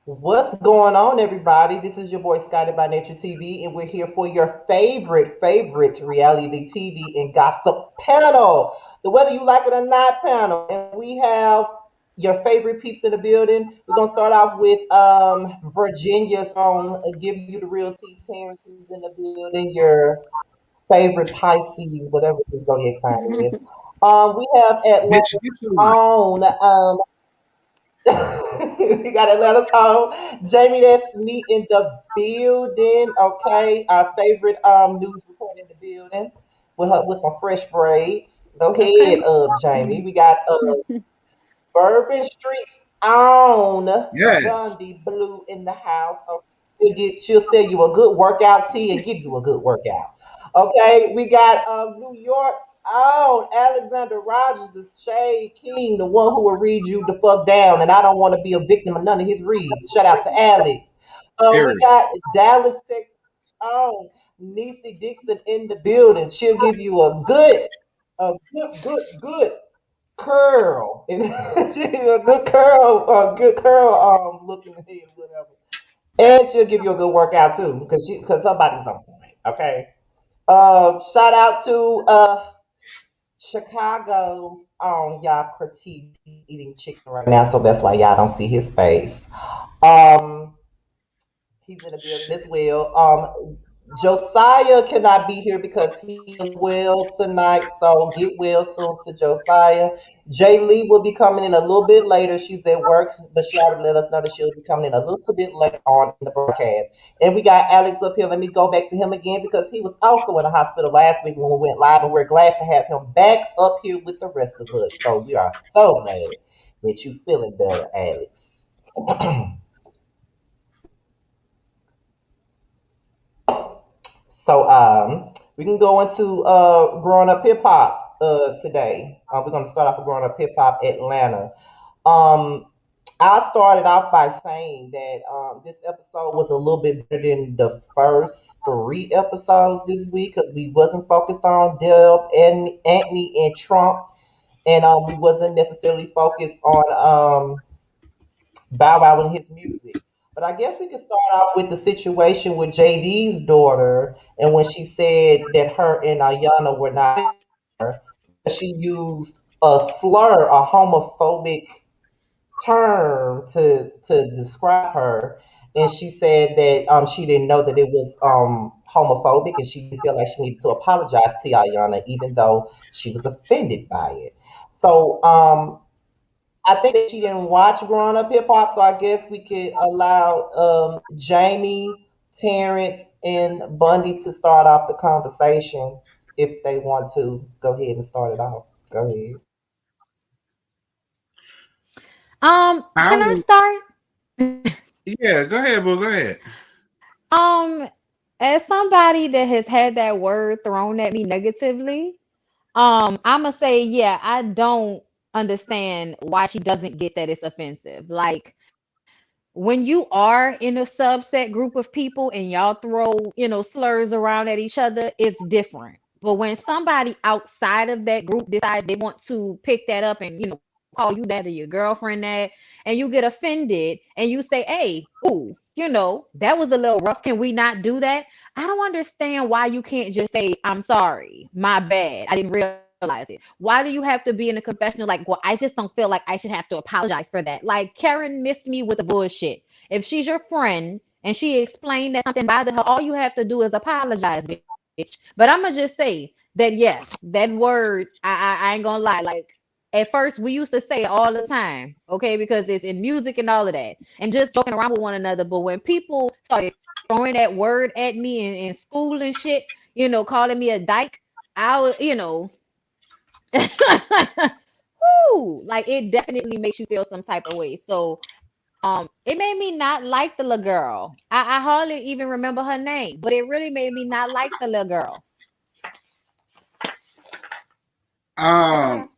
What's going on, everybody? This is your boy Scotty by Nature TV, and we're here for your favorite reality TV and gossip panel. The whether you like it or not panel. And we have your favorite peeps in the building. We're gonna start off with Virginia's on give you the real tea parents who's in the building, your favorite Pisces, whatever the zodiac sign is. We have Bitch, Atlanta's get your life. own we got Atlanta's own Jamie. That's me in the building. Okay, our favorite news reporter in the building with her with some fresh braids. Go Okay. ahead, Jamie. We got Bourbon Street's own Yes. Bundy Blue in the house. Okay. She'll sell you a good workout tee and give you a good workout. Okay, we got New York's own Alexander Rogers, the Shade King, the one who will read you the fuck down, and I don't want to be a victim of none of his reads. Shout out to Alex. We Period. got Dallas, Texas own Niecy Dixon in the building. She'll give you a good curl and a good curl looking ahead, whatever. And she'll give you a good workout too, because her body's on point. Okay. Shout out to Chicago's y'all critique eating chicken right now, so that's why y'all don't see his face. Um He's in the building as well. Josiah cannot be here because he is well tonight, so get well soon to Josiah. Jay Lee will be coming in a little bit later. She's at work, but she already let us know that she'll be coming in a little bit later on in the broadcast. And we got Alex up here. Let me go back to him again because he was also in the hospital last week when we went live, and we're glad to have him back up here with the rest of us. So we are so glad that you feeling better, Alex. So we can go into growing up hip hop today. We're gonna start off with growing up hip hop Atlanta. Um, I started off by saying that this episode was a little bit better than the first three episodes this week because we wasn't focused on Deb and Anthony and Trump, and we wasn't necessarily focused on Bow Wow and his music. But I guess we could start off with the situation with JD's daughter, and when she said that her and Ayana were not, she used a slur, a homophobic term to describe her, and she said that she didn't know that it was homophobic, and she didn't feel like she needed to apologize to Ayana, even though she was offended by it. So I think that she didn't watch Growing Up Hip Hop, so I guess we could allow Jamie, Terrence, and Bundy to start off the conversation if they want to. Go ahead and start it off. Go ahead. Can I I would, start? yeah, go ahead, boo. Go ahead. Um, as somebody that has had that word thrown at me negatively, I'ma say, yeah, I don't understand why she doesn't get that it's offensive. Like when you are in a subset group of people and y'all throw, slurs around at each other, it's different. But when somebody outside of that group decides they want to pick that up and, call you that or your girlfriend that, and you get offended and you say, hey, ooh, that was a little rough. Can we not do that? I don't understand why you can't just say, I'm sorry, my bad. I didn't realize it. Why do you have to be in a confessional like, well, I just don't feel like I should have to apologize for that? Like, Karen missed me with the bullshit. If she's your friend and she explained that something bothered her, all you have to do is apologize, bitch. But I'm gonna just say that yes, that word, I ain't gonna lie. Like at first, we used to say it all the time, okay, because it's in music and all of that, and just joking around with one another. But when people started throwing that word at me in school and shit, calling me a dyke, I was, whoo, like it definitely makes you feel some type of way. So it made me not like the little girl. I hardly even remember her name, but it really made me not like the little girl. Um,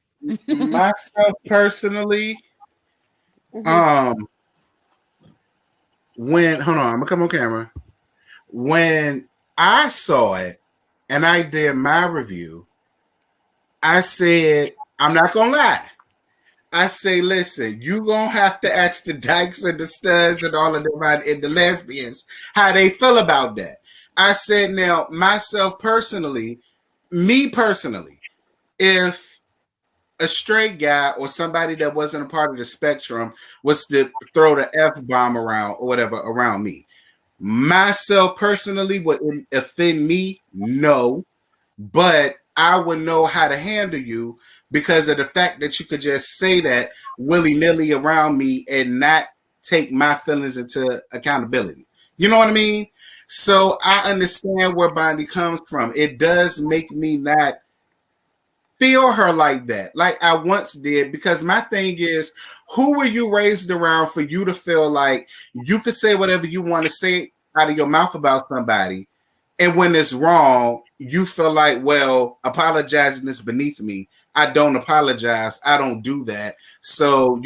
Myself personally, Mhm. um, when hold on, I'm gonna come on camera. When I saw it and I did my review, I said, I'm not gonna lie. I say, listen, you gonna have to ask the dykes and the studs and all of them and the lesbians how they feel about that. I said, now, myself personally, me personally, if a straight guy or somebody that wasn't a part of the spectrum was to throw the F bomb around or whatever around me, myself personally, would it offend me? No, but I would know how to handle you because of the fact that you could just say that willy-nilly around me and not take my feelings into accountability. You know what I mean? So I understand where Bonnie comes from. It does make me not feel her like that, like I once did, because my thing is, who were you raised around for you to feel like you could say whatever you want to say out of your mouth about somebody, and when it's wrong, you feel like, well, apologizing is beneath me. I don't apologize. I don't do that. So,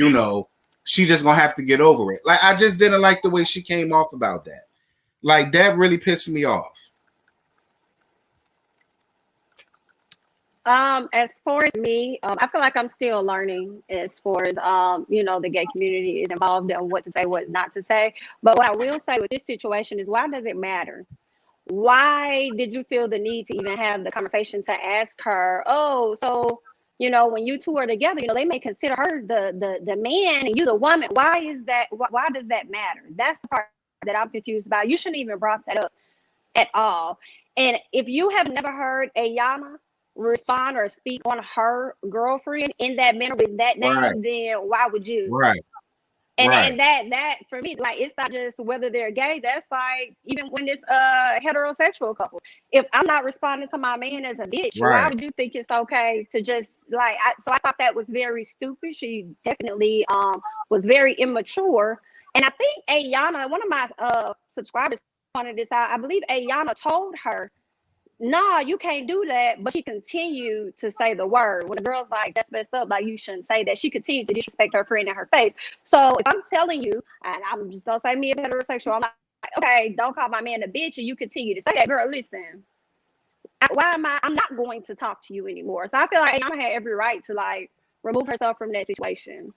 she just gonna have to get over it. Like, I just didn't like the way she came off about that. Like, that really pissed me off. As far as me, I feel like I'm still learning as far as the gay community is involved and what to say, what not to say. But what I will say with this situation is, why does it matter? Why did you feel the need to even have the conversation to ask her, oh, so when you two are together, they may consider her the man and you the woman. Why is that? Why does that matter? That's the part that I'm confused about. You shouldn't even brought that up at all. And if you have never heard Ayana respond or speak on her girlfriend in that manner with that name, Right, then why would you? right, And right, that for me, like, it's not just whether they're gay. That's like even when it's heterosexual couple. If I'm not responding to my man as a bitch, why right. would you think it's okay to just like? So I thought that was very stupid. She definitely was very immature. And I think Ayana, one of my subscribers pointed this out. I believe Ayana told her, nah, you can't do that. But she continued to say the word. When the girl's like, that's messed up, like, you shouldn't say that, she continued to disrespect her friend in her face. So if I'm telling you, and I'm just gonna say me as heterosexual, I'm like, okay, don't call my man a bitch, and you continue to say that, girl, listen, I'm not going to talk to you anymore. So I feel like Ayana had every right to like remove herself from that situation.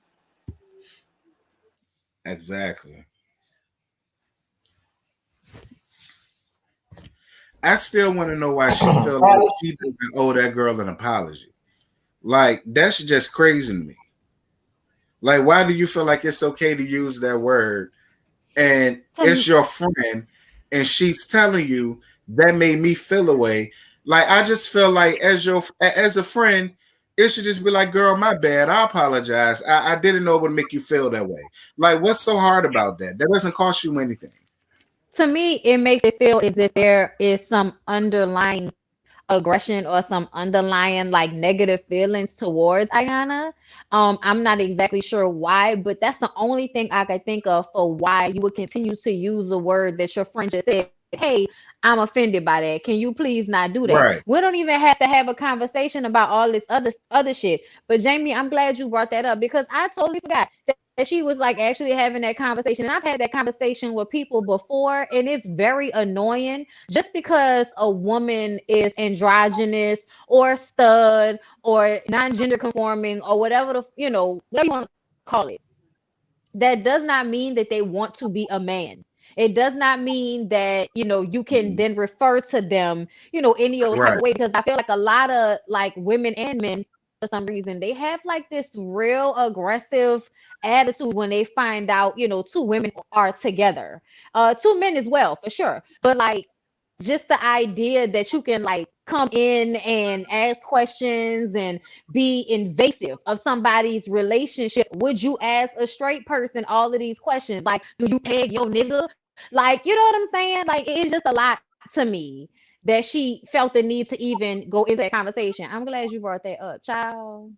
Exactly. I still want to know why she feel like she doesn't owe that girl an apology. Like, that's just crazy to me. Like, why do you feel like it's okay to use that word and To it's your friend and she's telling you that made me feel away? Like, I just feel like as a friend, it should just be like, girl, my bad. I apologize. I didn't know it would make you feel that way. Like, what's so hard about that? That doesn't cost you anything. to me, it makes it feel as if there is some underlying aggression or some underlying like negative feelings towards Ayana. I'm not exactly sure why, but that's the only thing I can think of for why you would continue to use the word that your friend just said. Hey, I'm offended by that. Can you please not do that? Right. We don't even have to have a conversation about all this other shit. But Jamie, I'm glad you brought that up because I totally forgot that she was like actually having that conversation. And I've had that conversation with people before, and it's very annoying just because a woman is androgynous or stud or non-gender conforming or whatever whatever you want to call it, that does not mean that they want to be a man. It does not mean that you can then refer to them any old type Right. of way, because I feel like a lot of like women and men for some reason they have like this real aggressive attitude when they find out two women are together, two men as well for sure, but like just the idea that you can like come in and ask questions and be invasive of somebody's relationship. Would you ask a straight person all of these questions? Like, do you peg your nigga? Like, you know what I'm saying? Like, it's just a lot to me that she felt the need to even go into that conversation. I'm glad you brought that up, child.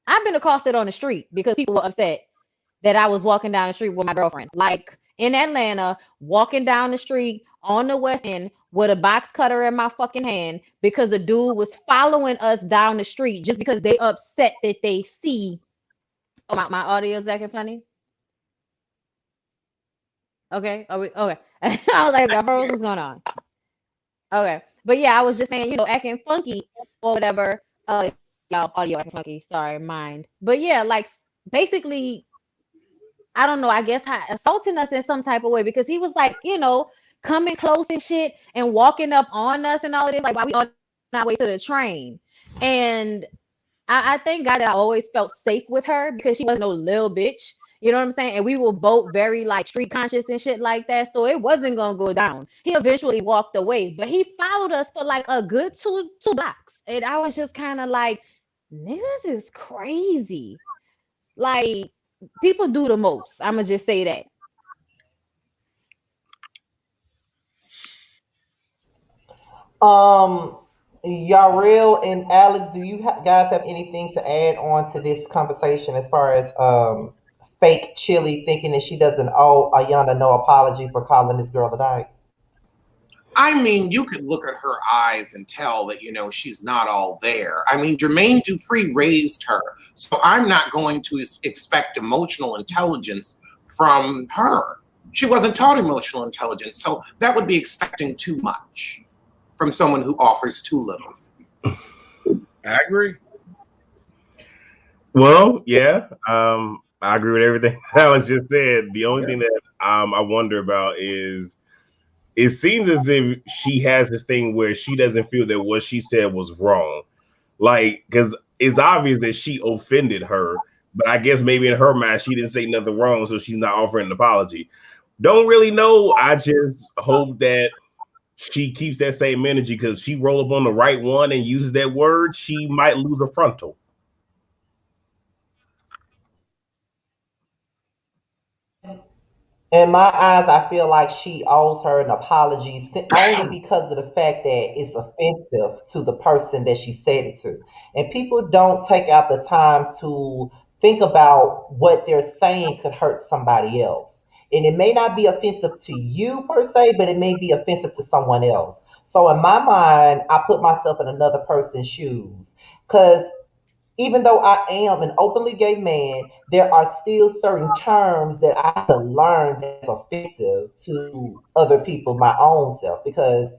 I've been accosted on the street because people were upset that I was walking down the street with my girlfriend. Like in Atlanta, walking down the street on the West End with a box cutter in my fucking hand because a dude was following us down the street just because they upset that they see. Oh, my audio's acting funny. Okay. Okay. I was like, I froze. What's going on? Okay. But yeah, I was just saying, acting funky or whatever. y'all audio acting funky. Sorry, mind. But yeah, like basically, I don't know. I guess assaulting us in some type of way because he was like, coming close and shit and walking up on us and all of this, like while we on our way to the train. And I thank God that I always felt safe with her because she wasn't no little bitch. You know what I'm saying? And we were both very like street conscious and shit like that. So it wasn't gonna go down. He eventually walked away, but he followed us for like a good two blocks. And I was just kind of like, niggas is crazy. Like people do the most. I'ma just say that. Um, Yarel and Alex, do you guys have anything to add on to this conversation as far as fake Chili thinking that she doesn't owe Ayana no apology for calling this girl a dyke? I mean, you could look at her eyes and tell that, she's not all there. I mean, Jermaine Dupri raised her, so I'm not going to expect emotional intelligence from her. She wasn't taught emotional intelligence, so that would be expecting too much from someone who offers too little. I agree. Well, yeah, I agree with everything Alex just said. The only thing that I wonder about is it seems as if she has this thing where she doesn't feel that what she said was wrong. Like, because it's obvious that she offended her, but I guess maybe in her mind she didn't say nothing wrong, so she's not offering an apology. Don't really know. I just hope that she keeps that same energy because she roll up on the right one and uses that word, she might lose a frontal. In my eyes, I feel like she owes her an apology only because of the fact that it's offensive to the person that she said it to. And people don't take out the time to think about what they're saying could hurt somebody else. And it may not be offensive to you per se, but it may be offensive to someone else. So in my mind, I put myself in another person's shoes. Because even though I am an openly gay man, there are still certain terms that I have to learn that's offensive to other people, my own self. Because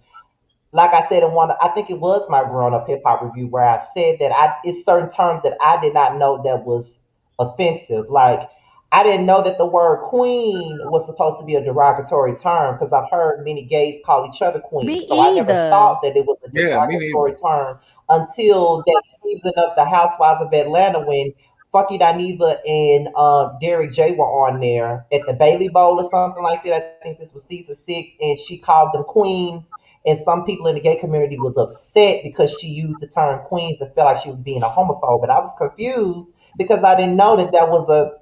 like I said in one, I think it was my grown up hip hop review where I said that it's certain terms that I did not know that was offensive. Like I didn't know that the word queen was supposed to be a derogatory term because I've heard many gays call each other queens. Me So I never either. thought that it was a Yeah, me neither. derogatory term until that season of the Housewives of Atlanta when Fucky Dineva and Derek J were on there at the Bailey Bowl or something like that. I think this was season 6, and she called them queens. And some people in the gay community was upset because she used the term queens and felt like she was being a homophobe. But I was confused because I didn't know that that was a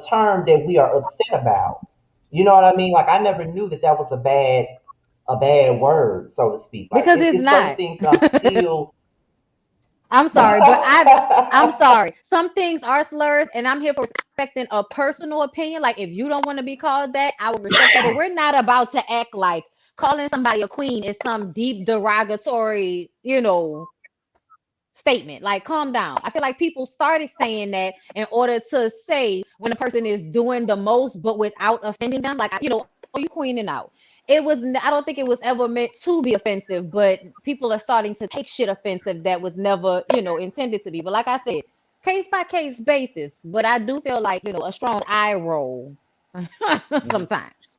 term that we are upset about. You know what I mean? Like I never knew that that was a bad word, so to speak. Like Because it's it's certain not. things that I'm still. I'm sorry, but I'm sorry. Some things are slurs, and I'm here for respecting a personal opinion. Like if you don't want to be called that, I will respect that. But we're not about to act like calling somebody a queen is some deep derogatory, statement. Like calm down. I feel like people started saying that in order to say when a person is doing the most, but without offending them. Like oh, you queening out. It was. I don't think it was ever meant to be offensive, but people are starting to take shit offensive that was never, intended to be. But like I said, case by case basis. But I do feel like a strong eye roll sometimes.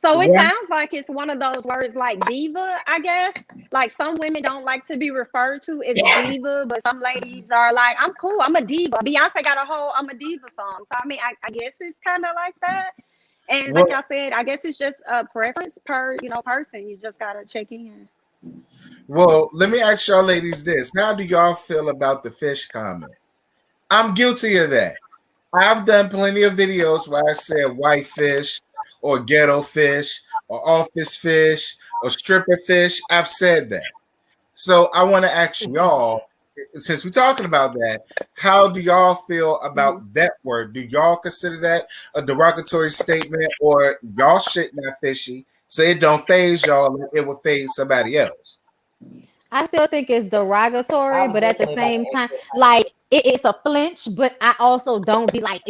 So it One, sounds like it's one of those words like diva, I guess. Like some women don't like to be referred to as diva, but some ladies are like, I'm cool, I'm a diva. Beyonce got a whole I'm a diva song. So I mean, I guess it's kind of like that. And like well, I said, I guess it's just a preference per, person. You just gotta check in. well, let me ask y'all ladies this. How do y'all feel about the fish comment? I'm guilty of that. I've done plenty of videos where I said white fish or ghetto fish or office fish or stripper fish. I've said that. So I want to ask y'all, since we're talking about that, how do y'all feel about that word? Do y'all consider that a derogatory statement or y'all shit not fishy? So it don't phase y'all like it will phase somebody else. I still think it's derogatory, I was but at the definitely about to same ask time, that. like it's a flinch, but I also don't be like,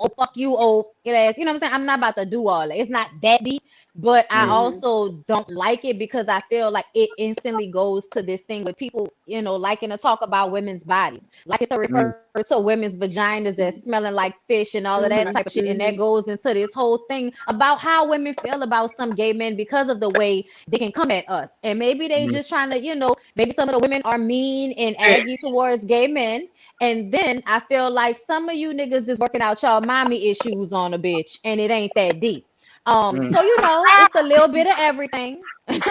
oh fuck you, oh it ass. You know what I'm saying? I'm not about to do all that. It's not that deep. But I Mm. also don't like it because I feel like it instantly goes to this thing with people, liking to talk about women's bodies, like to Mm. refer to women's vaginas as smelling like fish and all of that Mhm. type of shit. And that goes into this whole thing about how women feel about some gay men because of the way they can come at us. And maybe they Mm. just trying to, maybe some of the women are mean and aggy Yes. towards gay men. And then I feel like some of you niggas is working out y'all mommy issues on a bitch and it ain't that deep. Mm. So it's a little bit of everything. Mm.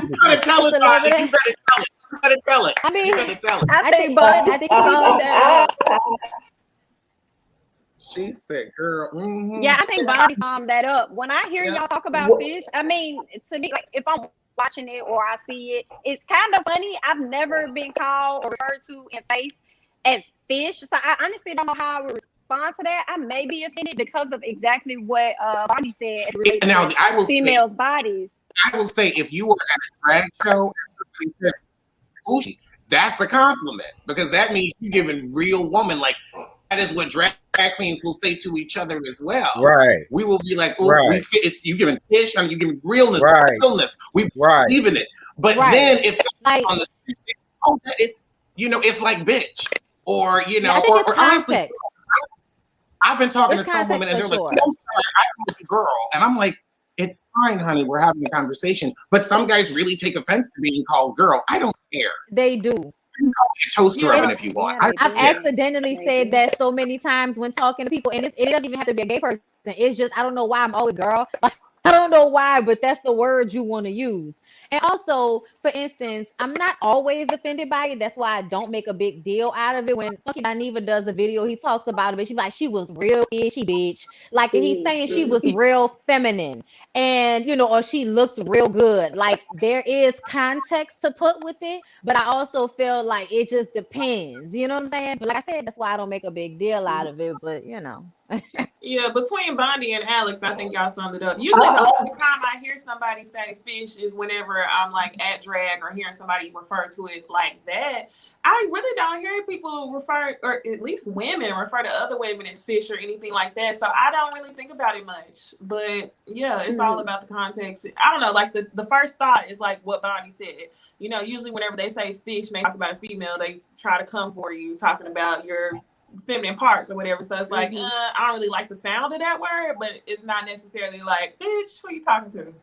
You better tell It's it, a little bit Bonnie. You of, better tell it. You better tell it. I You mean, better tell it. I I think think Bonnie I think summed people, that up. She said, "Girl, Yeah, I think Bonnie summed that up. When I hear yeah." y'all talk about fish, I mean, to me, like if I'm watching it or I see it, it's kind of funny. I've never been called or referred to in face as fish, so I honestly don't know how I would respond to that. I may be offended because of exactly what Bonnie said as it relates Now to I females' bodies. will say, if you were at a drag show, and somebody said, "Bougie," that's a compliment because that means you're giving real woman like that is what drag queens will say to each other as well. Right, We will be like, "Oh, we right, fit." It's you giving fish, and you giving realness, right, realness. We right. believe in it. But right? then if someone Like, on the street, oh, it's it's like bitch, or yeah, I think it's or honestly, context. I've been talking It's to some women context and for they're like, sure. "No, sorry, I called you girl," and I'm like, "It's fine, honey. We're having a conversation." But some guys really take offense to being called girl. I don't care. They do. You can call me a toaster And oven Yeah, if you want. yeah, I they don't I've care. do. accidentally They said do. that so many times when talking to people, and it doesn't even have to be a gay person. It's just I don't know why I'm always girl. Like, I don't know why, but that's the word you want to use. And also, for instance, I'm not always offended by it. That's why I don't make a big deal out of it. When Funky Dineva does a video, he talks about it, but she's like, she was real fishy, bitch. Like, and he's saying she was Mhm. real feminine, and or she looked real good. Like, there is context to put with it, but I also feel like it just depends. You know what I'm saying? But like I said, that's why I don't make a big deal out of it. But Yeah, between Bondi and Alex, I think y'all summed it up. Usually, the only time I hear somebody say fish is whenever I'm like at drag or hearing somebody refer to it like that. I really don't hear people refer, or at least women refer to other women as fish or anything like that. So I don't really think about it much. But yeah, it's all Mhm. about the context. I don't know, like the first thought is like what Bondi said. Usually whenever they say fish and they talk about a female, they try to come for you, talking about your feminine parts or whatever. So it's like, Mhm. I don't really like the sound of that word, but it's not necessarily like, bitch, who are you talking to?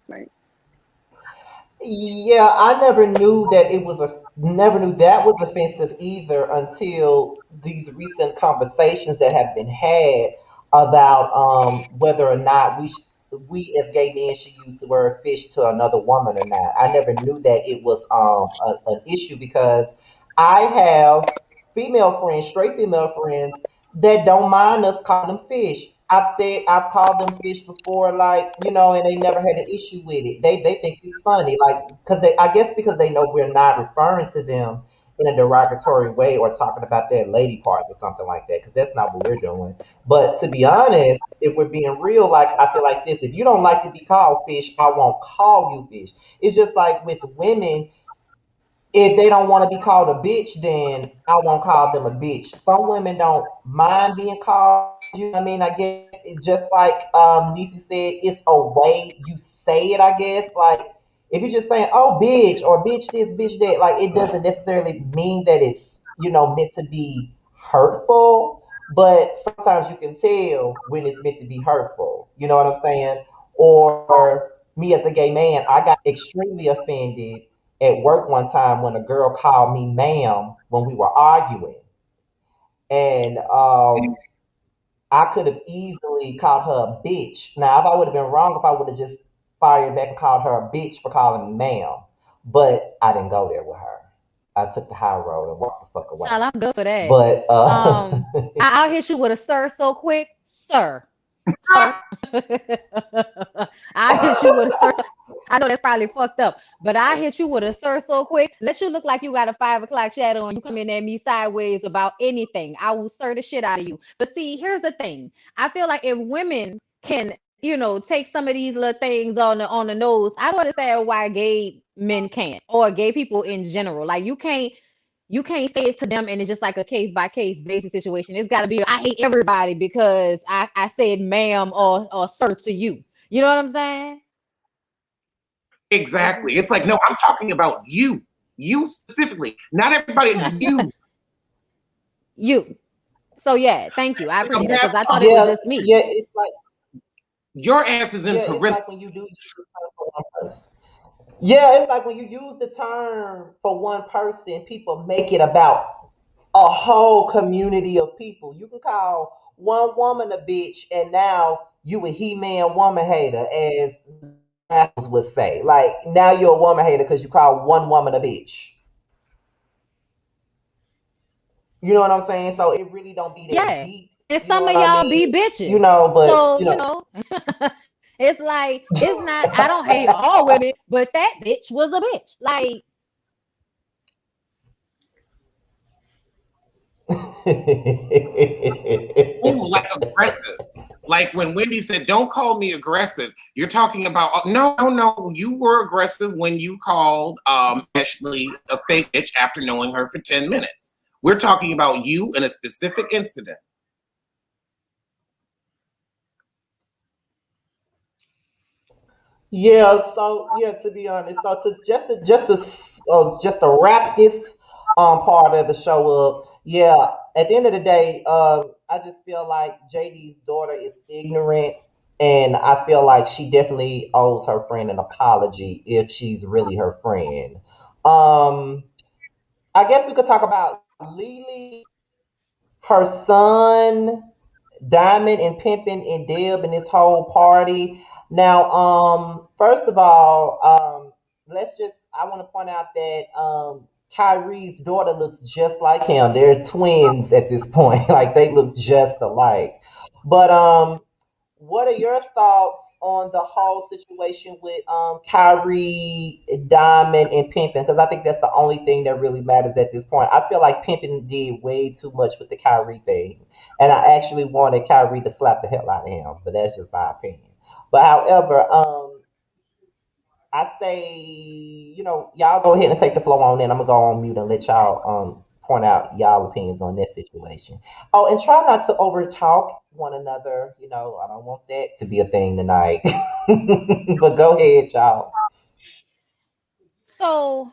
Right. Yeah, I never knew that was offensive either until these recent conversations that have been had about whether or not we as gay men should use the word fish to another woman or not. I never knew that it was an issue because I have straight female friends that don't mind us calling them fish. I've called them fish before, like and they never had an issue with it. They think it's funny, like because I guess because they know we're not referring to them in a derogatory way or talking about their lady parts or something like that, because that's not what we're doing. But to be honest, if we're being real, like I feel like this: if you don't like to be called fish, I won't call you fish. It's just like with women, if they don't want to be called a bitch, then I won't call them a bitch. Some women don't mind being called. You know what I mean? I guess it's just like Nisi said, it's a way you say it. I guess like if you're just saying "oh bitch" or "bitch this, bitch that," like it doesn't necessarily mean that it's meant to be hurtful. But sometimes you can tell when it's meant to be hurtful. You know what I'm saying? Or me as a gay man, I got extremely offended at work one time when a girl called me ma'am when we were arguing. And I could have easily called her a bitch. Now, if I would have been wrong if I would have just fired back and called her a bitch for calling me ma'am. But I didn't go there with her. I took the high road and walked the fuck away. child, I'm good for that. But I'll hit you with a sir so quick, sir, sir. I hit you with a sir. I know that's probably fucked up, but I hit you with a sir so quick. Let you look like you got a 5 o'clock shadow and you come in at me sideways about anything. I will stir the shit out of you. But see, here's the thing. I feel like if women can, take some of these little things on the nose, I don't understand why gay men can't or gay people in general. Like you can't say it to them and it's just like a case by case basis situation. It's got to be I hate everybody because I said ma'am or sir to you. You know what I'm saying? Exactly. It's like, no, I'm talking about you. You specifically. Not everybody. You. You. So yeah, thank you. I appreciate that Yeah, because I thought it was Yeah, just me. yeah, it's like your ass is in yeah, it's parental. like when you do use the term for one person. Yeah, it's like when you use the term for one person, people make it about a whole community of people. You can call one woman a bitch, and now you a he-man woman hater, as Nuances would say. Like now you're a woman hater because you call one woman a bitch. You know what I'm saying? So it really don't be that Yeah. deep. And You know some of what I y'all be mean? You bitches. know, but So, you you know. know, it's like, it's not, I don't hate all women, but that bitch was a bitch. Like, Ooh, like aggressive. Like when Wendy said, "Don't call me aggressive." You're talking about no, no, no. You were aggressive when you called Ashley a fake bitch after knowing her for 10 minutes. We're talking about you in a specific incident. Yeah, so yeah, to be honest, so to just to wrap this part of the show up, yeah, at the end of the day, I just feel like JD's daughter is ignorant, and I feel like she definitely owes her friend an apology if she's really her friend. Um, I guess we could talk about Lily, her son, Diamond and Pimpin and Deb and this whole party. Now, first of all, I want to point out that Kyrie's daughter looks just like him. They're twins at this point. Like they look just alike. But what are your thoughts on the whole situation with Kyrie, Diamond, and Pimpin? Because I think that's the only thing that really matters at this point. I feel like Pimpin did way too much with the Kyrie thing, and I actually wanted Kyrie to slap the hell out of him. But that's just my opinion. But however, I say, y'all go ahead and take the floor on, and I'm gonna go on mute and let y'all point out y'all opinions on this situation. Oh, and try not to overtalk one another. I don't want that to be a thing tonight. But go ahead, y'all. so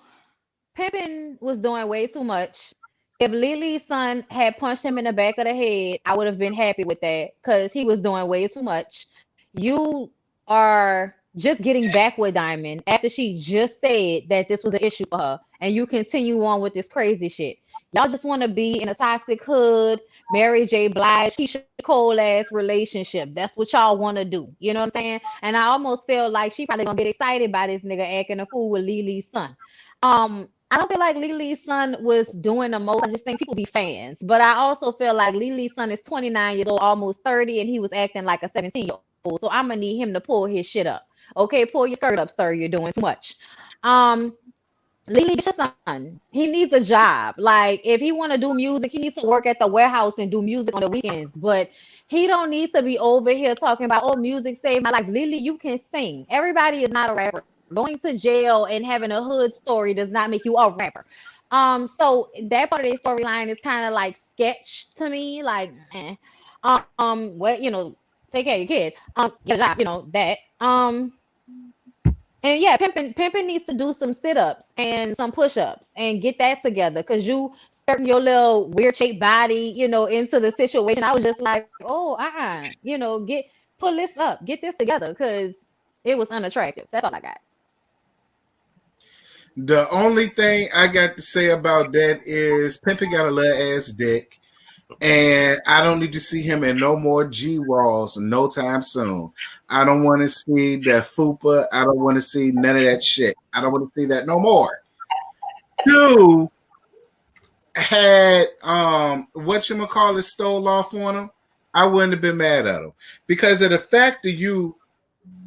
Pippin was doing way too much. If Lily's son had punched him in the back of the head, I would have been happy with that because he was doing way too much. You are just getting back with Diamond after she just said that this was an issue for her, and you continue on with this crazy shit. Y'all just want to be in a toxic hood, Mary J. Blige, Keisha Cole ass relationship. That's what y'all want to do. You know what I'm saying? And I almost feel like she probably gonna get excited by this nigga acting a fool with Lily's son. I don't feel like Lily's son was doing the most. I just think people be fans. But I also feel like Lily's son is 29 years old, almost 30, and he was acting like a 17-year-old. So I'm gonna need him to pull his shit up. Okay, pull your skirt up, sir. You're doing too much. Um, Lily, get your son. He needs a job. Like, if he want to do music, he needs to work at the warehouse and do music on the weekends. But he don't need to be over here talking about, oh, music saved my life. Lily, you can sing. Everybody is not a rapper. Going to jail and having a hood story does not make you a rapper. So that part of the storyline is kind of like sketch to me. Like, eh. What take care of your kid. Get a job. That. And yeah, pimping needs to do some sit-ups and some push-ups and get that together because you starting your little weird shaped body, into the situation. I was just like, oh, get pull this up, get this together because it was unattractive. That's all I got. The only thing I got to say about that is Pimpin got a little ass dick. And I don't need to see him in no more G Walls no time soon. I don't want to see that FUPA. I don't want to see none of that shit. I don't want to see that no more. Two had whatchamacallit stole off on him, I wouldn't have been mad at him. Because of the fact that you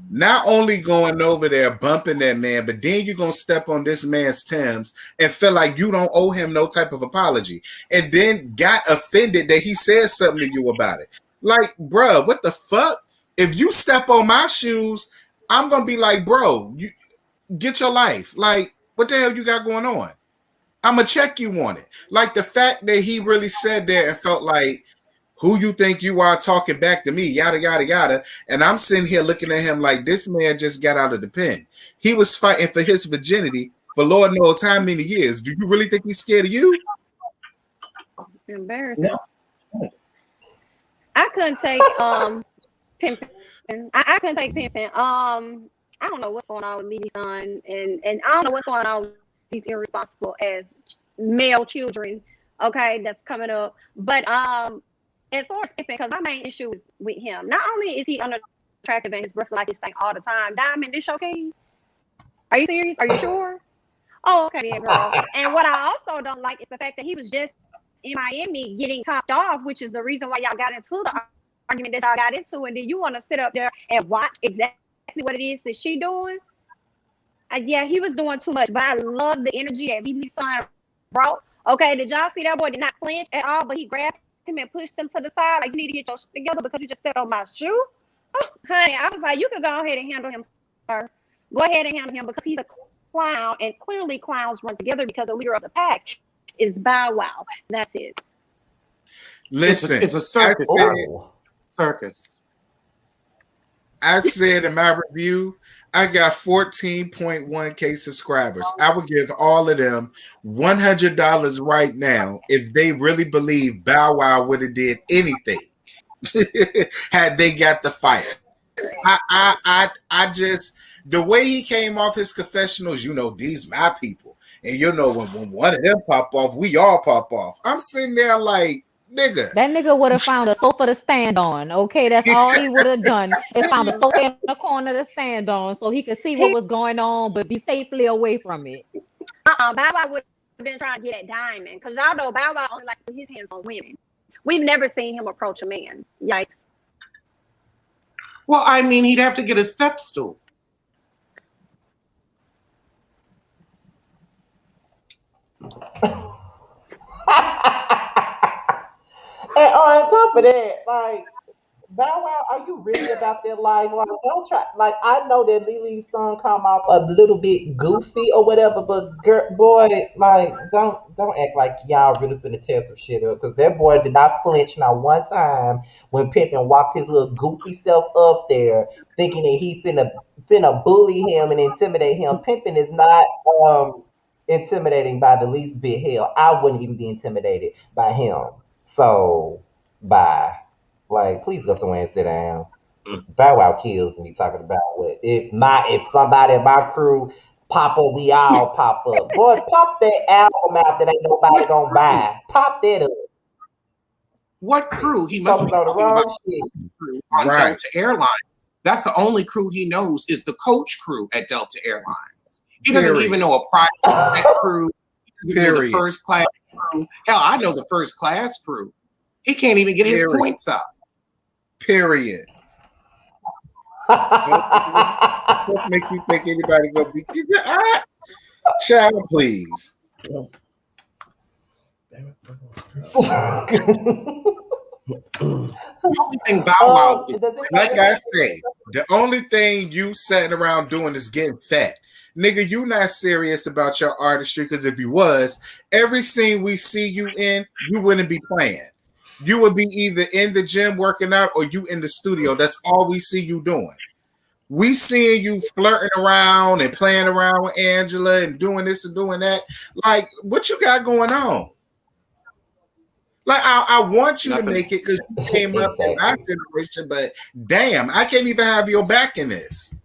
not only going over there bumping that man, but then you're gonna step on this man's Timbs and feel like you don't owe him no type of apology, and then got offended that he said something to you about it. Like, bruh, what the fuck? If you step on my shoes, I'm gonna be like, bro, you get your life. Like, what the hell you got going on? I'm gonna check you on it. Like the fact that he really said that and felt like Who you think you are talking back to me? Yada, yada, yada. And I'm sitting here looking at him like this man just got out of the pen. He was fighting for his virginity for Lord knows how many years. Do you really think he's scared of you? Embarrassing. No. I couldn't take Pimpin. I couldn't take Pimpin. I don't know what's going on with Lily's son, and I don't know what's going on with these irresponsible as male children. Okay, that's coming up. But as far as Pimpin, because my main issue is with him. Not only is he unattractive and his breath like this thing all the time. Diamond, this okay? Are you serious? Are you sure? Oh, okay, then, girl. And what I also don't like is the fact that he was just in Miami getting topped off, which is the reason why y'all got into the argument that y'all got into, and then you want to sit up there and watch exactly what it is that she doing. Yeah, he was doing too much, but I love the energy that Lily's son brought. Okay, did y'all see that boy did not flinch at all, but he grabbed him and pushed him to the side like, you need to get your shit together because you just stepped on my shoe? Oh, honey, I was like, you can go ahead and handle him, sir. Go ahead and handle him because he's a clown, and clearly clowns run together because the leader of the pack is Bow Wow. That's it. Listen, it's a circus. Circus. I said in my review, I got 14.1K subscribers. I would give all of them $100 right now if they really believe Bow Wow would have did anything had they got the fight. I just, the way he came off his confessionals, you know, these my people. And you know, when one of them pop off, we all pop off. I'm sitting there like, nigga. That nigga would have found a sofa to stand on. Okay, that's all he would have done. Is found a sofa in the corner to stand on so he could see what was going on, but be safely away from it. Bow Wow would have been trying to get at Diamond, because y'all know Bow Wow only likes to put his hands on women. We've never seen him approach a man. Yikes. Well, I mean, he'd have to get a step stool. And on top of that, like, Bow Wow, are you really about that life? Like, don't try. Like, I know that Lily's son come off a little bit goofy or whatever, but girl, boy, like, don't act like y'all really finna tear some shit up, because that boy did not flinch not one time when Pimpin walked his little goofy self up there, thinking that he finna bully him and intimidate him. Pimpin is not intimidating by the least bit. Hell, I wouldn't even be intimidated by him. So, bye. Like, please go somewhere and sit down. Bow Wow kills me talking about what if somebody in my crew pop up, we all pop up. Boy, pop that album out that ain't nobody gonna buy. Pop that up. What crew? He must be on the wrong shit. Crew on Delta Airlines. That's the only crew he knows is the coach crew at Delta Airlines. He doesn't even know a private crew. The first class crew. Hell, I know the first class crew. He can't even get his points up. Period. What make you think anybody gonna be child, please? The only thing Bow Wow is, like I said, the only thing you sitting around doing is getting fat. Nigga, you not serious about your artistry, because if you was, every scene we see you in, you wouldn't be playing. You would be either in the gym working out or you in the studio. That's all we see you doing. We seeing you flirting around and playing around with Angela and doing this and doing that. Like, what you got going on? Like, I want you to make it because you came up in my generation, but damn, I can't even have your back in this.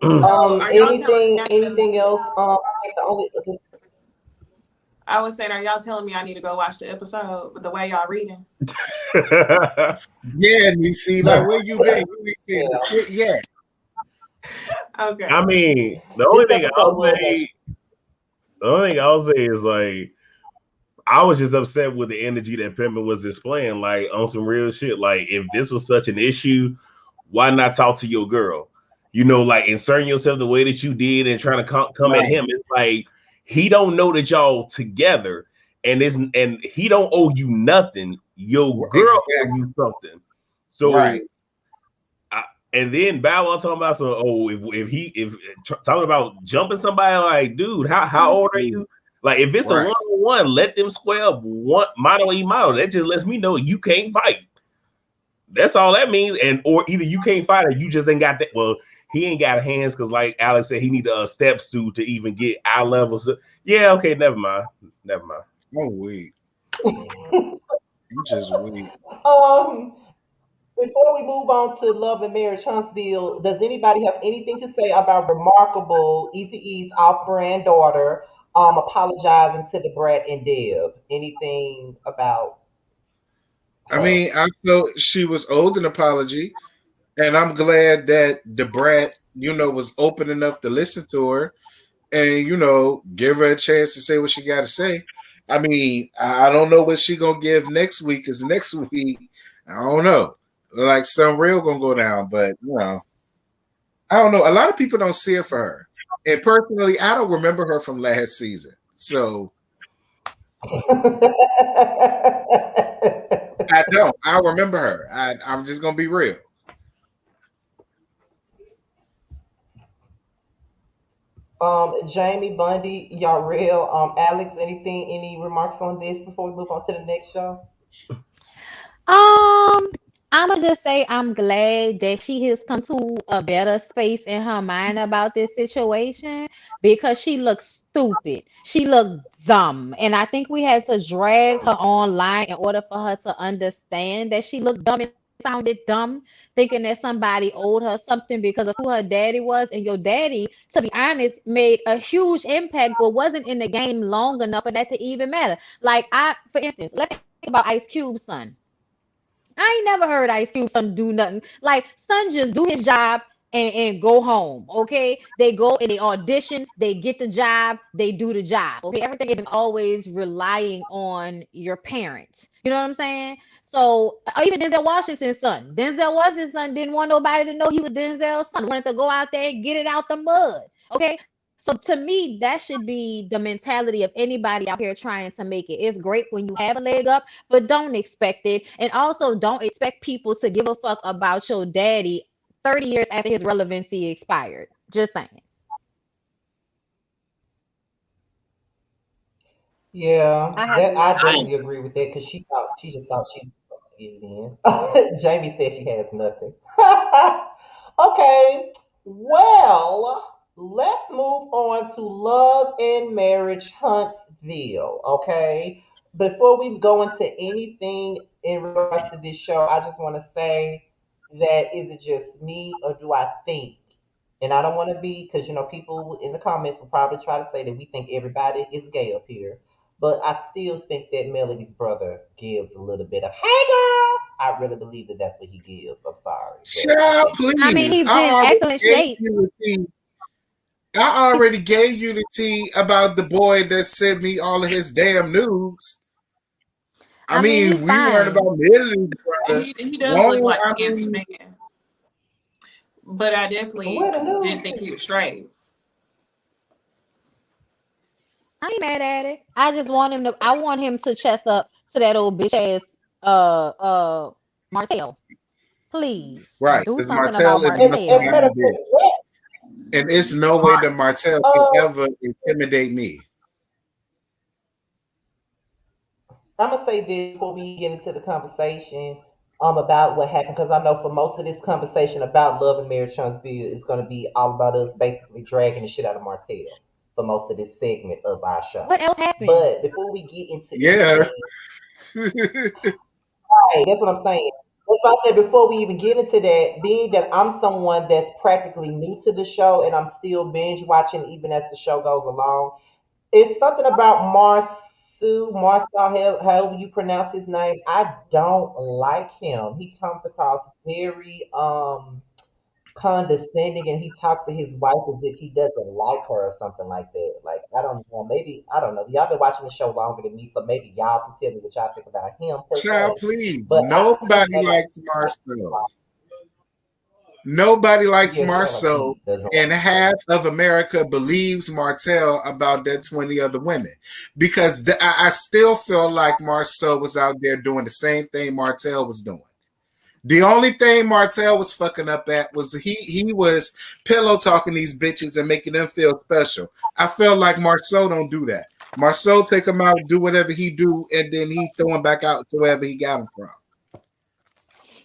Anything else? I was saying, are y'all telling me I need to go watch the episode with the way y'all reading? Yeah, you see, like, where you been? You ain't seen the shit yet. Okay. I mean, the only thing I'll say is, like, I was just upset with the energy that Pimpin was displaying, like, on some real shit. Like, if this was such an issue, why not talk to your girl? You know, like, inserting yourself the way that you did and trying to come at him. It's like, he don't know that y'all together, and he don't owe you nothing. Your girl owe you something. So And then Bow Wow talking about if talking about jumping somebody, like, dude, how old are you? Like, if it's a one-on-one, let them square up one model e model. That just lets me know you can't fight. That's all that means. And or either you can't fight or you just ain't got that. Well, he ain't got hands because, like Alex said, he need a step stool to even get eye level. So, yeah, okay, never mind. Oh wait, I'm just wait. Before we move on to Love and Marriage Huntsville, does anybody have anything to say about remarkable Eazy-E's off-brand daughter apologizing to the Brat and Deb? Anything about her? I mean, I felt she was owed an apology, and I'm glad that the Brat, was open enough to listen to her and, give her a chance to say what she got to say. I mean, I don't know what she gonna give next week, because next week, I don't know. Like, some real gonna go down, but I don't know. A lot of people don't see it for her. And personally, I don't remember her from last season. So I don't. I remember her. I'm just gonna be real. Jamie, Bundy, y'all real. Alex, any remarks on this before we move on to the next show? I'm gonna just say I'm glad that she has come to a better space in her mind about this situation because she looks stupid. She looked dumb. And I think we had to drag her online in order for her to understand that she looked dumb and sounded dumb, thinking that somebody owed her something because of who her daddy was. And your daddy, to be honest, made a huge impact, but wasn't in the game long enough for that to even matter. Like, for instance, let's think about Ice Cube's son. I ain't never heard Ice Cube son do nothing. Like, son just do his job and go home. Okay. They go and they audition, they get the job, they do the job. Okay. Everything isn't always relying on your parents. You know what I'm saying? So even Denzel Washington's son. Denzel Washington's son didn't want nobody to know he was Denzel's son. Wanted to go out there and get it out the mud. Okay. So to me, that should be the mentality of anybody out here trying to make it. It's great when you have a leg up, but don't expect it. And also don't expect people to give a fuck about your daddy 30 years after his relevancy expired. Just saying. Yeah, I have that I nothing. definitely agree with that because she just thought she was supposed to get it in. Jamie said she has nothing. Okay, well, let's move on to Love and Marriage Huntsville. Okay, before we go into anything in regards to this show, I just want to say that is it just me or do I think? And I don't want to be because people in the comments will probably try to say that we think everybody is gay up here. But I still think that Melody's brother gives a little bit of, hey girl. I really believe that that's what he gives. I'm sorry. Child, I mean, please. he's in excellent shape. I already gave you the tea about the boy that sent me all of his damn nudes. I mean, he's we learned fine. about Melody's brother. He does look like a handsome man. But I definitely didn't think he was straight. I ain't mad at it. I want him to chest up to that old bitch ass Martell. Please Right, do because something about Martell is Martell. and it's no way that Martell can ever intimidate me. I'm gonna say this before we get into the conversation about what happened because I know for most of this conversation about Love and Marriage Huntsville is gonna be all about us basically dragging the shit out of Martell for most of this segment of our show. What else happened? But before we get into Yeah. right, that's what I'm saying. That's why I said before we even get into that, being that I'm someone that's practically new to the show and I'm still binge watching even as the show goes along. It's something about Marcel, however you pronounce his name. I don't like him. He comes across very condescending and he talks to his wife as if he doesn't like her or something like that. Like I don't know, maybe I don't know. Y'all been watching the show longer than me, so maybe y'all can tell me what y'all think about him per Child, se. please. But Nobody likes Marcel. Nobody likes yeah, Marcel, and half of America believes Martell about that 20 other women. Because I still feel like Marcel was out there doing the same thing Martell was doing. The only thing Martell was fucking up at was he was pillow talking these bitches and making them feel special. I felt like Marceau don't do that. Marceau take him out, do whatever he do, and then he throw him back out to wherever he got him from.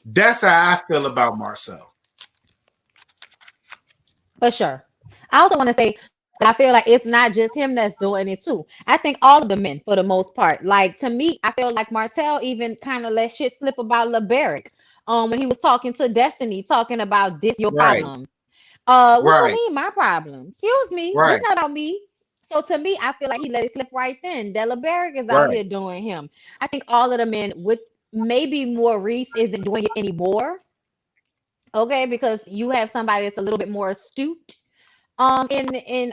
That's how I feel about Marceau. For sure. I also want to say that I feel like it's not just him that's doing it too. I think all of the men, for the most part. Like to me, I feel like Martell even kind of let shit slip about LeBeric. When he was talking to Destiny, talking about this your Right, problem. What you right, mean my problem? Excuse me, this right, not about me. So to me, I feel like he let it slip right then. That LeBeric is out right. here doing him. I think all of the men with maybe Maurice isn't doing it anymore. Okay, because you have somebody that's a little bit more astute. In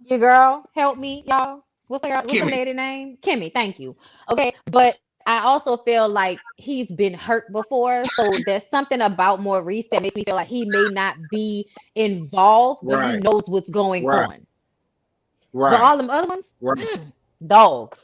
your girl, help me, y'all. What's the Kimmy. lady name? Kimmy, thank you. Okay, but I also feel like he's been hurt before, so there's something about Maurice that makes me feel like he may not be involved, but he Right, knows what's going right, on. But right, all them other ones, right. dogs.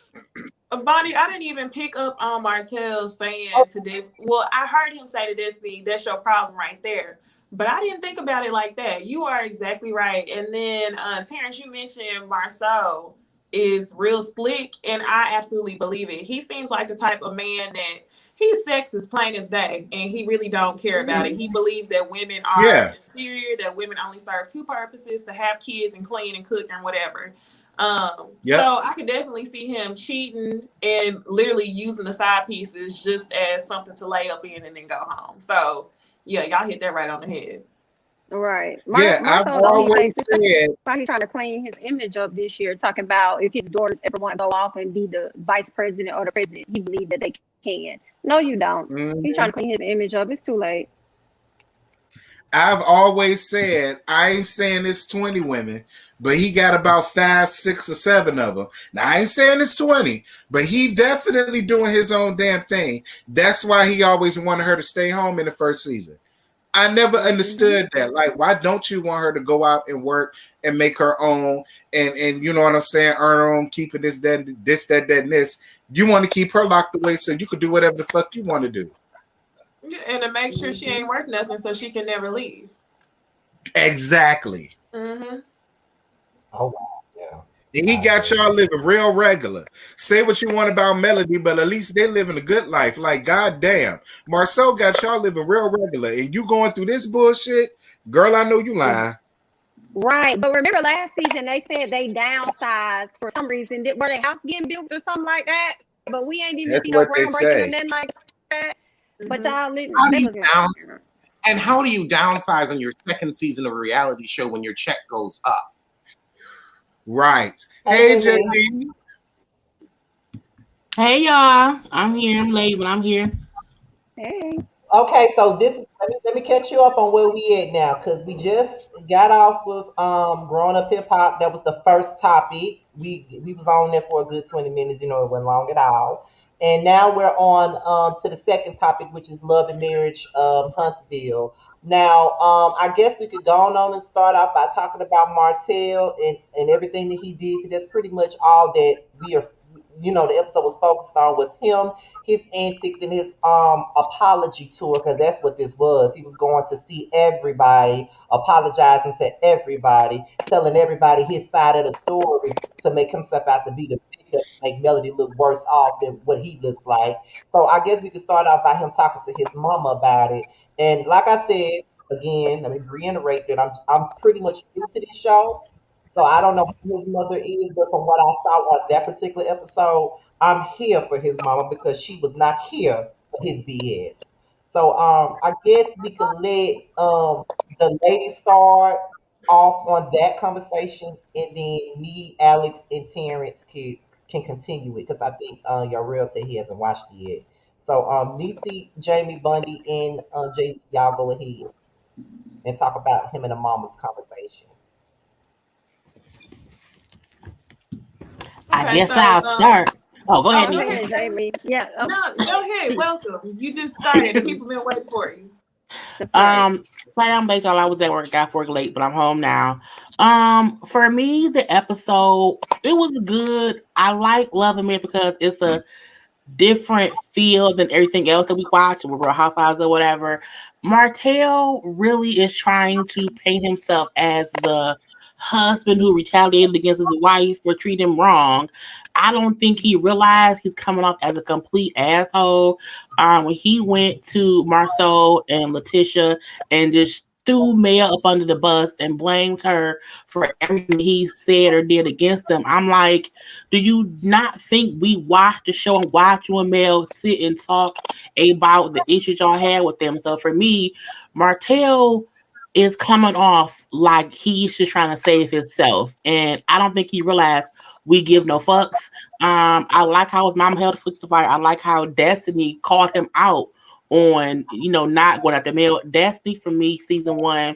Bonnie, I didn't even pick up on Martell saying Oh, to this. Well, I heard him say to Disney, that's your problem right there. But I didn't think about it like that. You are exactly right. And then, Terrence, you mentioned Marceau is real slick, and I absolutely believe it. He seems like the type of man that his sex is plain as day, and he really don't care about it. Mhm. He believes that women are Yeah, inferior, that women only serve two purposes: to have kids and clean and cook and whatever. yep. So I could definitely see him cheating and literally using the side pieces just as something to lay up in and then go home. So yeah, y'all hit that right on the head. Right. Yeah, I've Marcel though he always thinks said, why he's trying to clean his image up this year, talking about if his daughters ever want to go off and be the vice president or the president, he believes that they can. No, you don't. He's trying mhm. to clean his image up. It's too late. I've always said, I ain't saying it's 20 women, but he got about 5, 6, or 7 of them. Now, I ain't saying it's 20, but he definitely doing his own damn thing. That's why he always wanted her to stay home in the first season. I never Mm-hmm. understood that. Like, why don't you want her to go out and work and make her own and you know what I'm saying, earn her own, keeping this, that, and this. You want to keep her locked away so you could do whatever the fuck you want to do. And to make sure she Mm-hmm. ain't worth nothing so she can never leave. Exactly. Mm-hmm. oh wow, yeah. And he I got agree. y'all living real regular. Say what you want about Melody, but at least they living a good life. Like, goddamn. Marceau got y'all living real regular. And you going through this bullshit? Girl, I know you lying. Right. But remember last season they said they downsized for some reason. Were their house getting built or something like that? But we ain't even That's see no what they groundbreaking or say. nothing like that. But Mm-hmm. y'all living How do they you looking downsize? And how do you downsize on your second season of a reality show when your check goes up? Right. Hey, Hey, JB. JB. Hey y'all, I'm here. I'm late, but I'm here. hey. Okay, so this is let me catch you up on where we at now, because we just got off with growing up hip hop. That was the first topic. We was on there for a good 20 minutes. You know, it wasn't long at all. And now we're on to the second topic, which is love and marriage, Huntsville. Now, I guess we could go on and start off by talking about Martell and everything that he did, 'cause that's pretty much all that we are. You know, the episode was focused on was him, his antics, and his apology tour, because that's what this was. He was going to see everybody, apologizing to everybody, telling everybody his side of the story to make himself out to be the victim, make Melody look worse off than what he looks like. So I guess we could start out by him talking to his mama about it. And like I said, again, let me reiterate that I'm pretty much new to this show. So I don't know who his mother is, but from what I saw on that particular episode, I'm here for his mama because she was not here for his BS. So I guess we could let the ladies start off on that conversation, and then me, Alex, and Terrence can continue it because I think Yarrell said he hasn't watched it yet. So Nisi, Jamie, Bundy, and Jay, y'all go ahead and talk about him and the mama's conversation. I Okay, guess so I'll start. Oh, go Oh, ahead, go go Nisi. ahead, ahead, Jamie. Jamie. Yeah. Oh, No, go ahead. Welcome. You just started. The people been waiting for you. that's right. Sorry I'm late, y'all. I was at work, got off work late, but I'm home now. For me, the episode it was good. I like Love and Marriage because different feel than everything else that we watch, with Real Housewives or whatever. Martell really is trying to paint himself as the husband who retaliated against his wife for treating him wrong. I don't think he realized he's coming off as a complete asshole. When he went to Marceau and Letitia and just threw Mel up under the bus and blamed her for everything he said or did against them. I'm like, do you not think we watched the show and watch you and Mel sit and talk about the issues y'all had with them? So for me, Martell is coming off like he's just trying to save himself. And I don't think he realized we give no fucks. I like how his mom held the fire. I like how Destiny called him out on, not going after Mel. Destiny for me, season 1,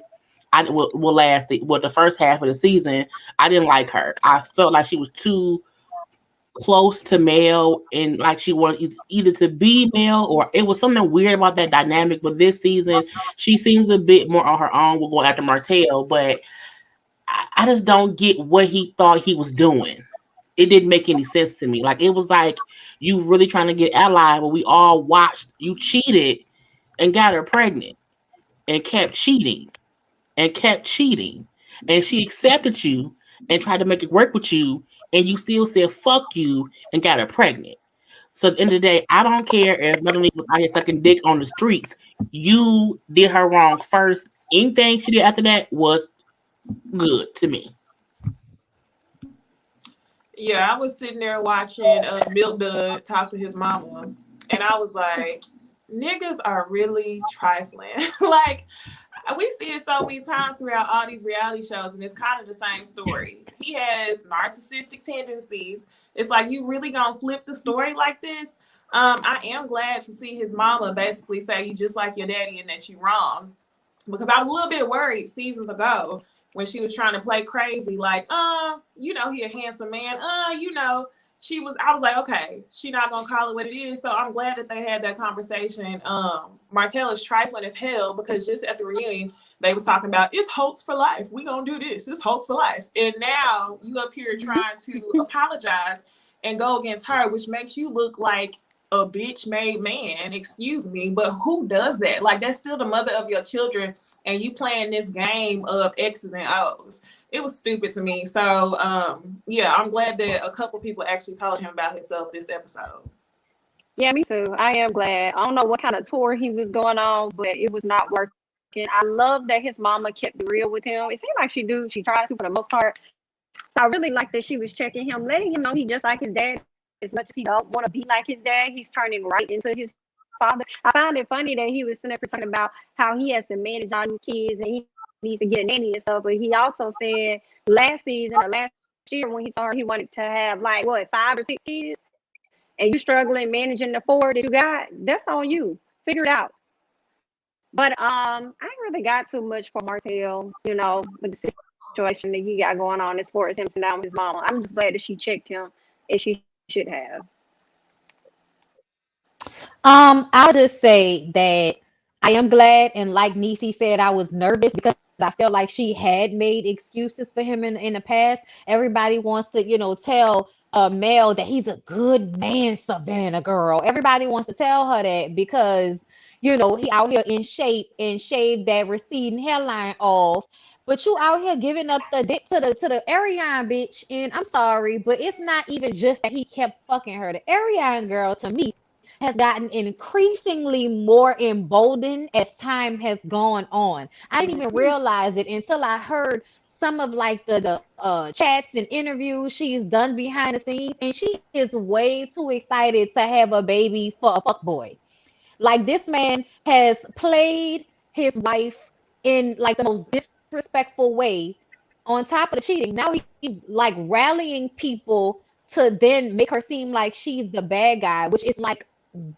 I will last the first half of the season. I didn't like her. I felt like she was too close to Mel, and like she wanted either to be Mel, or it was something weird about that dynamic. But this season, she seems a bit more on her own. We're going after Martell, but I just don't get what he thought he was doing. It didn't make any sense to me. Like, it was like you really trying to get allied, but we all watched you cheated and got her pregnant and kept cheating and kept cheating. And she accepted you and tried to make it work with you, and you still said fuck you and got her pregnant. So at the end of the day, I don't care if Melanie was out here sucking dick on the streets. You did her wrong first. Anything she did after that was good to me. Yeah, I was sitting there watching Milk Dud talk to his mama, and I was like, niggas are really trifling. Like, we see it so many times throughout all these reality shows, and it's kind of the same story. He has narcissistic tendencies. It's like, you really gonna flip the story like this? I am glad to see his mama basically say you just like your daddy and that you wrong, because I was a little bit worried seasons ago when she was trying to play crazy, like, he a handsome man, I was like, okay, she not gonna call it what it is. So I'm glad that they had that conversation. Martell is trifling as hell, because just at the reunion, they was talking about, it's Holtz for life. We gonna do this. It's Holtz for life. And now you up here trying to apologize and go against her, which makes you look like a bitch made man, excuse me, but who does that? Like, that's still the mother of your children, and you playing this game of X's and O's. It was stupid to me. So I'm glad that a couple people actually told him about himself this episode. Yeah, me too. I am glad. I don't know what kind of tour he was going on, but it was not working. I love that his mama kept it real with him. It seemed like she tries to for the most part. So I really like that she was checking him, letting him know he just like his dad. As much as he don't want to be like his dad, he's turning right into his father. I found it funny that he was sitting there talking about how he has to manage all these kids and he needs to get a nanny and stuff. But he also said last season or last year when he told her he wanted to have 5 or 6 kids, and you struggling managing the 4 that you got, that's on you. Figure it out. But I ain't really got too much for Martell, with the situation that he got going on as far as him sitting down with his mama. I'm just glad that she checked him, and she should have. I'll just say that I am glad, and like Nisi said, I was nervous because I felt like she had made excuses for him in the past. Everybody wants to, tell Mel that he's a good man, Savannah girl. Everybody wants to tell her that because, he out here in shape and shaved that receding hairline off. But you out here giving up the dick to the Ariane bitch, and I'm sorry, but it's not even just that he kept fucking her. The Ariane girl, to me, has gotten increasingly more emboldened as time has gone on. I didn't even realize it until I heard some of the chats and interviews she's done behind the scenes, and she is way too excited to have a baby for a fuckboy. Like, this man has played his wife in the most disrespectful way. On top of the cheating, now he's rallying people to then make her seem like she's the bad guy, which is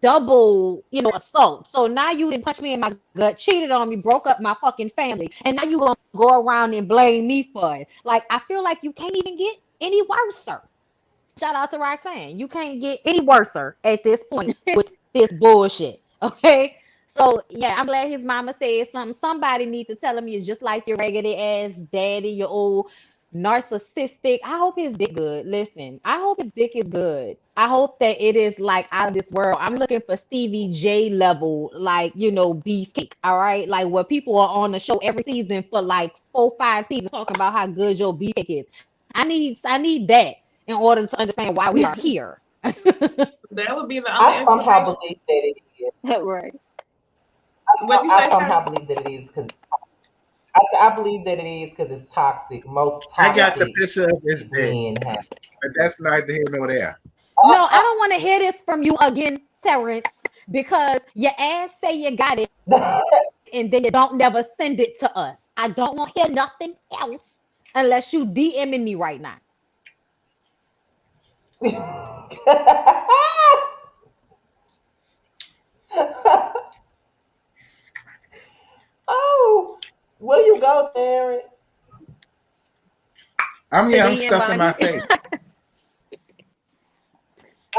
double, assault. So now you didn't punch me in my gut, cheated on me, broke up my fucking family, and now you gonna go around and blame me for it. I feel like you can't even get any worser. Shout out to Roxanne. You can't get any worser at this point with this bullshit. Okay. So yeah, I'm glad his mama said something. Somebody need to tell him you're just like your raggedy ass daddy, your old narcissistic. I hope his dick good. Listen, I hope his dick is good. I hope that it is like out of this world. I'm looking for Stevie J level, like, beefcake. All right. Like where people are on the show every season for like 4, 5 seasons talking about how good your beefcake is. I need that in order to understand why we are here. That would be the only I somehow explanation. believe that it is. Right. What'd you I say, somehow Scott? believe that it is because I believe that it is because it's toxic. Most I got the toxic picture of his dick, men have. but that's neither here nor there. No, I don't want to hear this from you again, Terrence, because your ass say you got it and then you don't never send it to us. I don't want to hear nothing else unless you DMing me right now. Oh, where you go, Terrence? I'm DM stuffing my body. face.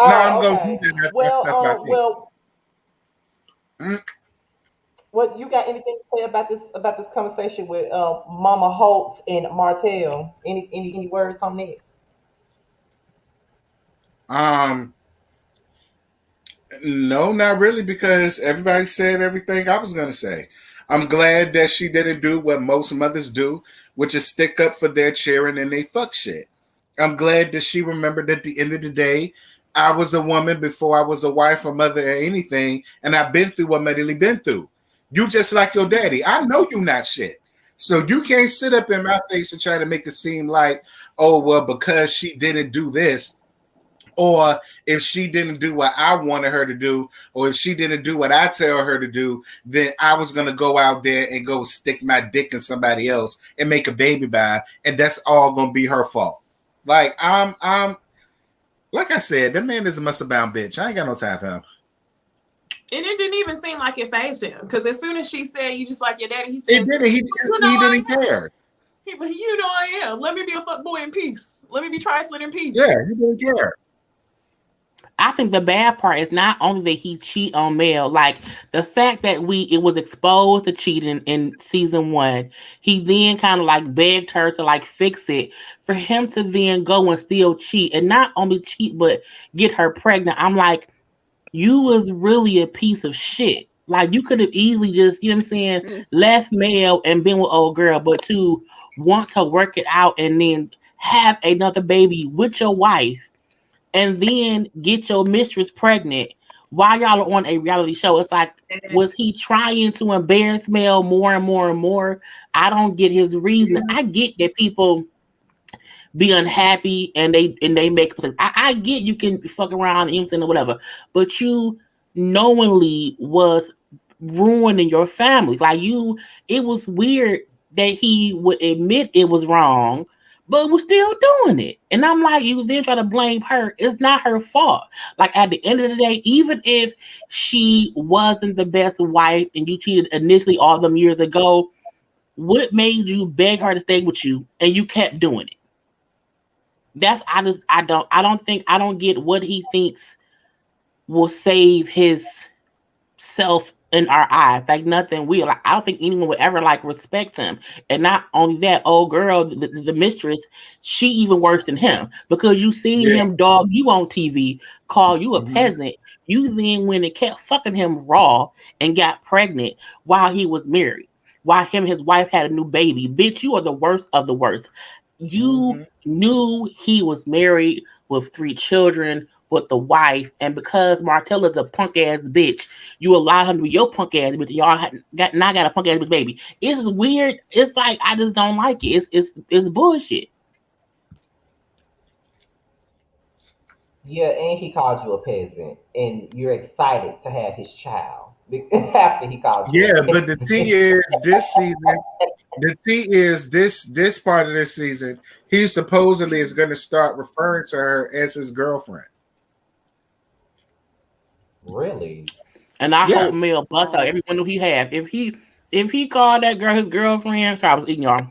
No, I'm Oh, gonna do okay. that after I Well, stuff my face. mm, what you got anything to say about this conversation with Mama Holt and Martell? Any words on that? Um, no, not really, because everybody said everything I was gonna say. I'm glad that she didn't do what most mothers do, which is stick up for their children and they fuck shit. I'm glad that she remembered at the end of the day, I was a woman before I was a wife or mother or anything, and I've been through what Medley been through. You just like your daddy. I know you not shit. So you can't sit up in my face and try to make it seem like, oh, well, because she didn't do this, or if she didn't do what I wanted her to do, or if she didn't do what I tell her to do, then I was gonna go out there and go stick my dick in somebody else and make a baby by, and that's all gonna be her fault. Like I'm like I said, that man is a muscle bound bitch. I ain't got no time for him. And it didn't even seem like it phased him. Because as soon as she said, you just like your daddy, he It says, didn't. you know He I didn't am. care. You know I am. Let me be a fuck boy in peace. Let me be trifling in Yeah, peace. he didn't care. I think the bad part is not only that he cheat on Mel, like the fact that it was exposed to cheating in season 1. He then kind of like begged her to like fix it for him to then go and still cheat, and not only cheat but get her pregnant. I'm like, you was really a piece of shit. Like you could have easily just, you know what I'm saying, Mm. left Mel and been with old girl, but to want to work it out and then have another baby with your wife and then get your mistress pregnant while y'all are on a reality show. It's like, was he trying to embarrass Mel more and more and more? I don't get his reason. I get that people be unhappy and they make mistakes. I get you can fuck around and or whatever, but you knowingly was ruining your family. Like it was weird that he would admit it was wrong, but was still doing it. And I'm like, you then try to blame her. It's not her fault. Like at the end of the day, even if she wasn't the best wife and you cheated initially all them years ago, what made you beg her to stay with you and you kept doing it? That's I don't get what he thinks will save his self in our eyes. Like nothing will. Like I don't think anyone would ever like respect him. And not only that, old girl, the mistress, she even worse than him because you seen Yeah. him dog you on TV, call you a Mm-hmm. peasant. You then went and kept fucking him raw and got pregnant while he was married. While him and his wife had a new baby. Bitch, you are the worst of the worst. You Mm-hmm. knew he was married with 3 children with the wife, and because Martell is a punk ass bitch, you allow him to be your punk ass bitch. Y'all got a punk ass bitch baby. It's weird. It's like I just don't like it. It's bullshit. Yeah, and he called you a peasant, and you're excited to have his child after he called you a Yeah, but the T peasant. is this season. The T is this part of this season. He supposedly is going to start referring to her as his girlfriend. Really? And I Yeah. hope Mel bust out everyone who he have. If he called that girl his girlfriend, I was eating y'all.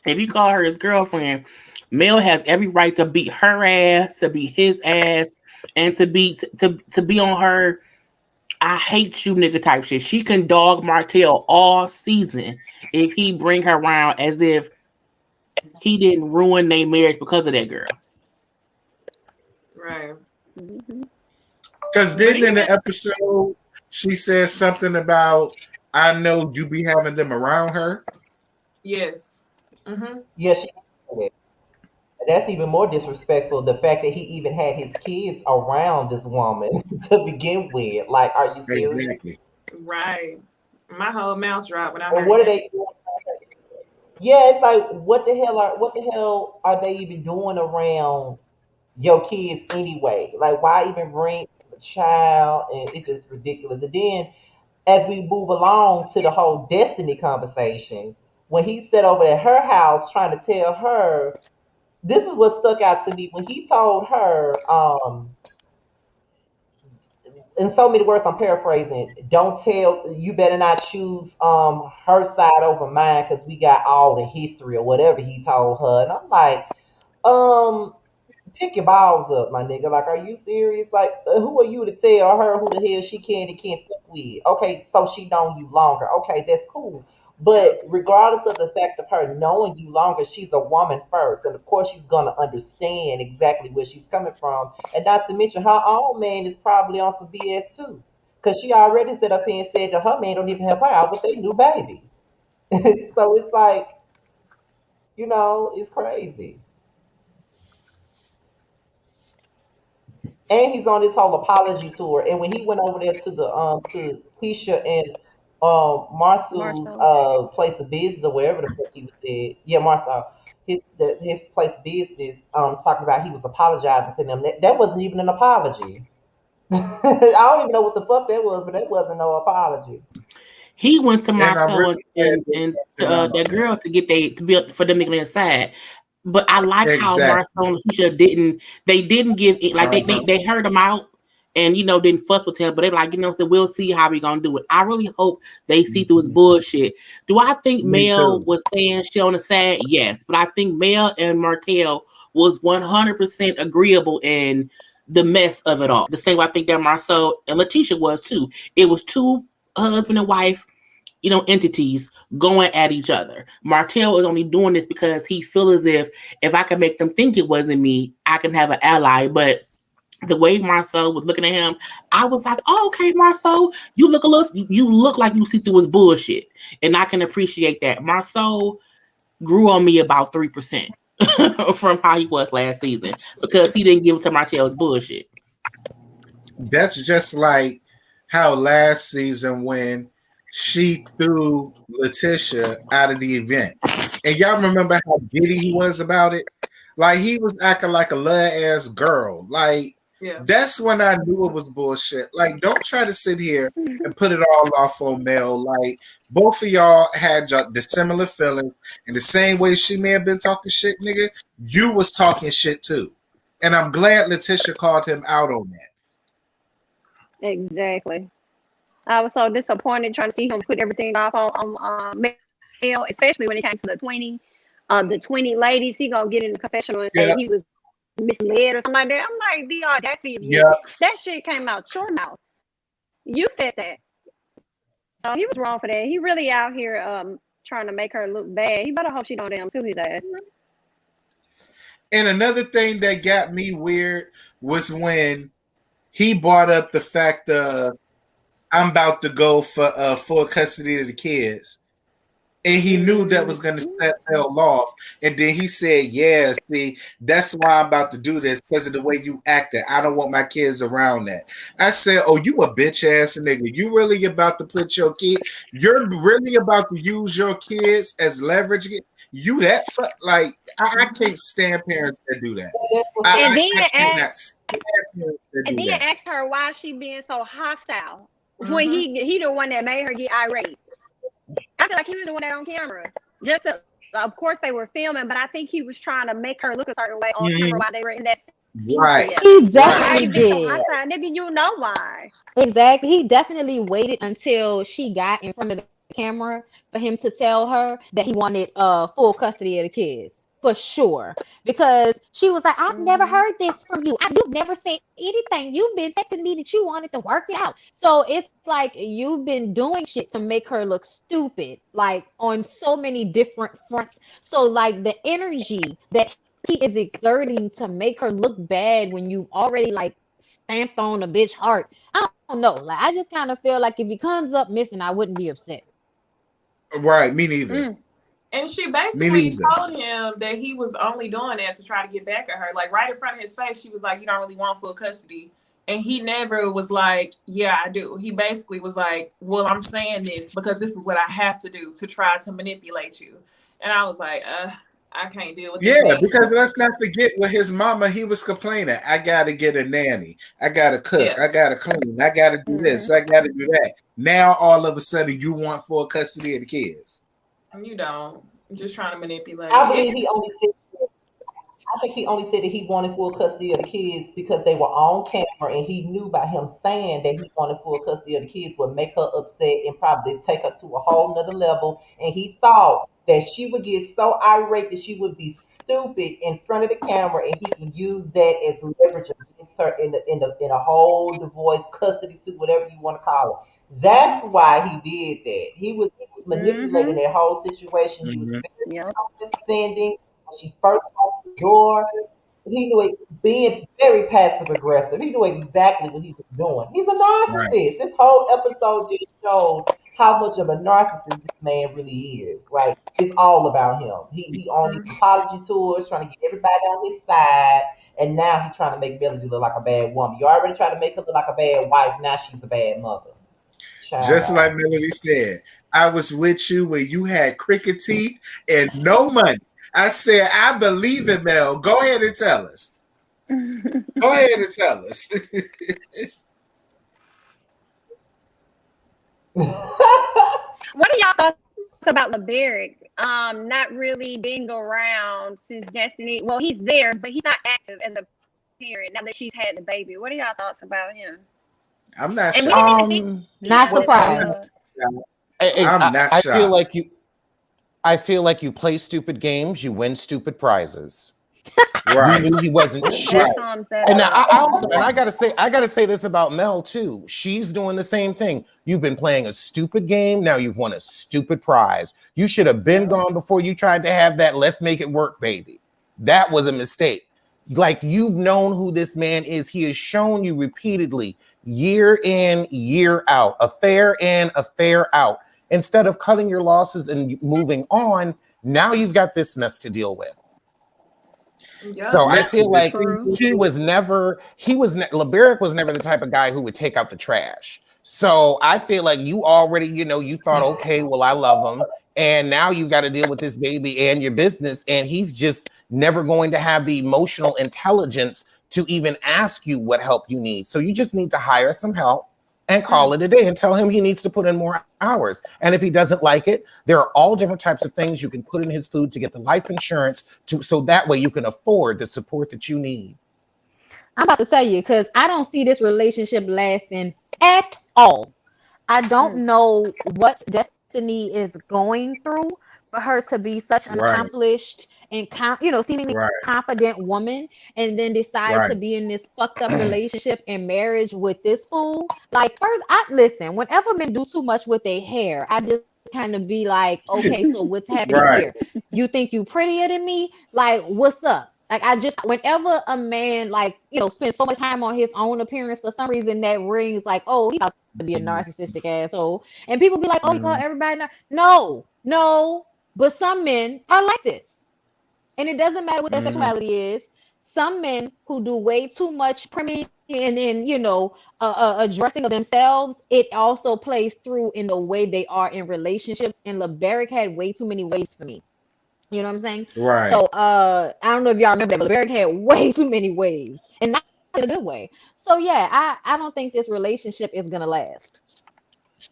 If he called her his girlfriend, Mel has every right to beat her ass, to beat his ass, and to be on her I hate you nigga type shit. She can dog Martell all season if he bring her around as if he didn't ruin their marriage because of that girl. Right. Because then in the episode, she says something about, I know you be having them around her. Yes. Mm-hmm. Yeah, she did it. That's even more disrespectful. The fact that he even had his kids around this woman to begin with. Like, are you serious? Exactly. Right. My whole mouth dropped when I And heard what are that. they doing? Yeah, it's like what the hell are they even doing around your kids anyway? Like, why even bring the child? And it's just ridiculous. And then as we move along to the whole destiny conversation, when he sat over at her house trying to tell her, this is what stuck out to me when he told her, in so many words, I'm paraphrasing. Don't tell. You better not choose her side over mine because we got all the history or whatever he told her. And I'm like, um, pick your balls up, my nigga. Like, are you serious? Like, who are you to tell her who the hell she can and can't fuck with? Okay, so she known you longer. Okay, that's cool. But regardless of the fact of her knowing you longer, she's a woman first, and of course she's gonna understand exactly where she's coming from. And not to mention, her own man is probably on some BS too, because she already set up here and said that her man don't even help her out with their new baby. So it's like, it's crazy. And he's on this whole apology tour. And when he went over there to Tisha and Marcel's Marcel. place of business or wherever the fuck he was at, yeah, Marcel, his place of business, talking about he was apologizing to them. That wasn't even an apology. I don't even know what the fuck that was, but that wasn't no apology. He went to And I'm Marcel really glad and they to that girl to get they to be for them to get inside. But I like how exactly. Marcel and Keisha didn't give it like they heard him out and didn't fuss with him, but they're like, so we'll see how we gonna do it. I really hope they see through his bullshit. Do I think Me Mel too. was saying shit on the side? Yes, but I think Mel and Martell was 100% agreeable in the mess of it all. The same way I think that Marcel and Letitia was too. It was two husband and wife entities going at each other. Martell is only doing this because he feels as if I can make them think it wasn't me, I can have an ally. But the way Marcel was looking at him, I was like, "Oh, okay, Marcel, you look like you see through his bullshit," and I can appreciate that. Marcel grew on me about 3% from how he was last season because he didn't give it to Martell's bullshit. That's just like how last season when she threw Letitia out of the event. And y'all remember how giddy he was about it? Like he was acting like a love ass girl. Like that's when I knew it was bullshit. Like, don't try to sit here and put it all off on Mel. Like both of y'all had the similar feelings, and the same way she may have been talking shit, nigga, you was talking shit too. And I'm glad Letitia called him out on that. Exactly. I was so disappointed trying to see him put everything off on Mel, especially when it came to the 20 ladies. He gonna get in the confessional and say he was misled or something like that. I'm like, the audacity of you. That shit came out your mouth. You said that. So he was wrong for that. He really out here trying to make her look bad. He better hope she don't damn sue his ass. And another thing that got me weird was when he brought up the fact I'm about to go for full custody of the kids. And he knew that was going to set Mel off. And then he said, yeah, see, that's why I'm about to do this because of the way you acted. I don't want my kids around that. I said, oh, you a bitch ass nigga. You really about to put your kid, you're really about to use your kids as leverage. You that, like, I can't stand parents that do that. And then asked her why she being so hostile when he the one that made her get irate. I feel like he was the one that on camera. Of course they were filming, but I think he was trying to make her look a certain way on camera while they were in that scene. Right. He definitely did. Nigga, you know why. Exactly. He definitely waited until she got in front of the camera for him to tell her that he wanted full custody of the kids. for sure, because she was like, I've never heard this from you. You've never said anything. You've been texting me that you wanted to work it out. So it's like you've been doing shit to make her look stupid, like on so many different fronts. So like the energy that he is exerting to make her look bad when you've already like stamped on a bitch heart. I don't know. Like I just kind of feel like if he comes up missing, I wouldn't be upset. Right, me neither. And she basically told him that he was only doing that to try to get back at her. Like right in front of his face, she was like, you don't really want full custody. And he never was like, yeah, I do. He basically was like, well, I'm saying this because this is what I have to do to try to manipulate you. And I was like, I can't deal with this. Yeah, because let's not forget with his mama, he was complaining. I gotta get a nanny. I gotta cook. I gotta clean. I gotta do this. I gotta do that. Now all of a sudden you want full custody of the kids. You don't. I'm just trying to manipulate. I believe he only said. I think he only said that he wanted full custody of the kids because they were on camera, and he knew by him saying that he wanted full custody of the kids would make her upset and probably take her to a whole nother level. And he thought that she would get so irate that she would be stupid in front of the camera, and he can use that as leverage against her in a whole divorce custody suit, whatever you want to call it. That's why he did that. He was manipulating that whole situation. He was very condescending. When she first opened the door, he knew it, being very passive aggressive. He knew exactly what he was doing. He's a narcissist. Right. This whole episode just showed how much of a narcissist this man really is. Like, it's all about him. He on these apology tours, trying to get everybody on his side, and now he's trying to make Melody look like a bad woman. You already trying to make her look like a bad wife. Now she's a bad mother. Child. Just like Melody said, I was with you when you had crooked teeth and no money. I said, I believe it, Mel. Go ahead and tell us. Go ahead and tell us. What are y'all thoughts about LeBerick? Not really being around since Destiny. Well, he's there, but he's not active as a parent now that she's had the baby. What are y'all thoughts about him? I'm not shocked. Not surprised. I'm not shocked. I feel like you play stupid games, you win stupid prizes. Right. We knew he wasn't shit. And I gotta say this about Mel too. She's doing the same thing. You've been playing a stupid game, now you've won a stupid prize. You should have been gone before you tried to have that let's make it work, baby. That was a mistake. Like, you've known who this man is. He has shown you repeatedly, year in, year out, affair in, affair out. Instead of cutting your losses and moving on, now you've got this mess to deal with. Yeah, so I feel like LeBerick was never the type of guy who would take out the trash. So I feel like you already, you thought, okay, well, I love him. And now you got to deal with this baby and your business. And he's just never going to have the emotional intelligence to even ask you what help you need. So you just need to hire some help and call it a day and tell him he needs to put in more hours. And if he doesn't like it, there are all different types of things you can put in his food to get the life insurance so that way you can afford the support that you need. I'm about to tell you, because I don't see this relationship lasting at all. I don't know what Destiny is going through for her to be such an accomplished and seemingly confident woman, and then decide to be in this fucked up relationship and marriage with this fool. Like, first, listen, whenever men do too much with their hair, I just kind of be like, okay, so what's happening here? You think you prettier than me? Like, what's up? Like, whenever a man, spends so much time on his own appearance, for some reason that rings like, oh, he about to be a narcissistic asshole. And people be like, oh, you call everybody no. But some men are like this. And it doesn't matter what their sexuality is. Some men who do way too much priming and addressing of themselves, it also plays through in the way they are in relationships. And LeBerick had way too many ways for me. You know what I'm saying? Right. So I don't know if y'all remember that, but LeBerick had way too many waves, and not in a good way. So yeah, I don't think this relationship is gonna last.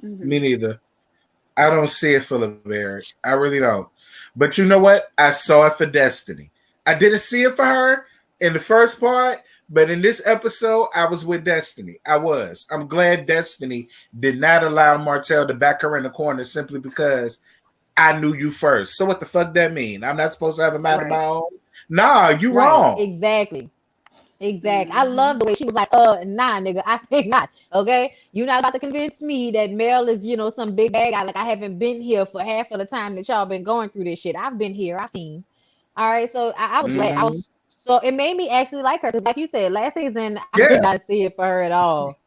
Me neither. I don't see it for LeBerick. I really don't. But you know what? I saw it for Destiny. I didn't see it for her in the first part, but in this episode, I was with Destiny. I was. I'm glad Destiny did not allow Martell to back her in the corner simply because I knew you first. So what the fuck that mean? I'm not supposed to have a mind of Right. my own? Nah, you Right. wrong. Exactly. Exactly. I Mm-hmm. love the way she was like, nah, nigga, I think not. Okay. You're not about to convince me that Mel is, some big bad guy. Like, I haven't been here for half of the time that y'all been going through this shit. I've been here. I've seen. All right. So I was glad. Mhm. So it made me actually like her. Because like you said, last season, I Yeah. did not see it for her at all.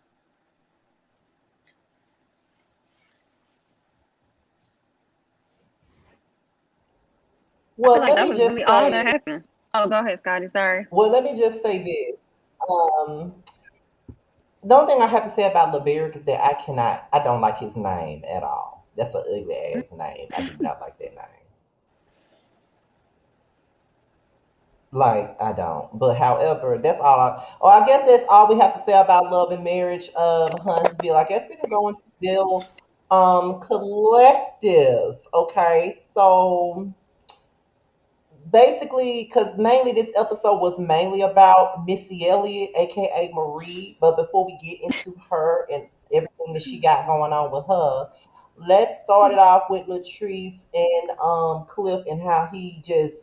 I feel Well, like let that me was just really all that say, happened. Oh, go ahead, Scotty. Sorry. well, let me just say this. Um, the only thing I have to say about LeBeric is that I don't like his name at all. That's an ugly ass name. I do not like that name. Like, I don't. But however, that's all I guess that's all we have to say about Love and Marriage of Huntsville. I guess we can go into Bill Collective. Okay. So basically, because mainly this episode was mainly about Missy Elliott, aka Marie. But before we get into her and everything that she got going on with her, let's start it off with Latrice and Cliff and how he just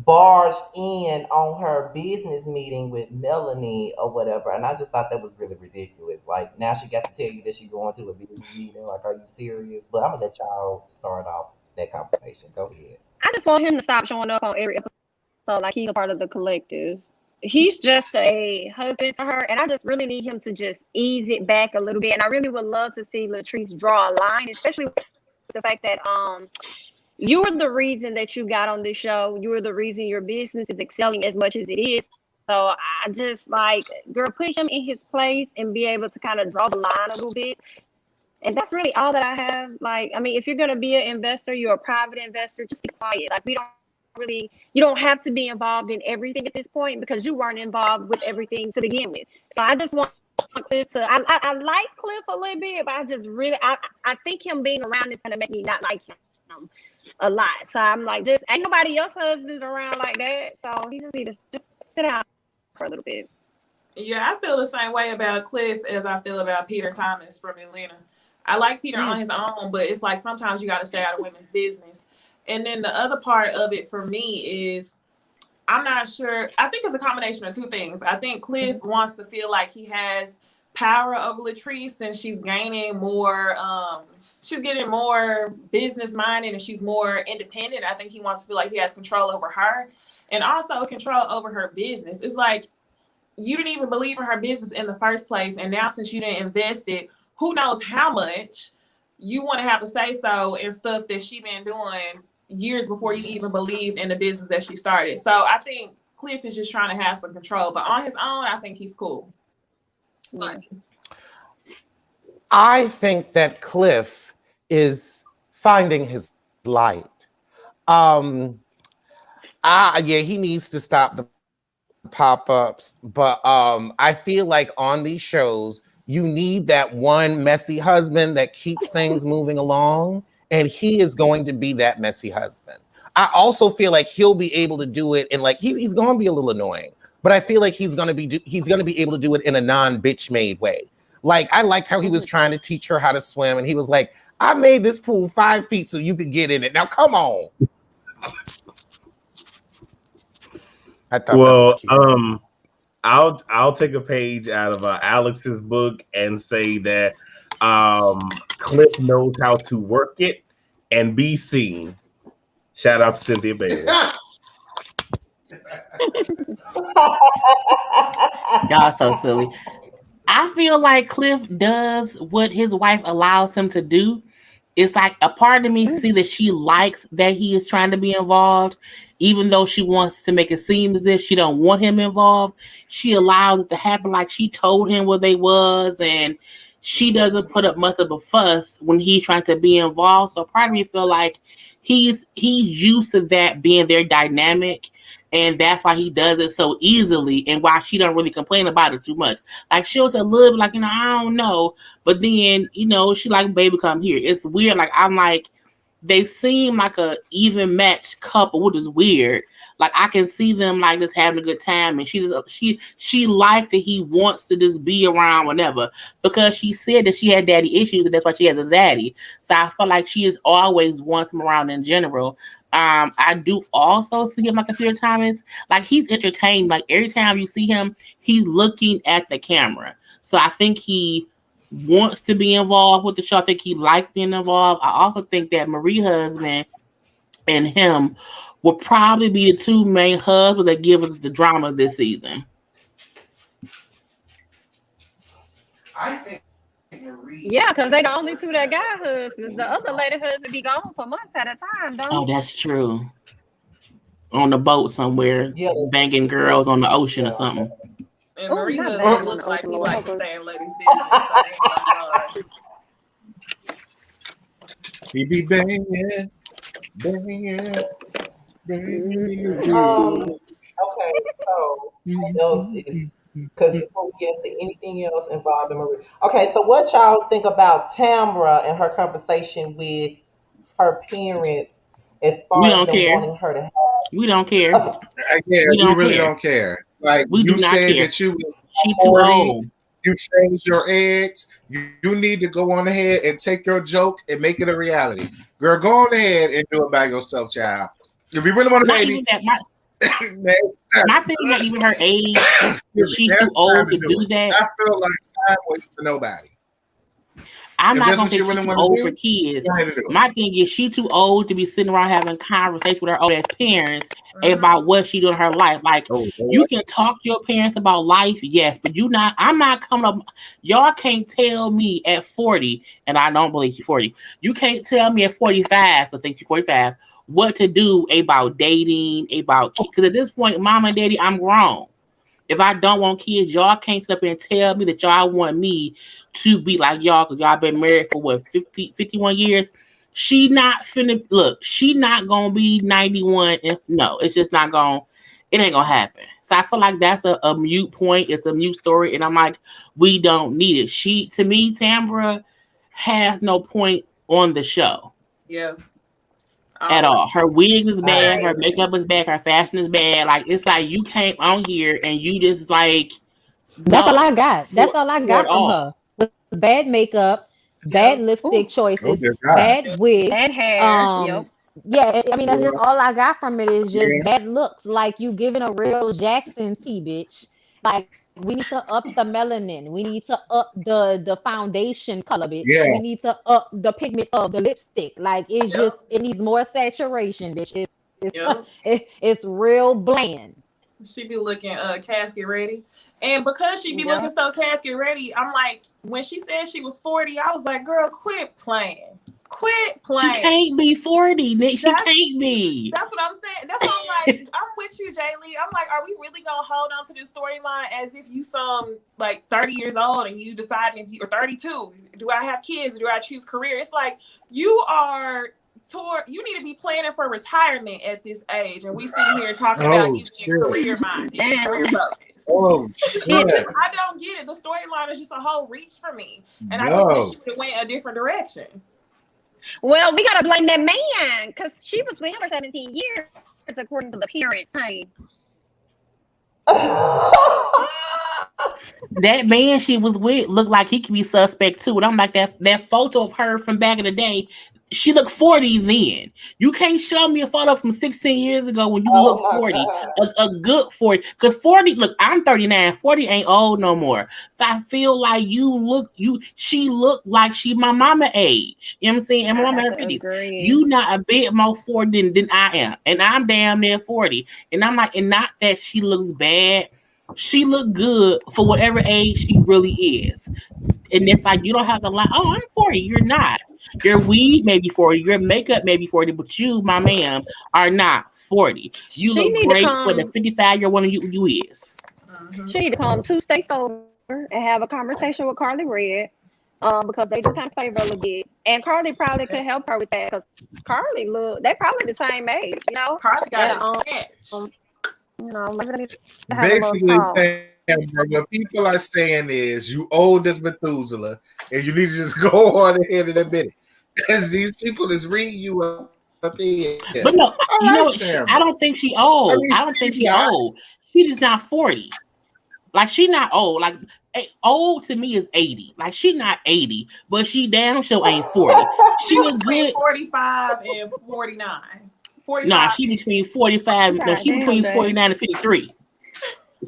barged in on her business meeting with Melanie or whatever, and I just thought that was really ridiculous. Like, now she got to tell you that she's going to a business meeting. Like, are you serious? But I'm gonna let y'all start off that conversation. Go ahead. I just want him to stop showing up on every episode like he's a part of the collective. He's just a husband to her, and I just really need him to just ease it back a little bit. And I really would love to see Latrice draw a line, especially with the fact that you were the reason that you got on this show. You were the reason your business is excelling as much as it is. So I just like, girl, put him in his place and be able to kind of draw the line a little bit. And that's really all that I have. Like, I mean, if you're going to be an investor, you're a private investor, just be quiet. Like, you don't have to be involved in everything at this point because you weren't involved with everything to begin with. So I just want Cliff to, I like Cliff a little bit, but I just really, I think him being around is going to make me not like him a lot. So I'm like, just ain't nobody else husbands around like that. So he just need to just sit down for a little bit. Yeah, I feel the same way about Cliff as I feel about Peter Thomas from Atlanta. I like Peter on his own, but it's like sometimes you got to stay out of women's business. And then the other part of it for me is I'm not sure. I think it's a combination of two things. I think Cliff wants to feel like he has power over Latrice and she's gaining more, she's getting more business minded and she's more independent. I think he wants to feel like he has control over her and also control over her business. It's like you didn't even believe in her business in the first place. And now since you didn't invest it, who knows how much you want to have a say so in stuff that she been doing years before you even believed in the business that she started. So I think Cliff is just trying to have some control, but on his own, I think he's cool. Funny. I think that Cliff is finding his light. Yeah, he needs to stop the pop-ups, but I feel like on these shows, you need that one messy husband that keeps things moving along, and he is going to be that messy husband. I also feel like he'll be able to do it, and like he's going to be a little annoying, but I feel like he's going to be able to do it in a non-bitch made way. Like, I liked how he was trying to teach her how to swim, and he was like, "I made this pool 5 feet so you could get in it. Now come on." I thought that was cute. I'll take a page out of Alex's book and say that Cliff knows how to work it and be seen. Shout out to Cynthia Bailey. Y'all so silly. I feel like Cliff does what his wife allows him to do. It's like a part of me see that she likes that he is trying to be involved, even though she wants to make it seem as if she don't want him involved. She allows it to happen, like she told him what they was, and she doesn't put up much of a fuss when he's trying to be involved. So part of me feel like he's used to that being their dynamic, and that's why he does it so easily, and why she don't really complain about it too much. Like, she'll say a little bit like, I don't know, but then, she like, baby, come here. It's weird. Like, I'm like, they seem like a even matched couple, which is weird. Like I can see them like just having a good time, and she likes that he wants to just be around whenever, because she said that she had daddy issues and that's why she has a zaddy. So I feel like she is always wants him around in general. I do also see him like a few times, like he's entertained. Like every time you see him, he's looking at the camera. So I think he wants to be involved with the show. I think he likes being involved. I also think that Marie's husband and him will probably be the two main husbands that give us the drama this season. I think Marie. Yeah, because they the only two that got husbands. The other lady husband be gone for months at a time, don't Oh, he? that's true. On the boat somewhere, Yeah. banging girls on the ocean or something. And Oh, Marie not husband bad. look like he Lord, like help to us. stay in ladies' business. So I ain't gonna lie. He be banging, banging, banging. Okay, so what else is, because before we get into anything else involving Marie. Okay, so what y'all think about Tamra and her conversation with her parents as We far as don't them care. wanting her to have? We don't care. Yeah, We we don't really care. don't care. Like We do you not said care. that you was She too 40, old. you froze your eggs. You need to go on ahead and take your joke and make it a reality. Girl, go on ahead and do it by yourself, child. If you really want a Not baby, even that. My man, thing is not even her age. She's that's too the old time to to do it. that. I feel like time waits for nobody. I'm If not that's gonna what say you she's really too want old to for do, kids. go ahead and do it. My thing is she too old to be sitting around having conversation with her old ass parents Mhm. about what she doing in her life. Like Oh, you can talk to your parents about life, yes, but I'm not coming up. Y'all can't tell me at 40, and I don't believe she's 40. You can't tell me at 45, but think she's 45, what to do about dating, about kids. Because at this point, mom and daddy, I'm grown. If I don't want kids, y'all can't sit up and tell me that y'all want me to be like y'all, because y'all been married for what, 51 years. She not finna look, she not gonna be 91. No, it's just not gonna, it ain't gonna happen. So I feel like that's a mute point. It's a mute story. And I'm like, we don't need it. To me, Tamra has no point on the show. Yeah. At all. Her wig is bad, her Right. makeup is bad, her fashion is bad. Like it's like you came on here and you just like That's all I no got. That's all I for it got from all. her. Was bad makeup, bad Yep. lipstick Ooh, oh choices, dear God. bad wig. bad hair. Yep. Yeah, I mean that's Yeah, just all I got from it is just yeah, bad looks. Like you giving a real Jackson T bitch. Like we need to up the melanin. We need to up the foundation color, bitch. yeah. We need to up the pigment of the lipstick. Like it's Yep. just it needs more saturation, bitch. Yep. It's real bland. She be looking casket ready. And because she be looking Yep. so casket ready, I'm like, when she said she was 40, I was like, girl, quit playing. Quit She playing. can't be 40, Nick. She That's can't be. that's what I'm saying. That's what I'm like. I'm with you, Jay Lee. I'm like, are we really gonna hold on to this storyline as if you some like 30 years old and you deciding if you or 32, do I have kids or do I choose career? It's like you are you need to be planning for retirement at this age, and we sitting here talking about Oh you being shit. career minded, career Damn. focused. Oh Shit. shit. I don't get it. The storyline is just a whole reach for me, and I just wish No. she would have went a different direction. Well, we gotta blame that man because she was with him for 17 years, according to the parents. Hey, That man she was with looked like he could be suspect too. And I'm like, that photo of her from back in the day, she looked 40 then. You can't show me a photo from 16 years ago when you look Oh my 40. God. A good 40. Because 40, look, I'm 39. 40 ain't old no more. So I feel like she looked like she my mama age. You know what I'm saying? And my I mama have in her to 50s. agree. You not a bit more 40 than I am. And I'm damn near 40. And I'm like, and not that she looks bad. She looked good for whatever age she really is. And it's like you don't have to lie. Oh, I'm 40. You're not. Your weed may be 40. Your makeup may be 40, but you, my ma'am, are not 40. You She look need to great for the come. 55-year-old one you is. She need to come 2 states over and have a conversation with Carly Red, because they do kind of favor a little bit, and Carly probably could help her with that because Carly they probably the same age, you know. Carly got And it snatched. maybe they need to have a little Basically talk. saying what people are saying is you old as Methuselah and you need to just go on ahead and admit it. because these people is reading you up here. But no, you know what? Tamra. I don't think she old. I don't think she's old. She just not 40. Like she not old. Like old to me is 80. Like she not 80, but she damn sure ain't 40. She was between good. 45 and 49. 45. Nah, she between 45. No, she between 49 and 53.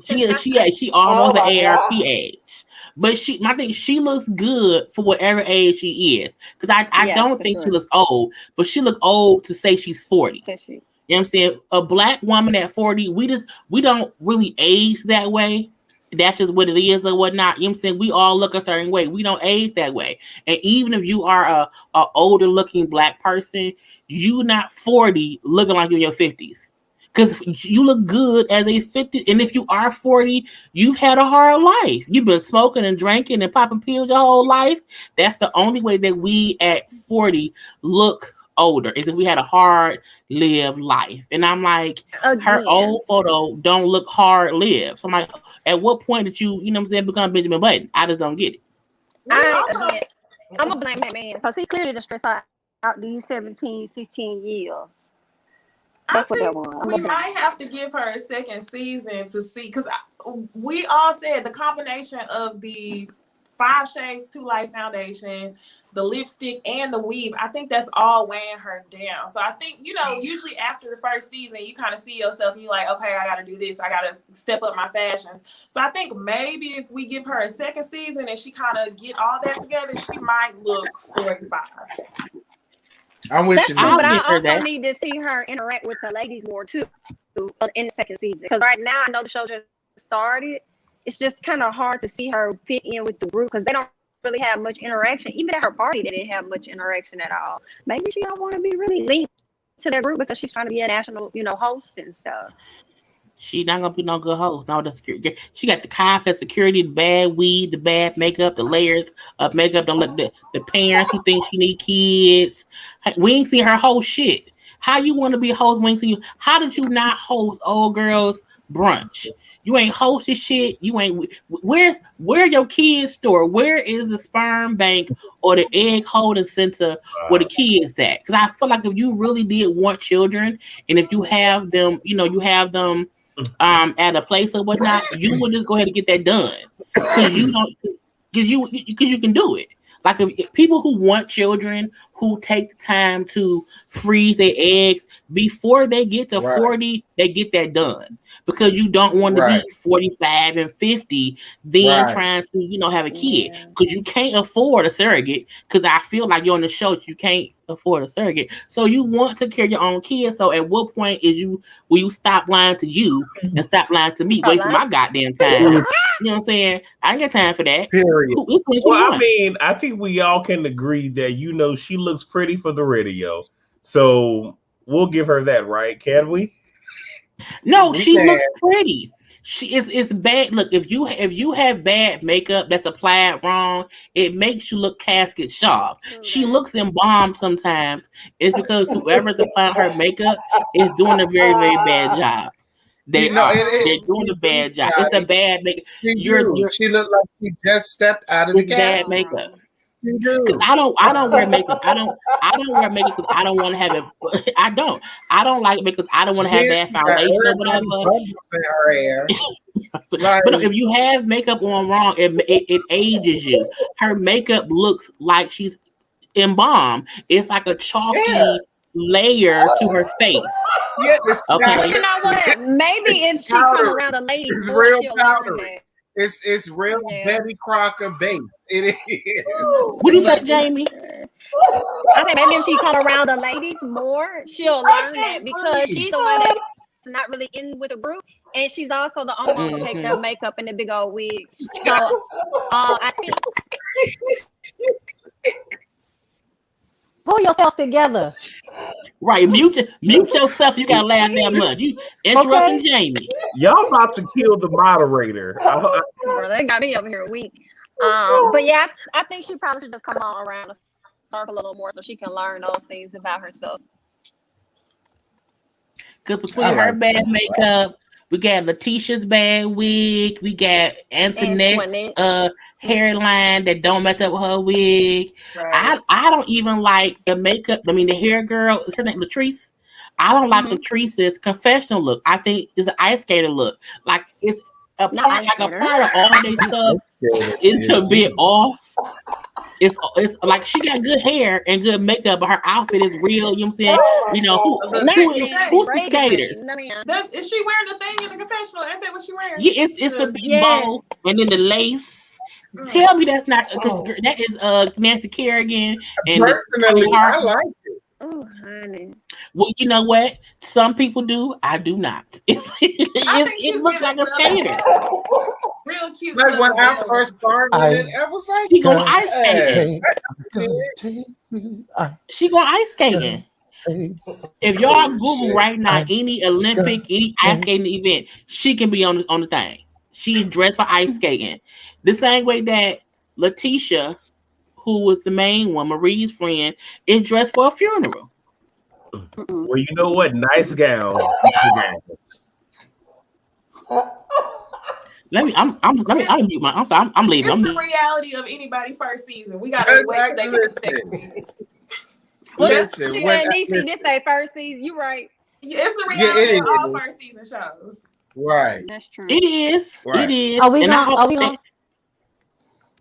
She almost an ARP age. But I think she looks good for whatever age she is. Because I don't think she looks old, but she looks old to say she's 40. You know what I'm saying? A black woman at 40, we don't really age that way. That's just what it is or whatnot. You know what I'm saying? We all look a certain way. We don't age that way. And even if you are a older looking black person, you not 40 looking like you're in your 50s. Because you look good as a 50. And if you are 40, you've had a hard life. You've been smoking and drinking and popping pills your whole life. That's the only way that we at 40 look older, is if we had a hard lived life. And I'm like, her old photo don't look hard lived. So I'm like, at what point did you know what I'm saying, become Benjamin Button? I just don't get it. I'm gonna blame that man because he clearly just stressed out these 17, 16 years. That's what that was. We might have to give her a second season to see, because we all said the combination of the 5 Shades Too Light foundation, the lipstick, and the weave, I think that's all weighing her down. So I think, usually after the first season, you kind of see yourself and you're like, okay, I got to do this. I got to step up my fashions. So I think maybe if we give her a second season and she kind of get all that together, she might look 45. I'm with you. But I also need to see her interact with the ladies more too in the second season. Because right now, I know the show just started. It's just kind of hard to see her fit in with the group because they don't really have much interaction. Even at her party, they didn't have much interaction at all. Maybe she don't want to be really linked to their group because she's trying to be a national, host and stuff. She not gonna be no good host. No, the security. She got the cop, the security, the bad weed, the bad makeup, the layers of makeup. Don't look the parents who think she need kids. We ain't seen her whole shit. How you want to be a host? We ain't seen you. How did you not host old girls brunch? You ain't hosted shit. You ain't. Where your kids store? Where is the sperm bank or the egg holding center where the kids at? Because I feel like if you really did want children, and if you have them, you have them at a place or whatnot, you would just go ahead and get that done. Because you can do it. Like if people who want children, who take the time to freeze their eggs before they get to 40, they get that done. Because you don't want to be 45 and 50, then trying to, have a kid. Because you can't afford a surrogate. Because I feel like you're on the show, you can't afford a surrogate. So you want to carry your own kids. So at what point will you stop lying to you and stop lying to me? Wasting my goddamn time. You know what I'm saying? I ain't got time for that. Period. Well, I mean, I think we all can agree that, she looks pretty for the radio. So we'll give her that, right? Can we? No, she looks pretty. It's bad. Look, if you have bad makeup that's applied wrong, it makes you look casket sharp. She looks embalmed sometimes. It's because whoever's applying her makeup is doing a very, very bad job. They're doing a bad job. It's a bad makeup. She looked like she just stepped out of the gas. Bad makeup. I don't wear makeup. I don't wear makeup because I don't want to have it. I don't like it because I don't want to have bad foundation or whatever. But if you have makeup on wrong, it ages you. Her makeup looks like she's embalmed. It's like a chalky layer to her face. Okay. You know what? Maybe if she come around a lady, it's real powdery. It's real Betty Crocker base. It is. What you say, Jamie? I said maybe if she come around the ladies more, she'll learn that because she's the one that's not really in with a group, and she's also the only one who takes their makeup and the big old wig. So I think. Pull yourself together. Right, mute yourself. You gotta laugh that much. You interrupting Jamie. Y'all about to kill the moderator. Bro, they got me over here weak. But yeah, I think she probably should just come on around the circle a little more so she can learn those things about herself. Because between her bad makeup, We got Letitia's bad wig. We got Antoinette's hairline that don't match up with her wig. Right. I don't even like the makeup. I mean, the hair girl, is her name Latrice? I don't like Latrice's confessional look. I think it's an ice skater look. Like it's a part of all their stuff is a bit off. It's like she got good hair and good makeup, but her outfit is real. You know what I'm saying? You know who's the skaters? Is she wearing the thing in the confessional? Ain't that what she wearing? Yeah, it's the big bow and then the lace. Tell me that's not because that is Nancy Kerrigan and personally I like it. Oh, honey. Well, you know what? Some people do. I do not. It looks like a skater. Real cute. Like when I first started with it, I was like, she going ice skating. She going ice skating. If y'all Google right now any Olympic, any ice skating event, she can be on the thing. She dressed for ice skating. The same way that Letitia, who was the main one, Marie's friend, is dressed for a funeral. Well, you know what? Nice gown. I'm mute my. I'm sorry. I'm leaving. It's the reality of anybody first season. We gotta wait till they get the second season. Listen, this their first season. You right. Yeah, it's the reality of all first season shows. Right. That's true. It is. Right. It is. Are we gonna?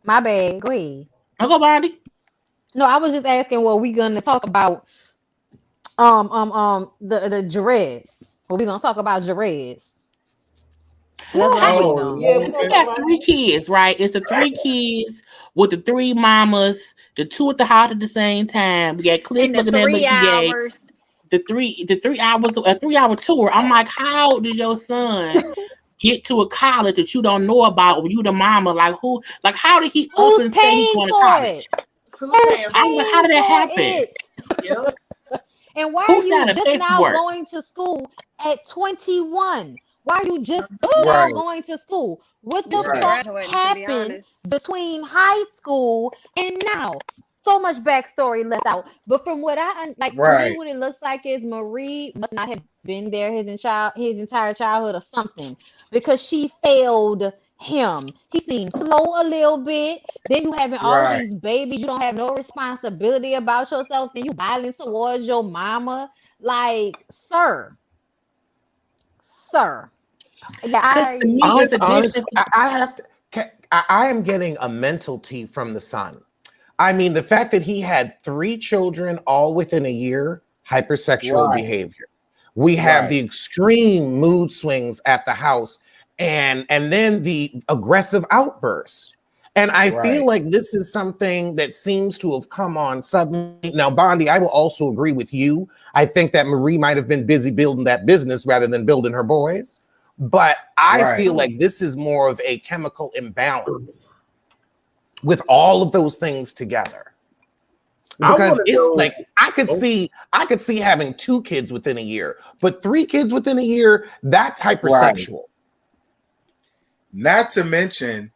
My bad. Go ahead. I'll go, Bonnie. No, I was just asking. What we gonna talk about? The Jareds. Well, we gonna talk about Jareds. We got 3 kids, right? It's the 3 kids with the 3 mamas, the 2 at the house at the same time. We got Cliff looking at looking gay. The 3 hours, a 3-hour tour. I'm like, how did your son get to a college that you don't know about when you the mama? Like who? Like how did he up and say he's going to college? I'm like, how did that happen? Yep. And why are you just now going to school at 21? Why are you just now going to school? What the fuck happened between high school and now? So much backstory left out. But from what I like, to me, what it looks like is Marie must not have been there his entire childhood or something, because she failed him. He seems slow a little bit. Then you having all these babies. You don't have no responsibility about yourself. Then you violent towards your mama. Like, sir. Yeah, I am getting a mental tea from the son. I mean, the fact that he had 3 children all within a year, hypersexual behavior. We have the extreme mood swings at the house and then the aggressive outburst. And I feel like this is something that seems to have come on suddenly. Now, Bondi, I will also agree with you. I think that Marie might have been busy building that business rather than building her boys. But I feel like this is more of a chemical imbalance with all of those things together. Because it's like I could see having 2 kids within a year, but 3 kids within a year, that's hypersexual. Not to mention,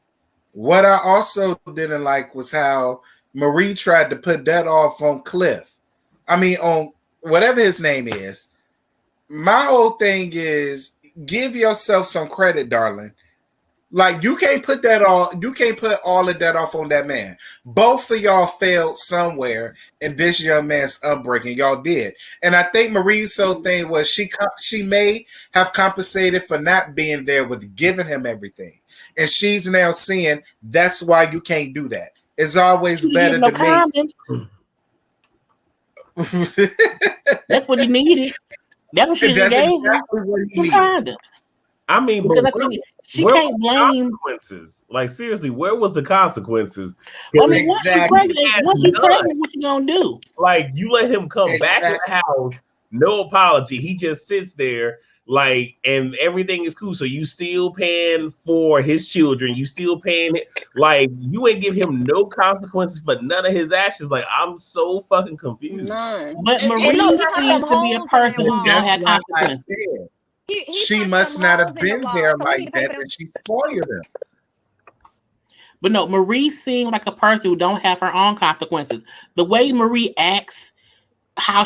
what I also didn't like was how Marie tried to put that off on Cliff. I mean, on whatever his name is. My whole thing is give yourself some credit, darling. Like you can't put all of that off on that man. Both of y'all failed somewhere in this young man's upbringing. Y'all did. And I think Marie's whole thing was she may have compensated for not being there with giving him everything. And she's now seeing that's why you can't do that. It's always better to me. That's what he needed. That was she gave him. Two condoms. I mean, because I think she can't blame consequences. Like seriously, where was the consequences? I mean, once you're pregnant, what you gonna do? Like you let him come back to the house, no apology. He just sits there, like, and everything is cool. So you still paying for his children? You still paying it? Like you ain't give him no consequences for none of his actions. Like I'm so fucking confused. None. But Marie seems to be a person who don't have consequences. She must not have been there like that, and she spoiled him. But no, Marie seemed like a person who don't have her own consequences. The way Marie acts how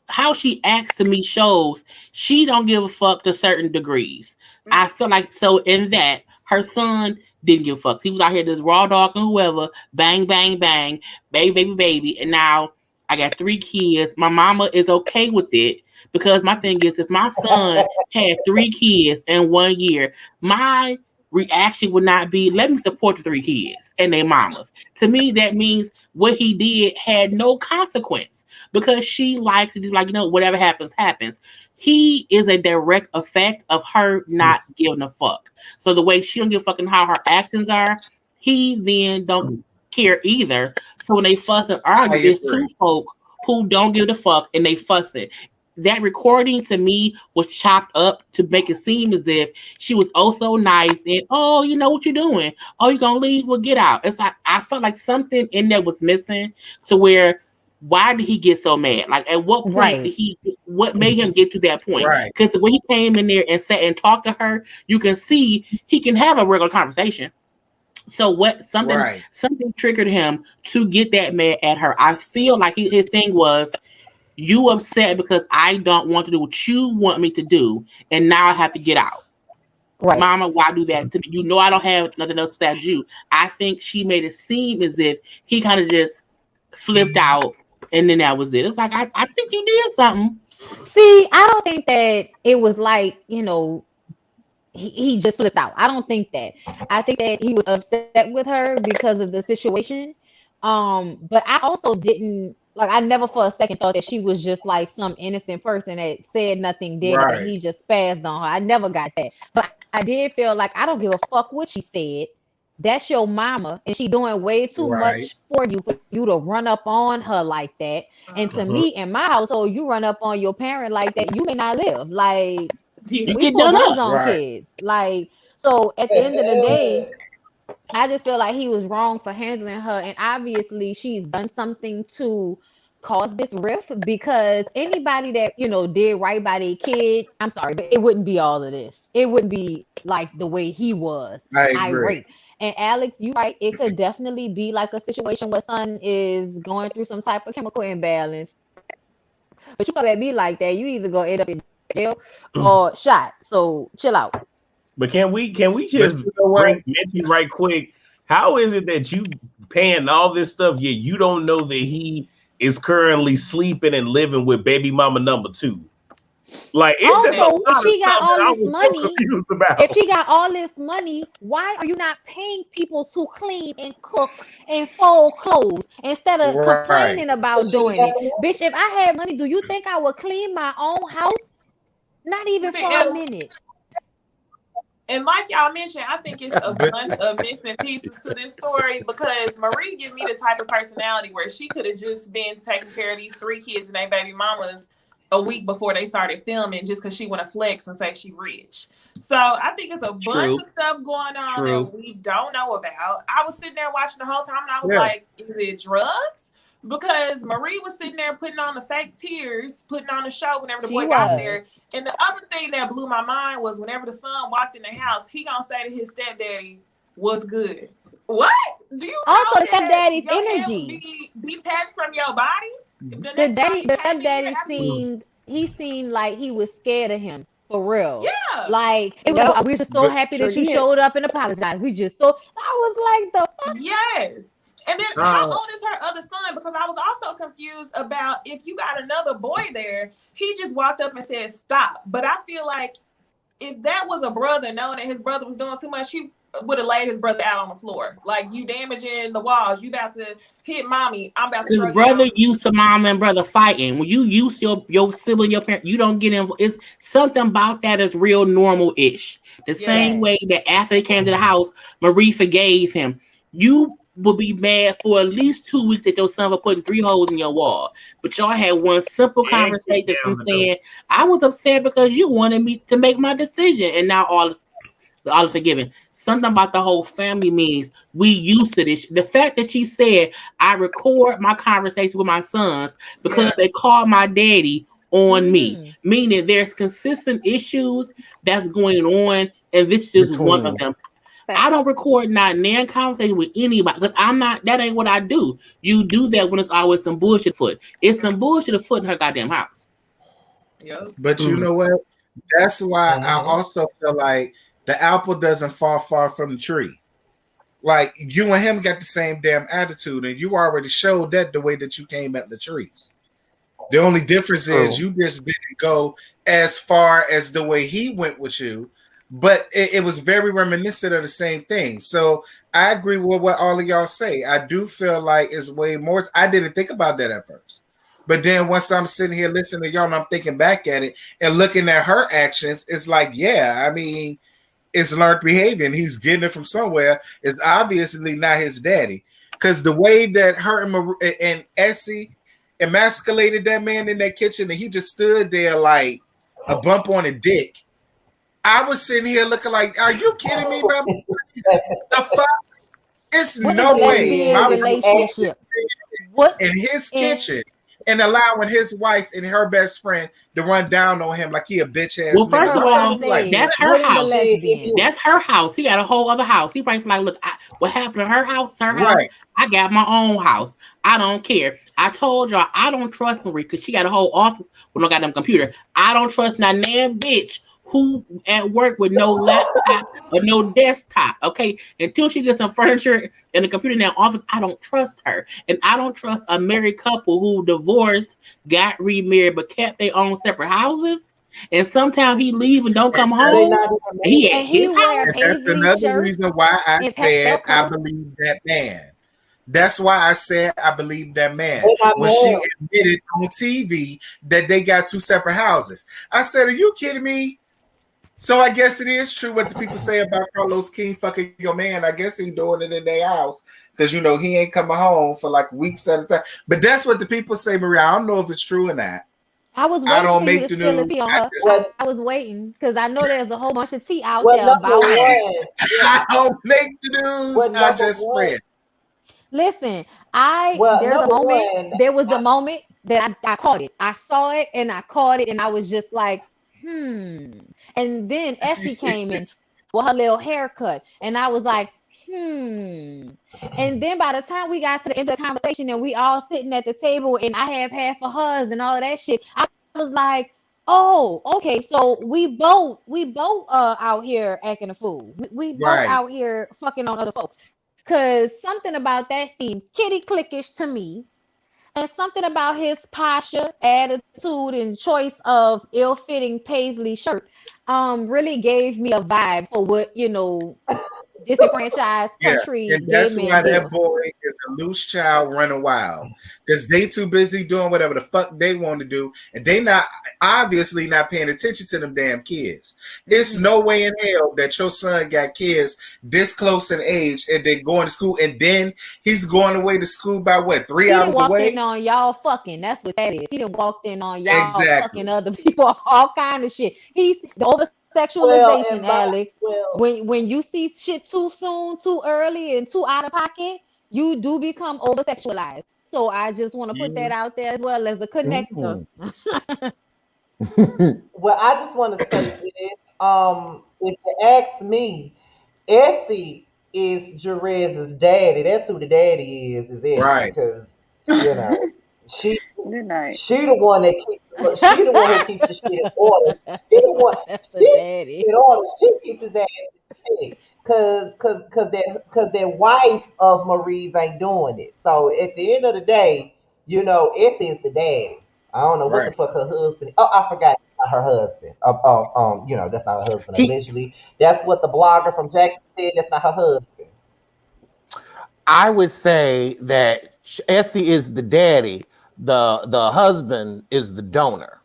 how she acts to me shows she don't give a fuck to certain degrees. I feel like so in that her son didn't give a fuck. He was out here just raw dog and whoever, bang, bang, bang, baby, baby, baby. And now I got 3 kids. My mama is okay with it because my thing is if my son had 3 kids in 1 year, my reaction would not be let me support the 3 kids and their mamas. To me, that means what he did had no consequence because she likes to just like, whatever happens, happens. He is a direct effect of her not giving a fuck. So the way she don't give a fuck and how her actions are, he then don't care either. So when they fuss and argue, there's 2 folk who don't give a fuck and they fuss it. That recording to me was chopped up to make it seem as if she was also nice and you know what you're doing. Oh, you're gonna leave? Well, get out. It's like I felt like something in there was missing to where why did he get so mad? Like at what point did what made him get to that point? Because when he came in there and sat and talked to her, you can see he can have a regular conversation. So what something triggered him to get that mad at her. I feel like his thing was you upset because I don't want to do what you want me to do, and now I have to get out. Right. Mama, why do that to me? You know I don't have nothing else besides you. I think she made it seem as if he kind of just flipped out, and then that was it. It's like, I think you did something. See, I don't think that it was like, he just flipped out. I don't think that. I think that he was upset with her because of the situation. But I also didn't, I never for a second thought that she was just like some innocent person that said nothing, did and he just spazzed on her. I never got that. But I did feel like I don't give a fuck what she said. That's your mama, and she doing way too much for you to run up on her like that. And to me, in my household, you run up on your parent like that, you may not live. Like you we get put done guns up. on kids. Like so, at the end of the day, I just feel like he was wrong for handling her, and obviously she's done something to cause this rift because anybody that did right by their kid, I'm sorry, but it wouldn't be all of this. It wouldn't be like the way he was. Irate. And Alex, you're right. It could definitely be like a situation where son is going through some type of chemical imbalance. But you come at me like that, you either go end up in jail or shot. So chill out. But can we just mention right quick? How is it that you paying all this stuff yet you don't know that he is currently sleeping and living with baby mama number 2? Like it's also, if she got all this money, if she got all this money, why are you not paying people to clean and cook and fold clothes instead of complaining about doing it? Bitch, if I had money, do you think I would clean my own house? Not even for a minute. And like y'all mentioned, I think it's a bunch of missing pieces to this story because Marie give me the type of personality where she could have just been taking care of these 3 kids and their baby mamas a week before they started filming just because she want to flex and say she rich. So I think it's a bunch of stuff going on that we don't know about. I was sitting there watching the whole time and I was like, is it drugs? Because Marie was sitting there putting on the fake tears, putting on the show whenever the boy got there. And the other thing that blew my mind was whenever the son walked in the house, he gonna say to his stepdaddy, "What's good?" What? Do you also know the stepdaddy's energy be detached from your body? The stepdaddy seemed like he was scared of him for real. Yeah, like it was. We're just so happy that you showed up and apologized. We just I was like the fuck? Yes. And then how old is her other son? Because I was also confused about if you got another boy there, he just walked up and said stop. But I feel like if that was a brother knowing that his brother was doing too much, he would have laid his brother out on the floor. Like, you damaging the walls. You about to hit mommy. I'm about to throw his brother used to mom and brother fighting. When you use your sibling, your parent, you don't get involved. It's something about that is real normal-ish. The same way that after they came to the house, Marie forgave him. You will be mad for at least 2 weeks that your son for putting 3 holes in your wall. But y'all had one simple conversation from saying, I was upset because you wanted me to make my decision. And now all is forgiven. Something about the whole family means we used to this. The fact that she said, I record my conversation with my sons because they called my daddy on me. Meaning there's consistent issues that's going on, and this is just one of them. I don't record not nan conversation with anybody because I'm not. That ain't what I do. You do that when it's always some bullshit afoot. It's some bullshit afoot in her goddamn house. Yep. But you know what? That's why I also feel like the apple doesn't fall far from the tree. Like you and him got the same damn attitude, and you already showed that the way that you came at Latrice. The only difference is you just didn't go as far as the way he went with you, but it was very reminiscent of the same thing. So I agree with what all of y'all say. I do feel like it's way more. I didn't think about that at first. But then once I'm sitting here listening to y'all and I'm thinking back at it and looking at her actions, it's like, yeah, I mean, it's learned behavior and he's getting it from somewhere. It's obviously not his daddy. Because the way that her and Essie emasculated that man in that kitchen and he just stood there like a bump on a dick. I was sitting here looking like, are you kidding me, man? The fuck? It's no way my relationship in his kitchen and allowing his wife and her best friend to run down on him like he a bitch ass. Well, first of all, like, that's her house. That's her house. He got a whole other house. He probably like, look, what happened to her house? Her house. I got my own house. I don't care. I told y'all I don't trust Marie because she got a whole office with no goddamn computer. I don't trust that damn bitch who at work with no laptop or no desktop. Okay, until she gets some furniture and a computer in that office, I don't trust her. And I don't trust a married couple who divorced, got remarried, but kept their own separate houses. And sometimes he leave and don't come home. He at his house. That's another reason why I said I believe that man. That's why I said I believe that man. When she admitted on TV that they got two separate houses, I said, "Are you kidding me?" So I guess it is true what the people say about Carlos King fucking your man. I guess he doing it in their house because you know he ain't coming home for like weeks at a time. But that's what the people say, Maria. I don't know if it's true or not. I was waiting I don't for make you to the spill the news. tea on her. I was waiting because I know there's a whole bunch of tea out Well, there number about one, I don't make the news. Well, I just spread. Listen, there was a moment that I caught it. I saw it and I caught it and I was just like, And then Essie came in with her little haircut and I was like, And then by the time we got to the end of the conversation and we all sitting at the table and I have half of hers and all of that shit, I was like, oh, okay, so we both out here acting a fool. We both out here fucking on other folks. Cause something about that seemed kitty clickish to me. And something about his posture, attitude, and choice of ill-fitting paisley shirt really gave me a vibe for what, disenfranchised country and that's gay why men that do. boy is a loose child running wild because they too busy doing whatever the fuck they want to do, and they not obviously not paying attention to them damn kids. It's no way in hell that your son got kids this close in age and they going to school, and then he's going away to school by what 3 hours away. He walked in on y'all fucking. That's what that is. He done walked in on y'all fucking other people, all kind of shit. He's the over-sexualization, Alex. When you see shit too soon, too early, and too out of pocket, you do become over-sexualized. So I just want to put that out there as well as a connector. Well, I just want to say this. If you ask me, Essie is Jerez's daddy. That's who the daddy is Essie. Right. Because, she the one that keeps she the one who keeps the shit in order. She the one in order. She keeps his ass in check. Cause their wife of Marie's ain't doing it. So at the end of the day, Essie is the daddy. I don't know what the fuck her husband. Oh, I forgot her husband. That's not her husband. Allegedly, that's what the blogger from Jackson said. That's not her husband. I would say that Essie is the daddy. The husband is the donor.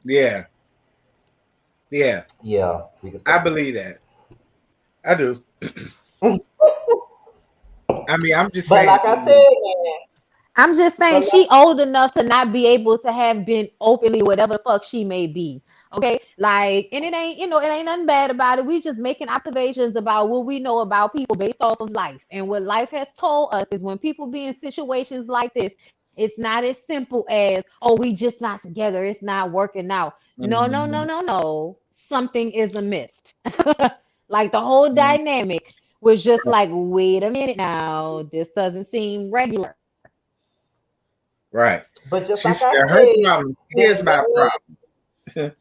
Yeah. I believe that. I do. I mean, I'm just saying. But like I said, man. I'm just saying she old enough to not be able to have been openly whatever the fuck she may be. Okay, like, and it ain't nothing bad about it. We just making observations about what we know about people based off of life. And what life has told us is when people be in situations like this, it's not as simple as, oh, we just not together. It's not working out. No. Something is amiss. Like the whole dynamic was just like, wait a minute now, this doesn't seem regular. Right. But just She like said I her said, problem is my that problem.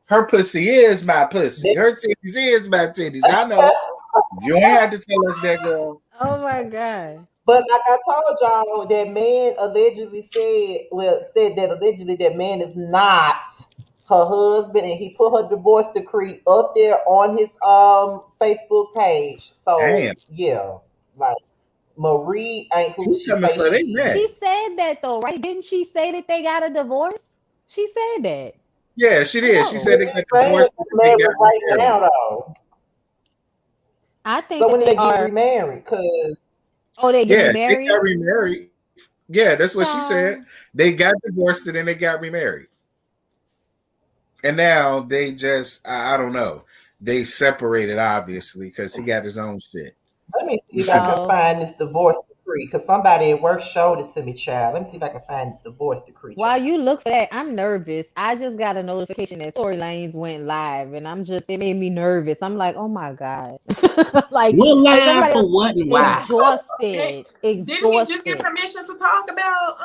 Her pussy is my pussy. man, Her titties is my titties. I know. You ain't had to tell us that, girl. Oh my God. but like I told y'all, that man allegedly said that allegedly that man is not her husband, and he put her divorce decree up there on his Facebook page. Damn. So yeah, like Marie ain't who She she coming say for their she neck. She is. said that though, right? Didn't she say that they got a divorce? She said that. Yeah, she did. She So said But they she's got saying divorced she's and they got married right remarried. now though. I think So that when did they they get are. remarried? Cause Oh, they Yeah, getting they got married? remarried. Yeah, that's what she said. Child. They got divorced and then they got remarried. And now they just, I don't know. They separated, obviously, because he got his own shit. let me see if I can Oh, find this divorce decree. Cause somebody at work showed it to me, child. Let me see if I can find this divorce decree, while child. you look for that, I'm nervous. I just got a notification that Tory Lanez went live, and it made me nervous. I'm like, oh my God. Like, We're as live everybody for else, what and why? Hey, exhausted. didn't he just get Exhausted. permission to talk about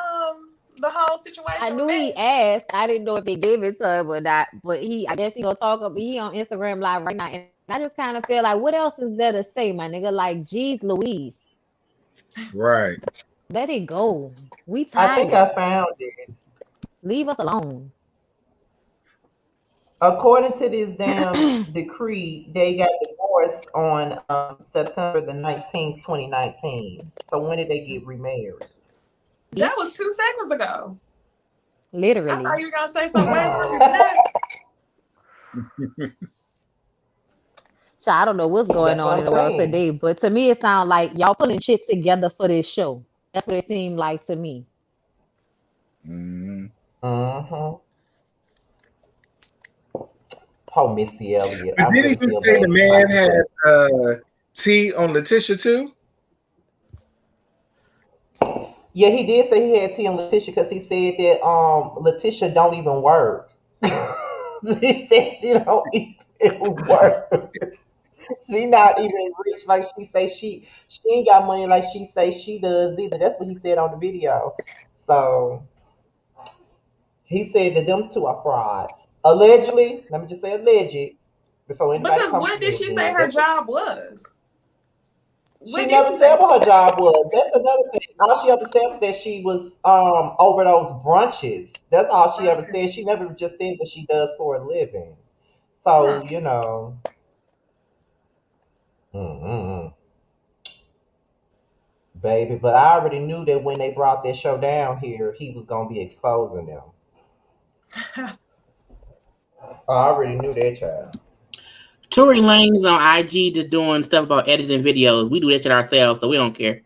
the whole I situation with knew he Meg? asked. I didn't know if they gave it to him or not, but I guess he gonna talk up. He on Instagram live right now, and I just kind of feel like, what else is there to say, my nigga? Like, geez, Louise, Right. let it go. We I think I tired. found it. Leave us alone. According to this damn decree, they got divorced on September the 19th, 2019. So when did they get remarried? That was Bitch, 2 seconds ago. I thought literally. you were gonna say something way earlier than that. So I don't know what's going That's on what in I'm the world saying. today, but to me, it sounds like y'all pulling shit together for this show. That's what it seemed like to me. Mm-hmm. Mm-hmm. Oh, Missy Elliott. But I did he really even feel say bad the for you about man Missy Elliott. had tea on Letitia too? Yeah, he did say he had tea on Letitia because he said that Letitia don't even work. He said she don't even work. She not even rich like she ain't got money like she say she does either. That's what he said on the video. So he said that them two are frauds. Allegedly, let me just say alleged before anybody Because come what for did me she say again. her job was? She What did never she said say? what her job was. That's another thing. All she ever said was that she was over those brunches. That's all she ever said. She never just said what she does for a living. Hmm. So, mm-mm, baby. But I already knew that when they brought that show down here, he was gonna be exposing them. I already knew that, child. Tory Lanez on IG just doing stuff about editing videos. We do that shit ourselves, so we don't care.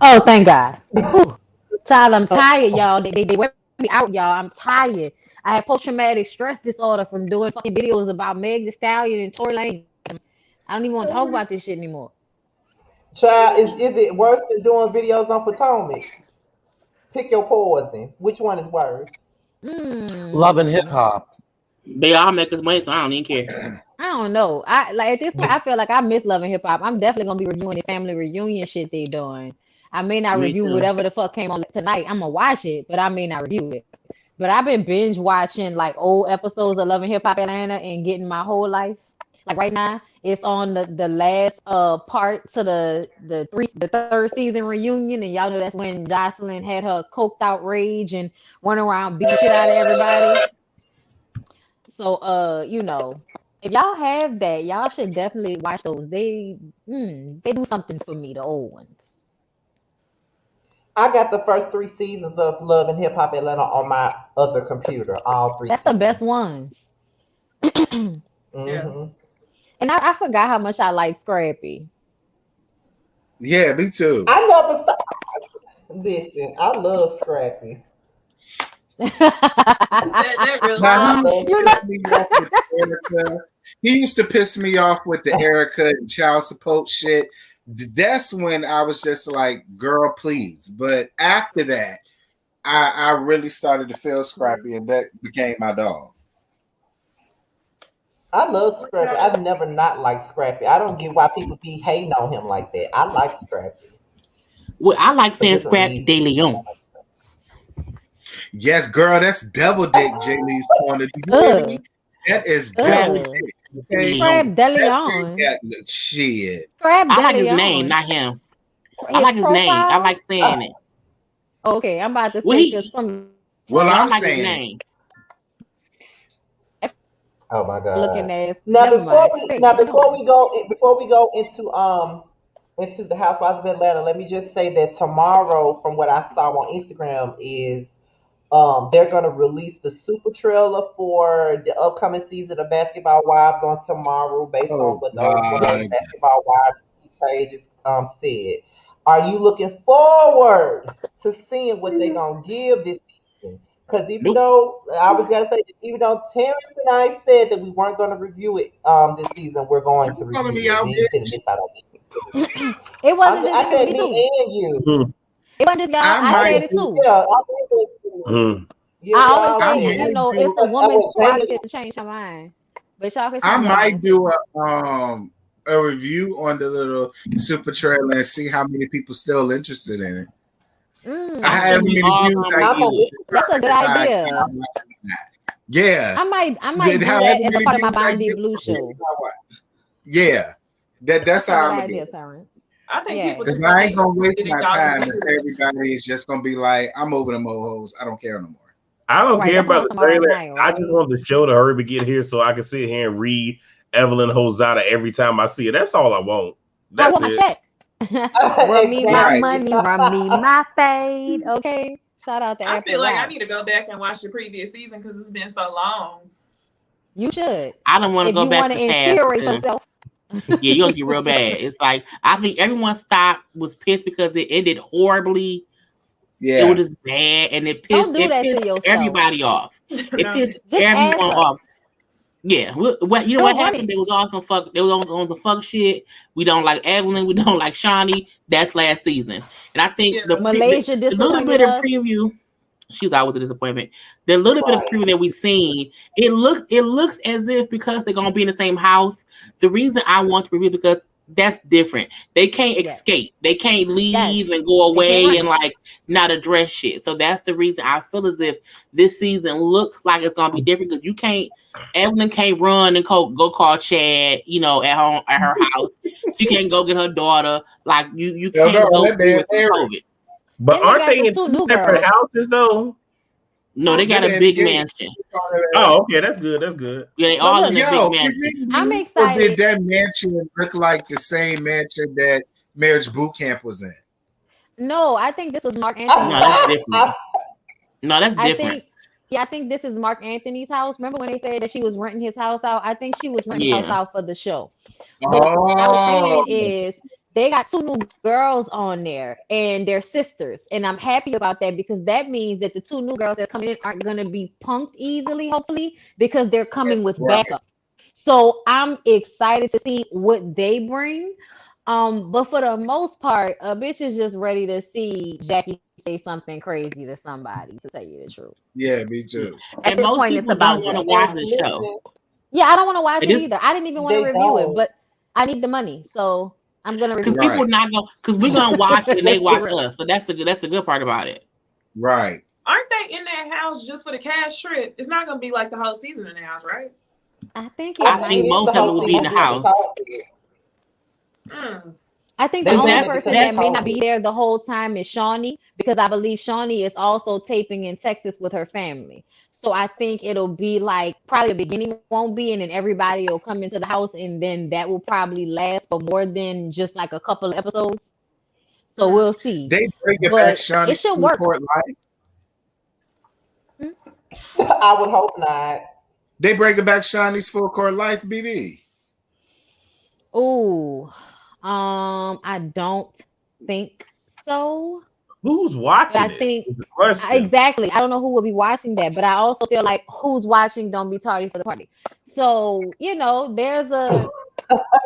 Oh, thank God. Whew. Child, I'm tired, y'all. They wear me out, y'all. I'm tired. I have post-traumatic stress disorder from doing fucking videos about Meg the Stallion and Tory Lanez. I don't even want to talk about this shit anymore. Child, is it worse than doing videos on Potomac? Pick your poison. Which one is worse? Love and hip Mm, hop. They all make us money, so I don't even care. I don't know. I like at this point, I feel like I miss Love and Hip Hop. I'm definitely gonna be reviewing this family reunion shit they doing. I may not Me review too. whatever the fuck came on tonight. I'm gonna watch it, but I may not review it. But I've been binge watching like old episodes of Love and Hip Hop Atlanta and getting my whole life. Like right now, it's on the last part to the third season reunion, and y'all know that's when Jocelyn had her coked out rage and went around beating shit out of everybody. So if y'all have that, y'all should definitely watch those. They do something for me, the old ones. I got the first three seasons of Love and Hip Hop Atlanta on my other computer. All three That's the best seasons. ones. Yeah. Hmm. And I forgot how much I like Scrappy. Yeah, me too. I never stop. Listen, I love Scrappy. You He said that real Now I he slow. used to love piss know, me off with the Erica. He used to piss me off with the Erica and child support shit. That's when I was just like, girl, please. But after that, I really started to feel Scrappy, and that became my dog. I love Scrappy. I've never not liked Scrappy. I don't get why people be hating on him like that. I like Scrappy Well, I like for saying different Scrap reasons. De Leon. Yes, girl, that's double dick, Jamie's corner. Do you hear me? That is double Ugh. dick. De Okay? Leon. Scrap De Leon. That, shit. Scrap I De like his name, Leon. not him. I His like his name. I profile. like saying it. Okay, I'm about to Well, say he, because from Well, I I'm like his saying it. name. Oh my looking god. at Now never before mind. we Great, now keep going. before we go into the Housewives of Atlanta, let me just say that tomorrow, from what I saw on Instagram, is they're gonna release the super trailer for the upcoming season of Basketball Wives on tomorrow, based on Oh what one of those God. Basketball Wives pages said. Are you looking forward to seeing what they're gonna give this season? Because even Nope. though I was gonna say, that even though Terrence and I said that we weren't gonna review it this season, we're going to You calling review me it. out, We ain't finna bitch? miss out on it. It wasn't just I you, said me me too. and you. Mhm. It wasn't just y'all. I I might said it do too. Yeah, I think it's Mhm. yeah, I we always all I say, said you it. might know, it's do the woman's Well, Jamie, prerogative to change her mind. But y'all can I change your might mind too. do a review on the little super trailer and see how many people still interested in it. I I Mm, have think we many all views gonna I I'm get a, review it. that's a good idea. Yeah. I might do However that as a many part of my views I Bondi get, Blue show. yeah. That's That's a how good I'm gonna do idea, it. Terrence. I think Yeah. people Because just I gonna ain't get gonna waste interested in my y'all's time if opinions. everybody is just gonna be like, I'm over the mohos. I don't care no more. I don't Right. care That's what about I'm the talking about trailer. right now, I just right? want the show to hurry to get here so I can sit here and read Evelyn Hosada every time I see it. That's all I want. I That's want my it. check. Run me my Right. exactly. money, run me my fade. Okay. Shout out to I After feel like I Rap. need to go back and watch the previous season because it's been so long. You should. I don't want to If go you back want to to the past infuriate because yourself. yeah, you're gonna get real bad. It's like I think everyone stopped was pissed because it ended horribly. It was Yeah. just bad and Don't do it that to pissed yourself. everybody off. It No. pissed Just everyone ask us. off. Yeah, what you know what Don't run happened? it. They was all some fuck. They was on some fuck shit. We don't like Evelyn. We don't like Shawnee. That's last season, and I think Yeah. Malaysia the little disappointed bit of us. preview. She's always a disappointment. The little bit of Right. preview that we've seen, it looks as if because they're gonna be in the same house. The reason I want to review because that's different. They can't Yes. escape. They can't Yes. leave and go They can't away and run. like not address shit. So that's the reason I feel as if this season looks like it's gonna be different because you can't. Evelyn can't run and go call Chad, you know, at home at her house. She can't go get her daughter. Like you No, can't go that through damn it through Eric. COVID. But Then they aren't got they the in two two new separate girls. houses though? No, they got That a damn big gay. mansion. Oh, okay, that's good. That's good. Yeah, they But all in look, a big Yo, mansion. I'm or did excited. that mansion look like the same mansion that Marriage Boot Camp was in? No, I think this was Mark Anthony's No, that's house. different. No, that's I different. think, yeah, I think this is Mark Anthony's house. Remember when they said that she was renting his house out? I think she was renting his house Yeah. out for the show. But what I was Oh, saying is they got two new girls on there and they're sisters. And I'm happy about that because that means that the two new girls that come in aren't going to be punked easily, hopefully, because they're coming with right. backup. So I'm excited to see what they bring. But for the most part, a bitch is just ready to see Jackie say something crazy to somebody, to tell you the truth. Yeah, me too. At And this most point, it's people don't about want to Jackie. watch And the show. listen, Yeah, I don't want to watch And it this either. I didn't even want to they review it, don't. but I need the money, so I'm gonna because review it. people Right, not going because we're gonna watch it and they Let's be watch real. us. So that's the good part about it. right. Aren't they in that house just for the cash trip? It's not gonna be like the whole season in the house, right? I think I it I think think might it is be the most of it whole will be in season the because possibly. it's house. hosted. Mm. I think the They Because only doing that's it person because that it's that's may not be hosted. there the whole time is Shawnee, because I believe Shawnee is also taping in Texas with her family. So I think it'll be like probably the beginning won't be, and then everybody will come into the house, and then that will probably last for more than just like a couple of episodes. So Mm. we'll see. They bring it back But it Shawnee's should full work. court life. Hmm? I would hope not. They bring it back Shawnee's full court life, BB. Ooh, I don't think so. Who's But I watching it? think Is the question. exactly. I don't know who will be watching that, but I also feel like who's watching don't be tardy for the party. So, there's a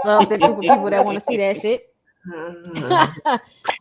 subset group of people that want to see that shit.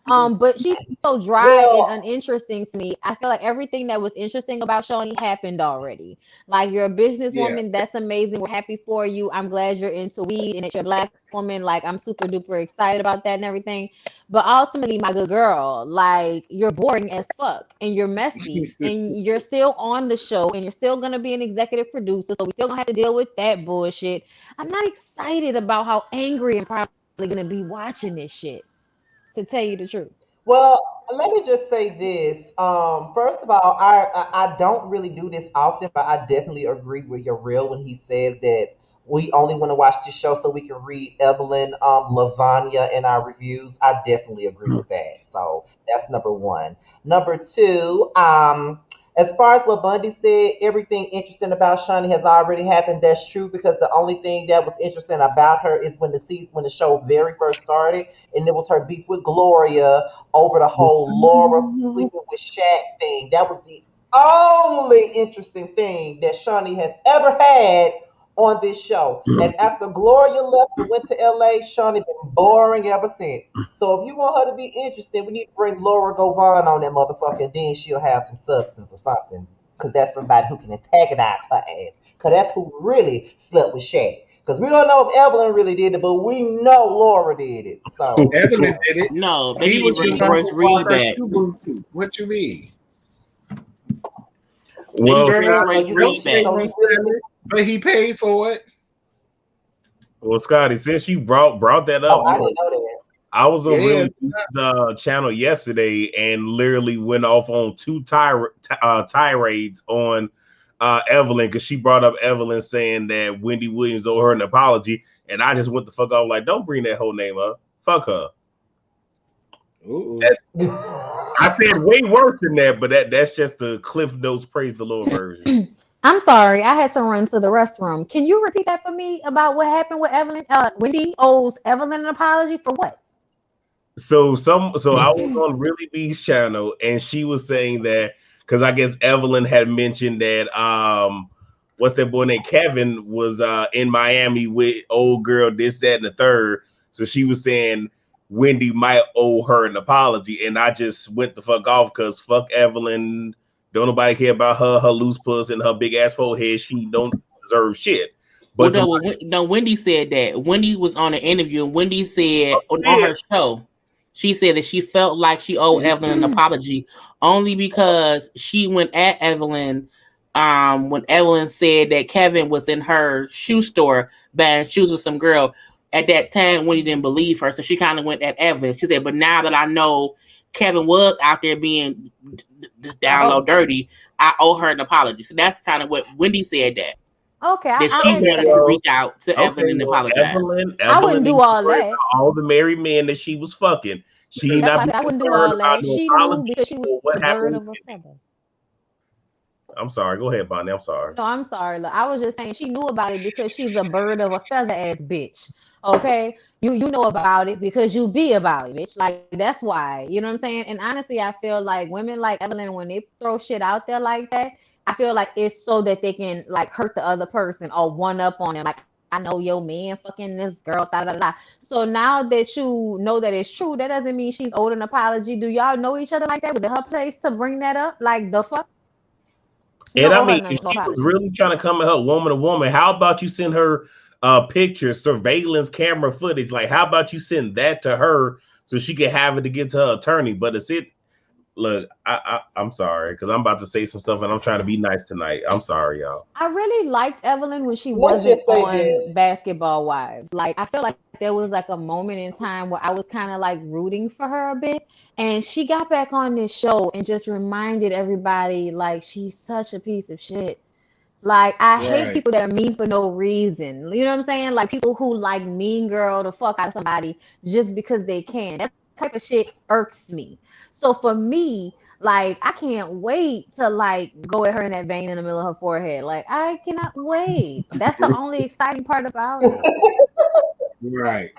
But she's so dry and Well, uninteresting to me. I feel like everything that was interesting about Shawnee happened already. Like, you're a Yeah. businesswoman, that's amazing. We're happy for you. I'm glad you're into weed and that you're a black woman. Like, I'm super duper excited about that and everything. But ultimately, my good girl, like, you're boring as fuck and you're messy and you're still on the show and you're still gonna be an executive producer. So we still gonna have to deal with that bullshit. I'm not excited about how angry I'm probably gonna be watching this shit, to tell you the truth. Well, let me just say this. First of all, I don't really do this often, but I definitely agree with your real when he says that we only want to watch this show so we can read Evelyn Lasagna in our reviews. I definitely agree with that. So that's number one. Number two, as far as what Bundy said, everything interesting about Shani has already happened. That's true because the only thing that was interesting about her is when the show very first started, and it was her beef with Gloria over the whole Laura sleeping with Shaq thing. That was the only interesting thing that Shawnee has ever had on this show. And after Gloria left and went to LA, Shawnee been boring ever since. So if you want her to be interesting, we need to bring Laura Govan on that motherfucker, and then she'll have some substance or something. Because that's somebody who can antagonize her ass. Because that's who really slept with Shaq. Because we don't know if Evelyn really did it, but we know Laura did it. So Evelyn did it. No, they He need to was the bring one Royce who bought Reed her back. shoe boots. What you mean? They need Well, to bring Girl, Royce you Reed back. so you really but he paid for it. well, Scotty, since you brought that oh up, I didn't know that. I was on Yeah. Really channel yesterday and literally went off on two tirades on Evelyn because she brought up Evelyn saying that Wendy Williams owed her an apology, and I just went the fuck off like, don't bring that whole name up. Fuck her. Ooh. I said way worse than that, but that's just the Cliff Notes praise the Lord version. I'm sorry, I had to run to the restroom. Can you repeat that for me about what happened with Evelyn? Wendy owes Evelyn an apology for what? So I was on Really B's channel and she was saying that because I guess Evelyn had mentioned that what's that boy named Kevin was in Miami with old girl this, that, and the third. So she was saying Wendy might owe her an apology, and I just went the fuck off because fuck Evelyn. Don't nobody care about her loose puss and her big ass forehead. She don't deserve shit. But Wendy said that. Wendy was on an interview and Wendy said on her show, she said that she felt like she owed Evelyn an apology only because she went at Evelyn when Evelyn said that Kevin was in her shoe store buying shoes with some girl. At that time, Wendy didn't believe her, so she kind of went at Evelyn. She said, but now that I know Kevin was out there being just down low dirty, I owe her an apology. So that's kind of what Wendy said that. Okay, That I she wanted understand. to reach out to Evelyn and apologize. Evelyn I wouldn't do all that. all the married men that she was fucking. She That's not why I wouldn't do concerned all about that. no She knew apology because she was for what a bird happened. of a feather. I'm sorry. Go ahead, Bonnie. I'm sorry. No, I'm sorry. Look, I was just saying she knew about it because she's a bird of a feather ass bitch. Okay, you know about it because you be about it, bitch. Like, that's why. You know what I'm saying? And honestly, I feel like women like Evelyn, when they throw shit out there like that, I feel like it's so that they can like hurt the other person or one up on them. Like, I know your man fucking this girl, da da da. So now that you know that it's true, that doesn't mean she's owed an apology. Do y'all know each other like that? Was it her place to bring that up? Like, the fuck? You And don't I owe her mean, no if she was apology. really trying to come at her woman to woman, how about you send her picture, surveillance camera footage? Like, how about you send that to her so she can have it to give to her attorney? But it's it. Look, I'm sorry because I'm about to say some stuff and I'm trying to be nice tonight. I'm sorry, y'all. I really liked Evelyn when she Let's wasn't just say on this. Basketball Wives. Like, I feel like there was like a moment in time where I was kind of like rooting for her a bit. And she got back on this show and just reminded everybody like she's such a piece of shit. Like, I hate Right. people that are mean for no reason. You know what I'm saying? Like, people who like mean girl the fuck out of somebody just because they can. That type of shit irks me. So for me, like, I can't wait to like go at her in that vein in the middle of her forehead. Like, I cannot wait. That's the only exciting part about it. Right.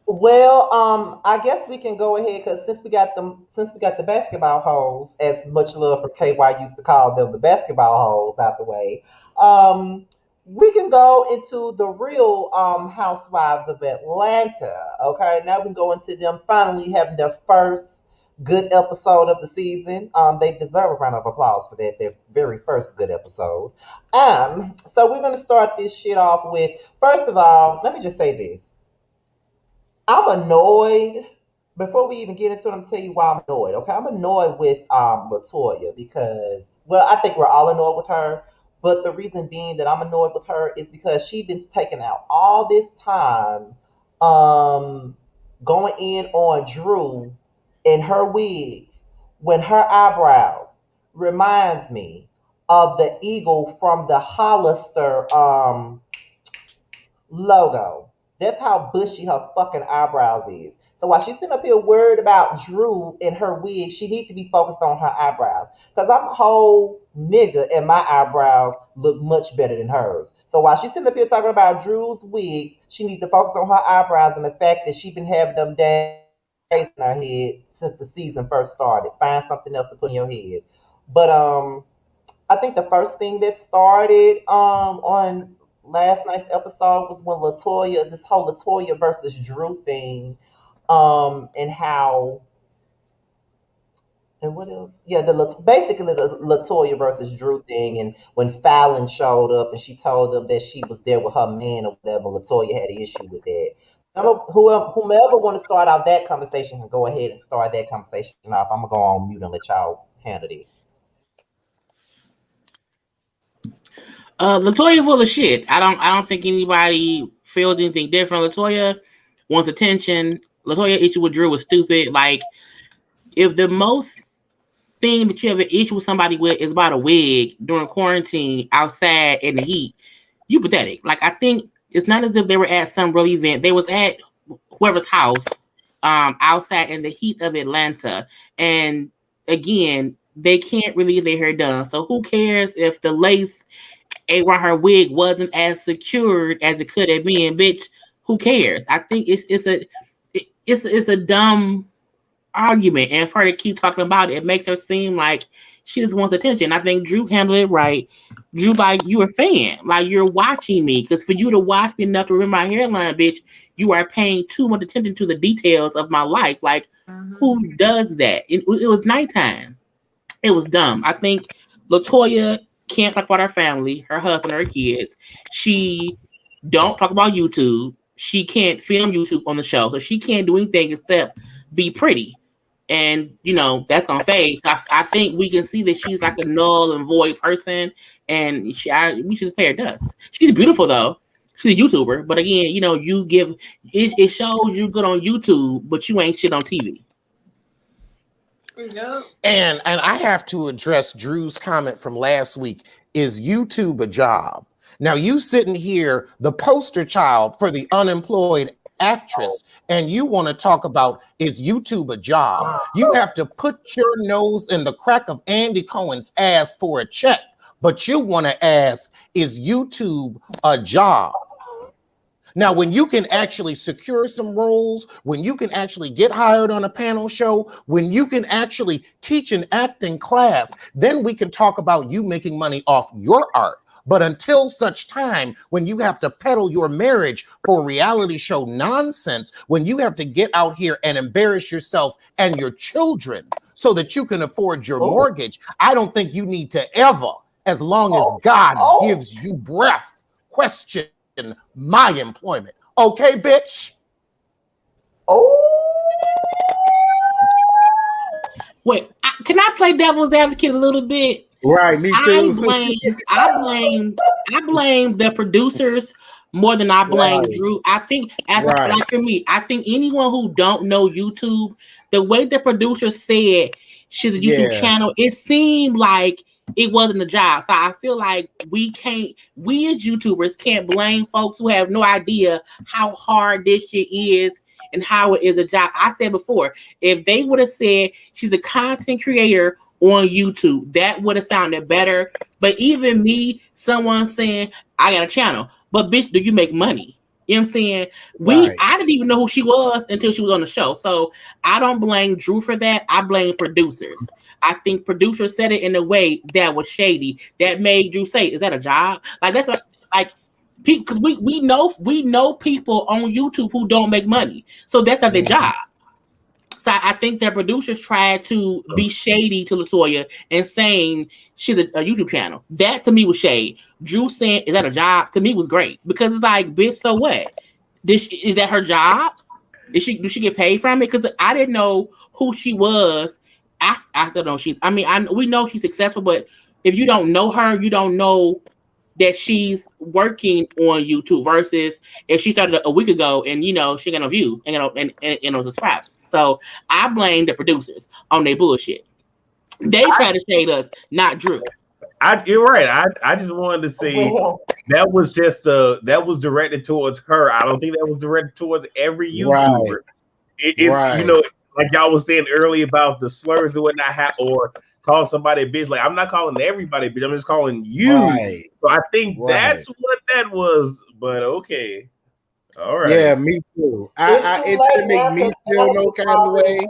Well, I guess we can go ahead because since we got the basketball hoes, as much love for KY used to call them, the basketball hoes out the way. Um, we can go into the real Housewives of Atlanta. Okay, now we can go into them finally having their first good episode of the season. They deserve a round of applause for that. Their very first good episode. So we're gonna start this shit off with, first of all, let me just say this. I'm annoyed. Before we even get into it, I'm gonna tell you why I'm annoyed. Okay, I'm annoyed with Latoya because, well, I think we're all annoyed with her. But the reason being that I'm annoyed with her is because she's been taking out all this time, um, going in on Drew and her wigs when her eyebrows reminds me of the eagle from the Hollister logo. That's how bushy her fucking eyebrows is. So while she's sitting up here worried about Drew and her wig, she needs to be focused on her eyebrows. Because I'm a whole nigga and my eyebrows look much better than hers. So while she's sitting up here talking about Drew's wigs, she needs to focus on her eyebrows and the fact that she's been having them days in her head since the season first started. Find something else to put in your head. But I think the first thing that started on last night's episode was when Latoya, this whole Latoya versus Drew thing, and how, and what else? Yeah, basically the Latoya versus Drew thing, and when Fallon showed up and she told them that she was there with her man or whatever, Latoya had an issue with that. Whomever want to start out that conversation can go ahead and start that conversation off. I'm gonna go on mute and let y'all handle this. Latoya full of shit. I don't think anybody feels anything different. Latoya wants attention. Latoya issue with Drew was stupid. Like, if the most thing that you have an issue with somebody with is about a wig during quarantine outside in the heat, you pathetic. Like, I think it's not as if they were at some real event. They was at whoever's house, outside in the heat of Atlanta. And again, they can't really get their hair done. So who cares if the lace around her wig wasn't as secured as it could have been? Bitch, who cares? I think it's a dumb argument, and for her to keep talking about it, it makes her seem like she just wants attention. I think Drew handled it right. Drew, like, you a fan, like, you're watching me, because for you to watch me enough to remember my hairline, bitch, you are paying too much attention to the details of my life. Like, who does that? It was nighttime. It was dumb. I think Latoya can't talk about her family, her husband, her kids. She don't talk about YouTube. She can't film YouTube on the show, so she can't do anything except be pretty. And, that's on face. I think we can see that she's like a null and void person, and we should just pay her dust. She's beautiful, though. She's a YouTuber, but again, you give it shows you good on YouTube, but you ain't shit on TV. Yep. And I have to address Drew's comment from last week. Is YouTube a job? Now, you sitting here, the poster child for the unemployed actress, and you want to talk about, is YouTube a job? You have to put your nose in the crack of Andy Cohen's ass for a check, but you want to ask, is YouTube a job? Now, when you can actually secure some roles, when you can actually get hired on a panel show, when you can actually teach an acting class, then we can talk about you making money off your art. But until such time, when you have to peddle your marriage for reality show nonsense, when you have to get out here and embarrass yourself and your children so that you can afford your mortgage, I don't think you need to ever, as long as God gives you breath, question my employment. Okay, bitch? Wait, can I play devil's advocate a little bit? Right, me too. I blame the producers more than I blame Drew. I think, like for me, I think anyone who don't know YouTube, the way the producer said she's a YouTube channel, it seemed like it wasn't a job. So I feel like we as YouTubers can't blame folks who have no idea how hard this shit is and how it is a job. I said before, if they would have said she's a content creator on YouTube, that would have sounded better. But even me, someone saying, I got a channel, but bitch, do you make money? You know what I'm saying? I didn't even know who she was until she was on the show. So I don't blame Drew for that. I blame producers. I think producers said it in a way that was shady, that made Drew say, is that a job? Like, like because we know people on YouTube who don't make money, so that's not their job. So I think that producers tried to be shady to LaToya and saying she's a YouTube channel. That to me was shade. Drew saying, "Is that a job?" To me was great because it's like, bitch, so what? Is that her job? Do she get paid from it? Because I didn't know who she was. I still know she's. I mean, we know she's successful, but if you don't know her, you don't know that she's working on YouTube. Versus if she started a week ago and she ain't got no views and no subscribers. So I blame the producers on their bullshit. They try to shade us, not Drew. You're right. I just wanted to say that was directed towards her. I don't think that was directed towards every YouTuber. Right. It's like y'all was saying earlier about the slurs and whatnot, or call somebody a bitch. Like, I'm not calling everybody bitch. I'm just calling you. Right. So I think that's what that was. But okay. All right. Yeah, me too. It didn't make me feel no kind of way.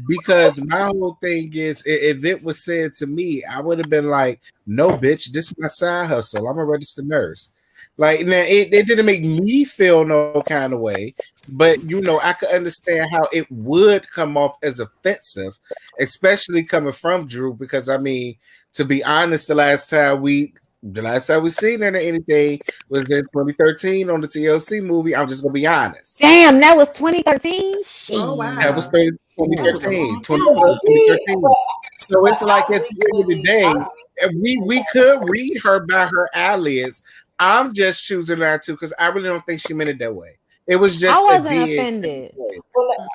Because my whole thing is, if it was said to me, I would have been like, no, bitch, this is my side hustle. I'm a registered nurse. Like, now it didn't make me feel no kind of way, but I could understand how it would come off as offensive, especially coming from Drew, because I mean, to be honest, the last time we seen her in anything was in 2013 on the TLC movie. I'm just gonna be honest. Damn, that was 2013. Oh, wow. That was 2013. So it's like at the end of the day, we could read her by her alias. I'm just choosing not to because I really don't think she meant it that way. It was just I wasn't offended.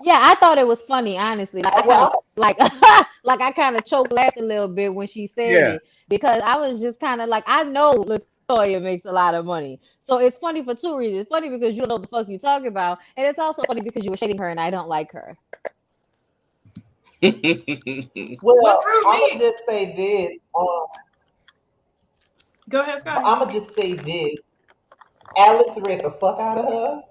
Yeah, I thought it was funny, honestly. Like I kind of choked laughed a little bit when she said it because I was just kind of like, I know LaToya makes a lot of money. So it's funny for two reasons. It's funny because you don't know what the fuck you talking about, and it's also funny because you were shading her and I don't like her. Well, I'm gonna just say this. Go ahead, Scott. I'm gonna just say this. Alex read the fuck out of her.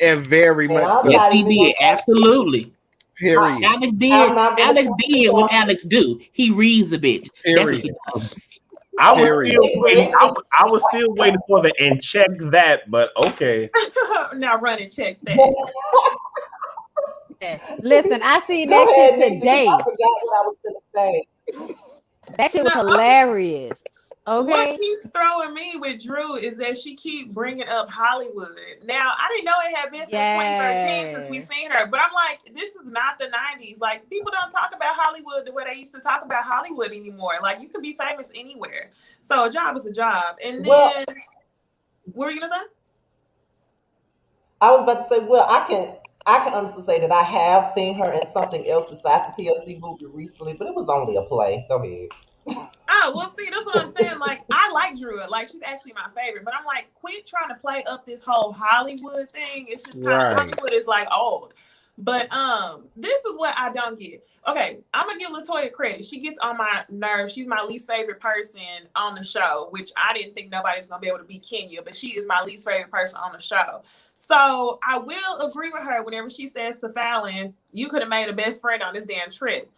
And very much so. Yes, he did. Absolutely. Period. Alex did what Alex do. He reads the bitch. Period. I was still waiting for the and check that, but okay. Now run and check that. Listen, I seen that shit today. I forgot what I was gonna say. That shit was hilarious. Okay. What keeps throwing me with Drew is that she keep bringing up Hollywood. Now, I didn't know it had been since 2013 since we seen her, but I'm like, this is not the 90s. Like, people don't talk about Hollywood the way they used to talk about Hollywood anymore. Like, you can be famous anywhere. So a job is a job. And then, what were you gonna say? I was about to say, well, I can honestly say that I have seen her in something else besides the TLC movie recently, but it was only a play. Go ahead. Oh, well, see, that's what I'm saying. Like, I like Drew. Like, she's actually my favorite. But I'm like, quit trying to play up this whole Hollywood thing. It's just kind of Hollywood is like old. But this is what I don't get. Okay, I'm gonna give LaToya credit. She gets on my nerves. She's my least favorite person on the show, which I didn't think nobody was gonna be able to beat Kenya, but she is my least favorite person on the show. So I will agree with her whenever she says to Fallon, you could have made a best friend on this damn trip.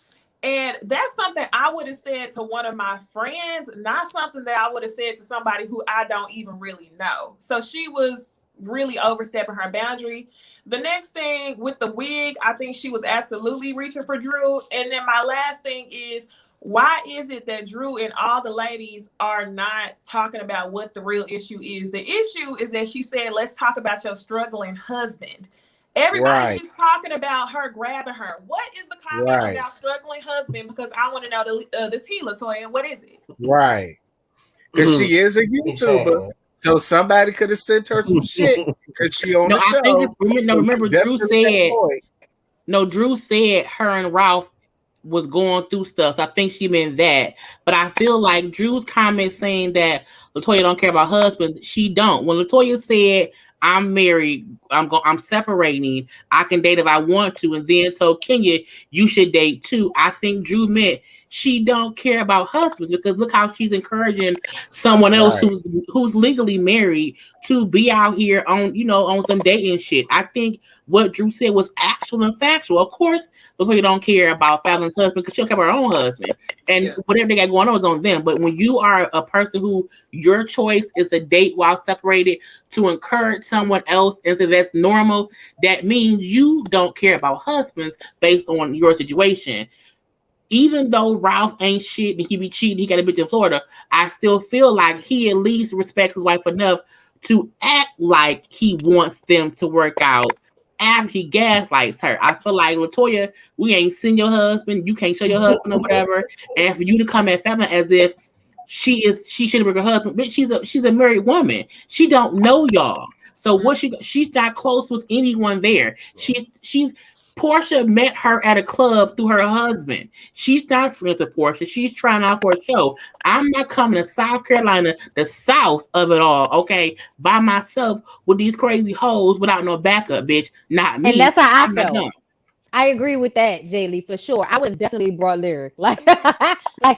And that's something I would have said to one of my friends, not something that I would have said to somebody who I don't even really know. So she was really overstepping her boundary. The next thing with the wig, I think she was absolutely reaching for Drew. And then my last thing is, why is it that Drew and all the ladies are not talking about what the real issue is? The issue is that she said, let's talk about your struggling husband. Everybody's just talking about her grabbing her. What is the comment about struggling husband? Because I want to know the tea, LaToya. What is it? Right. Because she is a YouTuber. So somebody could have sent her some shit because she on the show. Remember Drew said her and Ralph was going through stuff. So I think she meant that. But I feel like Drew's comment saying that LaToya don't care about husbands, she don't. When LaToya said, I'm married, I'm separating, I can date if I want to, and then told Kenya, you should date too, I think Drew meant she don't care about husbands, because look how she's encouraging someone else who's legally married to be out here on some dating shit. I think what Drew said was actually actual and factual. Of course, Latoya don't care about Fallon's husband because she'll care about her own husband. And whatever they got going on is on them. But when you are a person who your choice is to date while separated to encourage someone else and say that's normal, that means you don't care about husbands based on your situation. Even though Ralph ain't shit and he be cheating, he got a bitch in Florida, I still feel like he at least respects his wife enough to act like he wants them to work out after he gaslights her. I feel like, Latoya, we ain't seen your husband, you can't show your husband or whatever, and for you to come at Fallon as if she should have been her husband, but she's a married woman. She don't know y'all. So what she's not close with anyone there. She's Porsche met her at a club through her husband. She's not friends with Porsche. She's trying out for a show. I'm not coming to South Carolina, the south of it all, okay, by myself with these crazy hoes without no backup, bitch. Not me. And that's how I felt. I agree with that, Jaylee, for sure. I would have definitely brought Lyric. Like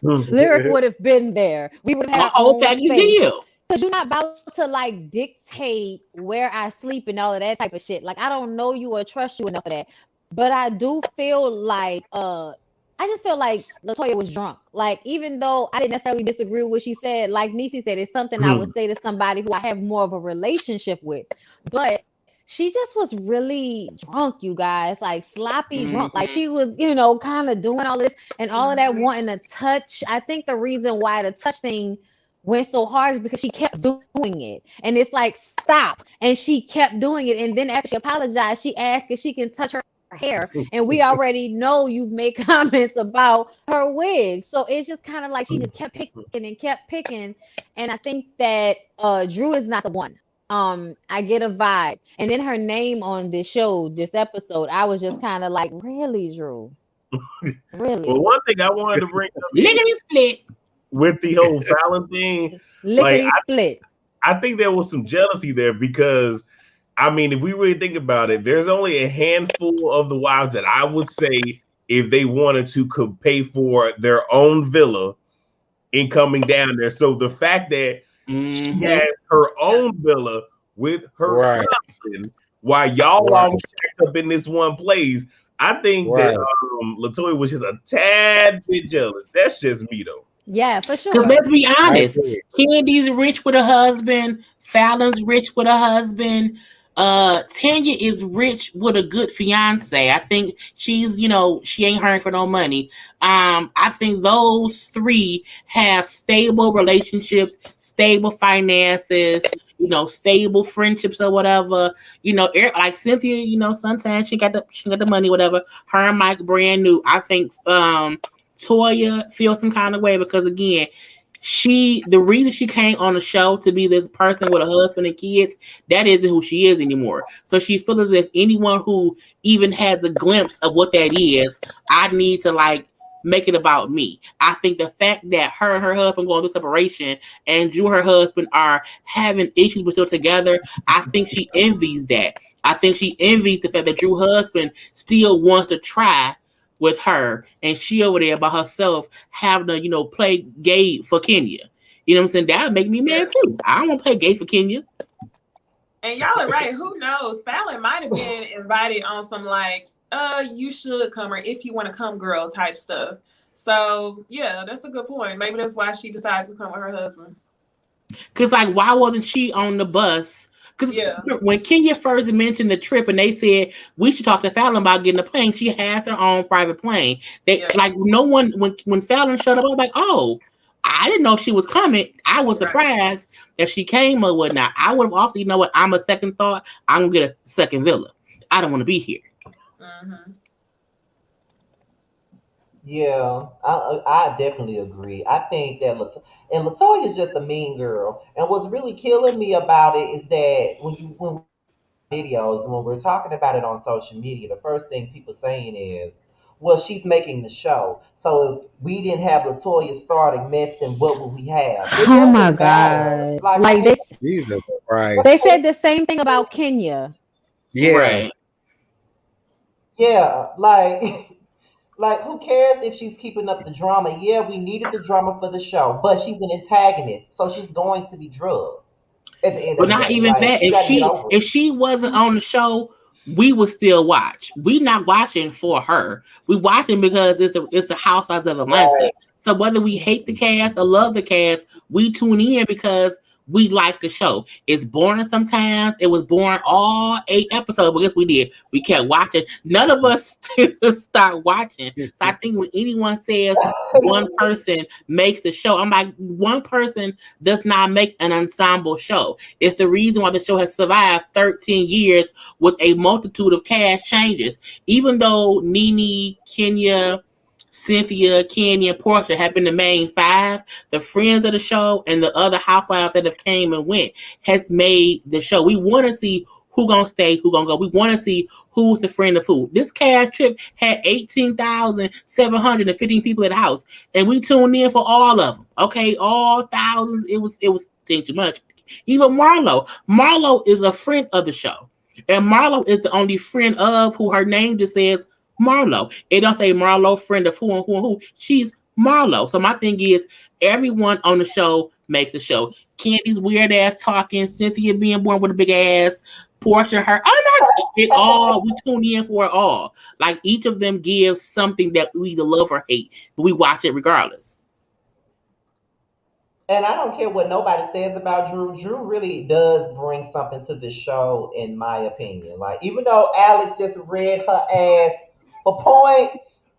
Lyric would have been there. We would have had a whole package deal. Because you're not about to like dictate where I sleep and all of that type of shit. Like I don't know you or trust you enough for that. But I do feel like I just feel like Latoya was drunk. Like, even though I didn't necessarily disagree with what she said, like Niecy said, it's something I would say to somebody who I have more of a relationship with. But she just was really drunk, you guys, like sloppy drunk. Like she was, kind of doing all this and all of that, wanting to touch. I think the reason why the touch thing went so hard is because she kept doing it. And it's like, stop. And she kept doing it. And then after she apologized, she asked if she can touch her hair, and we already know you've made comments about her wig, so it's just kind of like she just kept picking, and I think that Drew is not the one. I get a vibe, and then her name on this show, this episode, I was just kind of like, really, Drew? Really? Well, one thing I wanted to bring up lickety split with the whole Fallon thing, lickety split. I think there was some jealousy there because, I mean, if we really think about it, there's only a handful of the wives that I would say, if they wanted to, could pay for their own villa in coming down there. So the fact that she has her own villa with her husband while y'all all shacked up in this one place, I think that Latoya was just a tad bit jealous. That's just me, though. Yeah, for sure. Because let's be honest, Kennedy's rich with a husband, Fallon's rich with a husband. Tanya is rich with a good fiance. I think she's, she ain't hurting for no money. I think those three have stable relationships, stable finances, stable friendships or whatever. Like Cynthia, sometimes she got the money, whatever. Her and Mike brand new. I think Toya feels some kind of way because, again, the reason she came on the show to be this person with a husband and kids, that isn't who she is anymore. So she feels as if anyone who even had the glimpse of what that is, I need to make it about me. I think the fact that her and her husband going through separation and Drew and her husband are having issues but still together, I think she envies that. I think she envies the fact that Drew's husband still wants to try with her, and she over there by herself having to, play gay for Kenya. You know what I'm saying? That would make me mad too. I don't want to play gay for Kenya. And y'all are right. Who knows? Fallon might have been invited on some you should come, or if you want to come, girl type stuff. So yeah, that's a good point. Maybe that's why she decided to come with her husband. Cause why wasn't she on the bus? Because when Kenya first mentioned the trip and they said we should talk to Fallon about getting a plane, she has her own private plane. No one, when Fallon showed up, I was like, oh, I didn't know she was coming. I was surprised that she came or whatnot. I would have also, I'm a second thought. I'm going to get a second villa. I don't want to be here. Mm-hmm. Yeah, I definitely agree. I think that Latoya is just a mean girl, and what's really killing me about it is that when videos and when we're talking about it on social media, the first thing people saying is, "Well, she's making the show, so if we didn't have Latoya starting mess, then what would we have?" Oh my God! Jesus Christ. They said the same thing about Kenya. Yeah. Right. Yeah, like, who cares if she's keeping up the drama? Yeah, we needed the drama for the show, but she's an antagonist, so she's going to be drugged at the end of the day. Not even that. If she wasn't on the show, we would still watch. We not watching for her. We watching because it's the Housewives of Atlanta. Right. So whether we hate the cast or love the cast, we tune in because we like the show. It's boring sometimes. It was boring all 8 episodes, but guess we did. We kept watching. None of us stopped watching. So I think when anyone says one person makes the show, I'm like, one person does not make an ensemble show. It's the reason why the show has survived 13 years with a multitude of cast changes. Even though Nene, Kenya, Cynthia, Kenya, and Porsche have been the main 5, the friends of the show and the other housewives that have came and went has made the show. We want to see who gonna stay, who gonna go. We want to see who's the friend of who. This cast trip had 18,715 people at the house, and we tuned in for all of them. Okay, all thousands. It was too much. Even Marlo is a friend of the show, and Marlo is the only friend of who her name just says Marlo. It don't say Marlo, friend of who and who and who. She's Marlo. So my thing is, everyone on the show makes the show. Candy's weird ass talking, Cynthia being born with a big ass, Porsche, her. It all. We tune in for it all. Like each of them gives something that we either love or hate, but we watch it regardless. And I don't care what nobody says about Drew. Drew really does bring something to the show, in my opinion. Like, even though Alex just read her ass for points,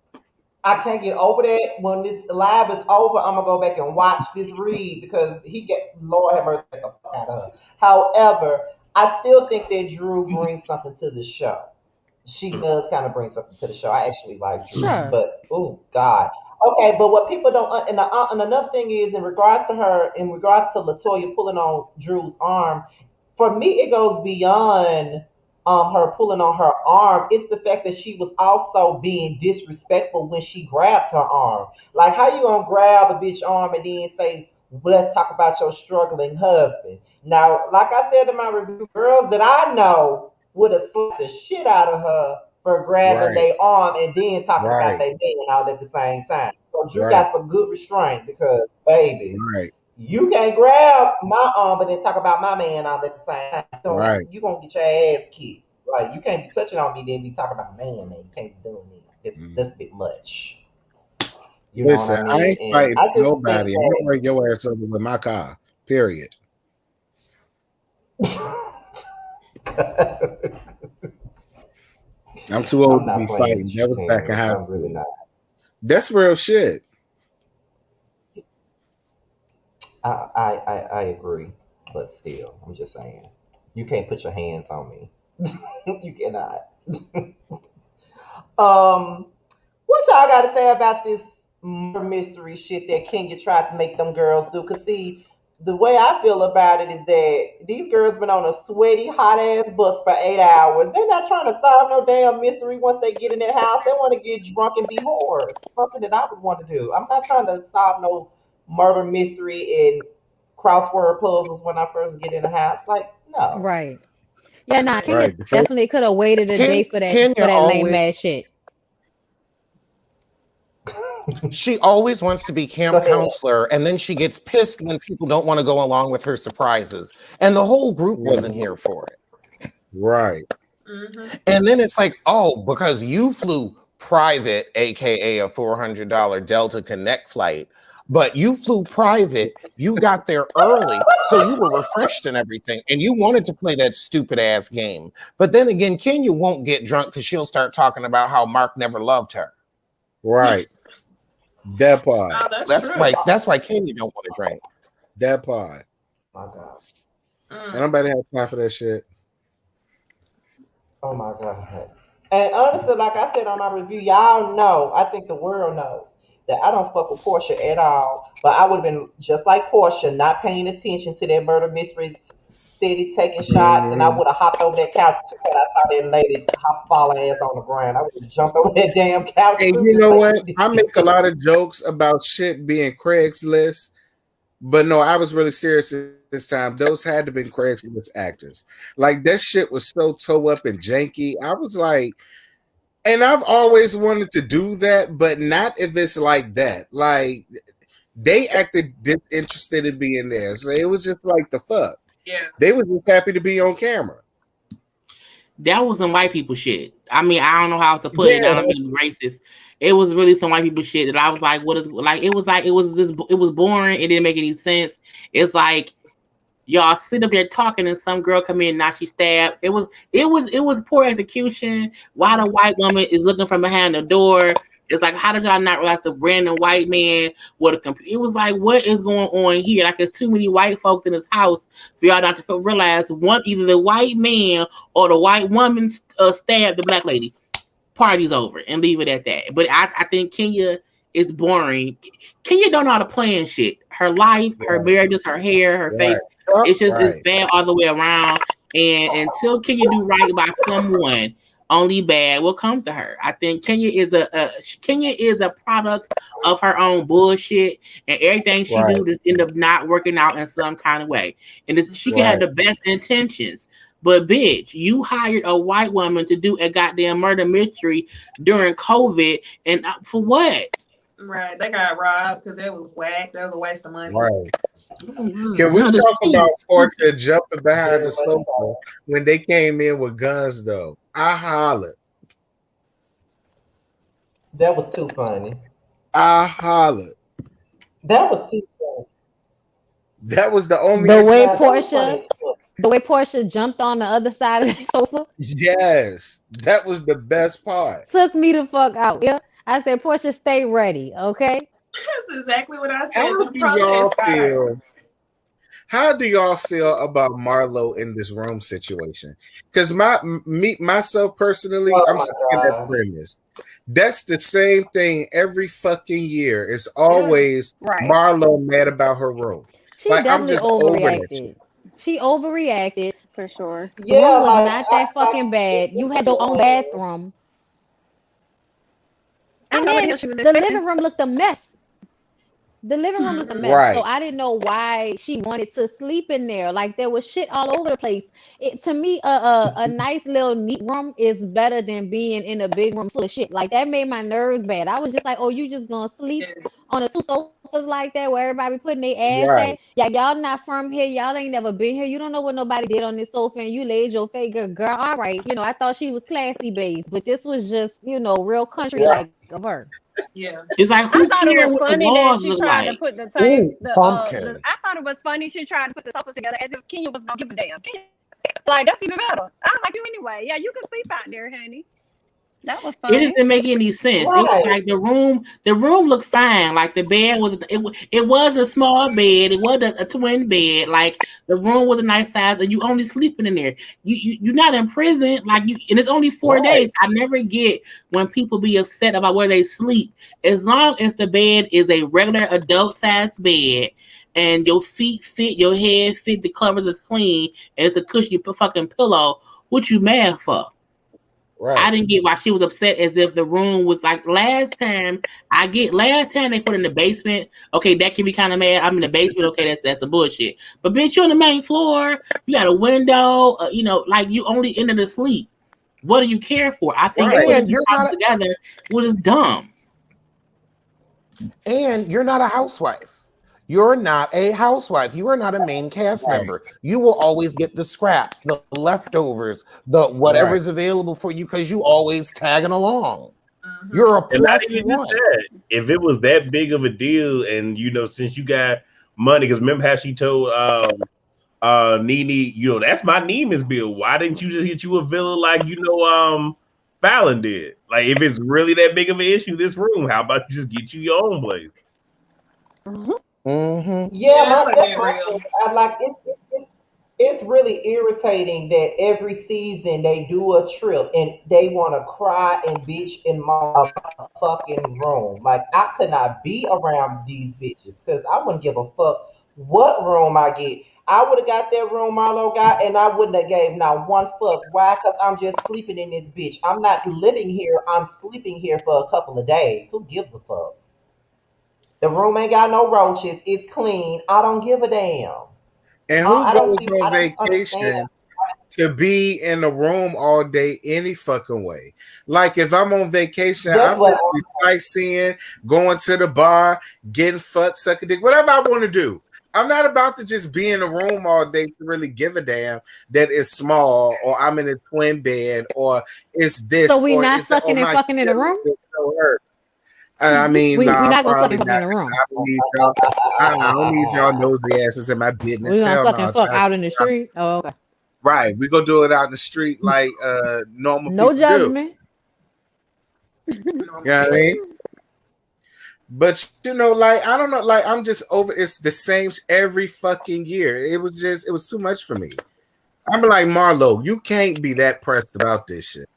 I can't get over that. When this live is over, I'm gonna go back and watch this read because Lord have mercy, get the fuck out of her. However, I still think that Drew brings something to the show. She does kind of bring something to the show. I actually like Drew, Sure. but oh God. Okay, but what people don't, and another thing is in regards to Latoya pulling on Drew's arm, for me it goes beyond her pulling on her arm. It's the fact that she was also being disrespectful when she grabbed her arm. Like, how you gonna grab a bitch arm and then say, let's talk about your struggling husband? Now, like I said in my review, girls that I know would have slapped the shit out of her for grabbing Right. their arm and then talking about Right. their man all at the same time. So Drew Right. got some good restraint because, baby, Right. you can't grab my arm but then talk about my man all at the same time. So Right. you gonna get your ass kicked. Like, you can't be touching on me then be talking about man, and you can't be doing it. That's a bit much. You Listen, know what I I mean? ain't And fighting I just nobody. I'm think gonna break your ass over with my car. Period. that I'm too old I'm to be not playing fighting. with you, That was back in Tamra. high I'm really school. not. That's real shit. I agree, but still, I'm just saying, you can't put your hands on me. You cannot. What y'all got to say about this murder mystery shit that Kenya tried to make them girls do? Cause see, the way I feel about it is that these girls been on a sweaty, hot ass bus for 8 hours. They're not trying to solve no damn mystery once they get in that house. They want to get drunk and be whores. Something that I would want to do. I'm not trying to solve no murder mystery and crossword puzzles when I first get in the house. Like, no. Right. Yeah, nah, Kenya Right. The first definitely could have waited a day for Kenya that lame always ass shit. she always wants to be Go camp ahead. counselor, and then she gets pissed when people don't want to go along with her surprises. And the whole group wasn't here for it. right. Mm-hmm. And then it's like, oh, because you flew private, aka a $400 Delta Connect flight, but you flew private, you got there early, so you were refreshed and everything, and you wanted to play that stupid ass game. But then again, Kenya won't get drunk because she'll start talking about how Mark never loved her. Right. That part. Oh, that's true. That's why Kenya don't want to drink. That part. My God. And nobody has time for that shit. Oh my God. And honestly, like I said on my review, y'all know, I think the world knows that I don't fuck with Porsche at all. But I would have been just like Porsche, not paying attention to that murder mystery, steady taking shots, and I would have hopped over that couch too when I saw that lady fall her ass on the ground. I would have jumped over that damn couch Hey, too. you just know like what? you I did. make a lot of jokes about shit being Craigslist, but no, I was really serious this time. Those had to be Craigslist actors. Like, that shit was so toe up and janky. I was like, and I've always wanted to do that, but not if it's like that. Like, they acted disinterested in being there. So it was just like, the fuck. Yeah. They were just happy to be on camera. That was some white people shit. I mean, I don't know how else to put it. I don't mean racist. It was really some white people shit that I was like, what is like? It was boring. It didn't make any sense. It's like y'all sit up there talking and some girl come in, now she stabbed. It was poor execution. Why the white woman is looking from behind the door? It's like, how did y'all not realize the random white man with a computer? It was like, what is going on here? Like, there's too many white folks in this house for y'all not to realize either the white man or the white woman stabbed the black lady. Party's over, and leave it at that. But I think Kenya is boring. Kenya don't know how to plan shit. Her life, her marriages, her hair, her face. It's just it's bad all the way around. And until Kenya do right by someone, only bad will come to her. I think Kenya is a product of her own bullshit, and everything she do just end up not working out in some kind of way. And she can have the best intentions, but bitch, you hired a white woman to do a goddamn murder mystery during COVID, and for what? Right, they got robbed because it was whack. That was a waste of money. Right. Can we talk about Porsche jumping behind the sofa when they came in with guns, though? I hollered. That was too funny. I hollered. That was too funny. That was the only. The way Porsche jumped on the other side of the sofa. Yes, that was the best part. Took me the fuck out. Yeah. I said, Porsche, stay ready, okay? That's exactly what I said. How do y'all feel about Marlo in this room situation? Because myself personally, I'm sick of that premise. That's the same thing every fucking year. It's always Marlo mad about her room. She definitely overreacted. She overreacted for sure. The room was not that fucking bad. You had your own bathroom. And then the living room looked a mess. The living room looked a mess. So I didn't know why she wanted to sleep in there. Like, there was shit all over the place. To me, a nice little neat room is better than being in a big room full of shit. Like, that made my nerves bad. I was just like, oh, you just gonna sleep on the two sofas like that where everybody putting their ass at? Yeah, y'all not from here. Y'all ain't never been here. You don't know what nobody did on this sofa, and you laid your face, girl. All right. I thought she was classy based, but this was just, real country like of her. Yeah, it's like, I thought it was funny that she tried to put the I thought it was funny she tried to put the sofas together as if Kenya was gonna give a damn. Like, that's even better. I like you anyway. Yeah, you can sleep out there, honey. That was funny. It didn't make any sense. Right. It was like the room looked fine. Like, the bed it was a small bed. It was a twin bed. Like, the room was a nice size, and you only sleeping in there. You're not in prison. Like, and it's only 4 days. I never get when people be upset about where they sleep. As long as the bed is a regular adult size bed, and your feet fit, your head fit, the covers is clean, and it's a cushy fucking pillow, what you mad for? Right. I didn't get why she was upset, as if the room was like last time they put in the basement. Okay, that can be kind of mad. I'm in the basement. Okay, that's some bullshit. But bitch, you're on the main floor. You got a window. Like, you only enter to sleep. What do you care for? I think you're not together was just dumb. And you're not a housewife. You're not a housewife. You are not a main cast member. You will always get the scraps, the leftovers, the whatever's available for you, because you always tagging along. You're a plus one. If it was that big of a deal, and since you got money, because remember how she told Nene, that's my Neiman's bill. Why didn't you just get you a villa like Fallon did? Like, if it's really that big of an issue, this room, how about you just get you your own place? Yeah, that's my thing. I like it's really irritating that every season they do a trip and they want to cry and bitch in my fucking room. Like, I could not be around these bitches because I wouldn't give a fuck what room I get. I would have got that room Marlo got, and I wouldn't have gave not one fuck. Why? Because I'm just sleeping in this bitch. I'm not living here. I'm sleeping here for a couple of days. Who gives a fuck? The room ain't got no roaches. It's clean. I don't give a damn. And who goes on vacation to be in the room all day any fucking way? Like, if I'm on vacation, I'm sightseeing, going to the bar, getting fucked, sucking dick, whatever I want to do. I'm not about to just be in a room all day to really give a damn that it's small, or I'm in a twin bed, or it's this, So we or not it's sucking and fucking in a room? So hurt. I mean, we nah, not gonna suck probably and fuck not. in a room. I don't need y'all nosy asses in my business. We gonna Hell suck no. and fuck out in the street. Oh, okay. Right, we gonna do it out in the street like normal No people judgment. do. You know what I mean? But you know, like I don't know, like I'm just over. It's the same every fucking year. It was too much for me. I'm like, Marlo, you can't be that pressed about this shit.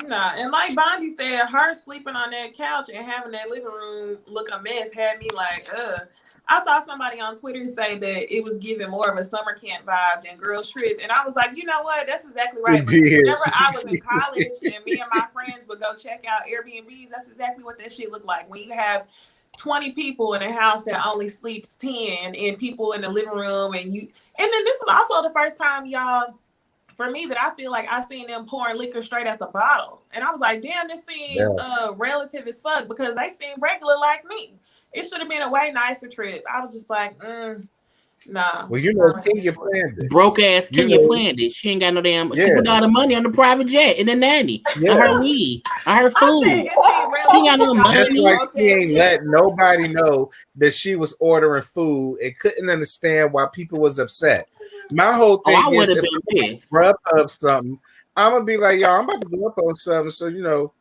Nah, and like Bondi said, her sleeping on that couch and having that living room look a mess had me like, I saw somebody on Twitter say that it was giving more of a summer camp vibe than girls trip, and I was like, you know what? That's exactly right. Because whenever I was in college and me and my friends would go check out Airbnbs, that's exactly what that shit looked like. When you have 20 people in a house that only sleeps 10, and people in the living room, and then this is also the first time, y'all, for me, that I feel like I seen them pouring liquor straight at the bottle. And I was like, damn, this seemed relative as fuck, because they seem regular like me. It should have been a way nicer trip. I was just like, nah. Well, you know, Kenya planned it. Broke ass Kenya planned it. She ain't got no damn. She put all the money on the private jet and the nanny, and her weed, and her food. She got no money. Just like she ain't let nobody know that she was ordering food and couldn't understand why people was upset. My whole thing is, if I rub up something, I'm gonna be like, y'all, I'm about to go up on something. So you know,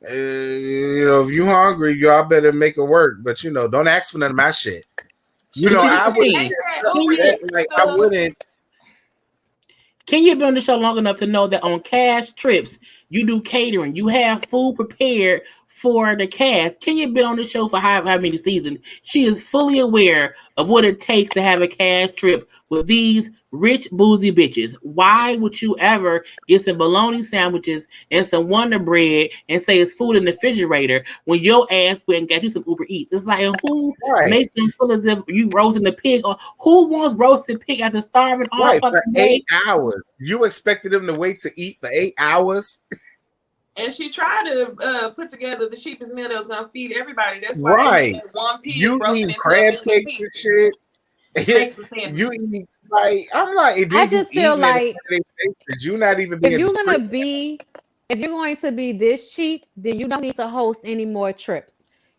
if you hungry, y'all better make it work. But you know, don't ask for none of my shit. You know, I wouldn't. Can you been on the show long enough to know that on cash trips, you do catering, you have food prepared for the cast? Can you been on the show for how many seasons? She is fully aware of what it takes to have a cash trip with these rich, boozy bitches. Why would you ever get some bologna sandwiches and some Wonder Bread and say it's food in the refrigerator when your ass went and got you some Uber Eats? It's like, who makes them feel as if you roasting the pig? Or who wants roasted pig after starving all fucking for day? 8 hours. You expected them to wait to eat for 8 hours? And she tried to put together the cheapest meal that was gonna feed everybody. That's why one pig you eat crab cakes and shit. You eat like I'm like. I just feel like you're not even being. If you're going to be this cheap, then you don't need to host any more trips.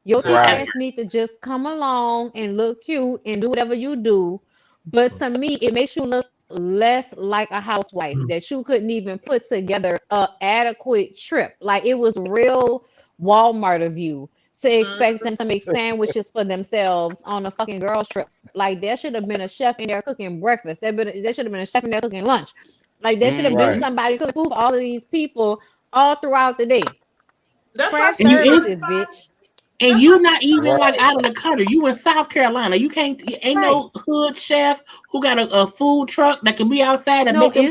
Your ass need to just come along and look cute and do whatever you do. But to me, it makes you look less like a housewife, that you couldn't even put together a adequate trip. Like, it was real Walmart of you to expect them to make sandwiches for themselves on a fucking girls trip. Like, there should have been a chef in there cooking breakfast. There should have been a chef in there cooking lunch. Like, there should have been somebody cooking food for all of these people all throughout the day. That's Craft services, bitch. And you're not even like out of the country. You in South Carolina. You can't. Ain't no hood chef who got a food truck that can be outside and make them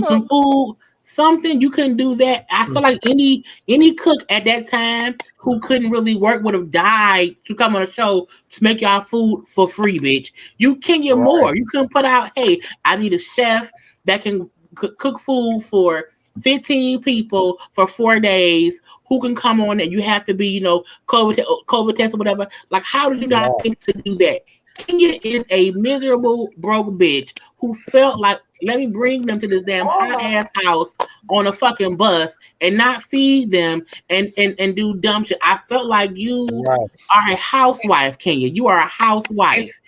some food. Something you couldn't do that. I feel like any cook at that time who couldn't really work would have died to come on a show to make y'all food for free, bitch. You can get more. You couldn't put out, hey, I need a chef that can cook food for 15 people for 4 days who can come on, and you have to be, COVID test or whatever. Like, how did you not think to do that? Kenya is a miserable, broke bitch who felt like, let me bring them to this damn hot ass house on a fucking bus and not feed them and do dumb shit. I felt like you are a housewife, Kenya. You are a housewife.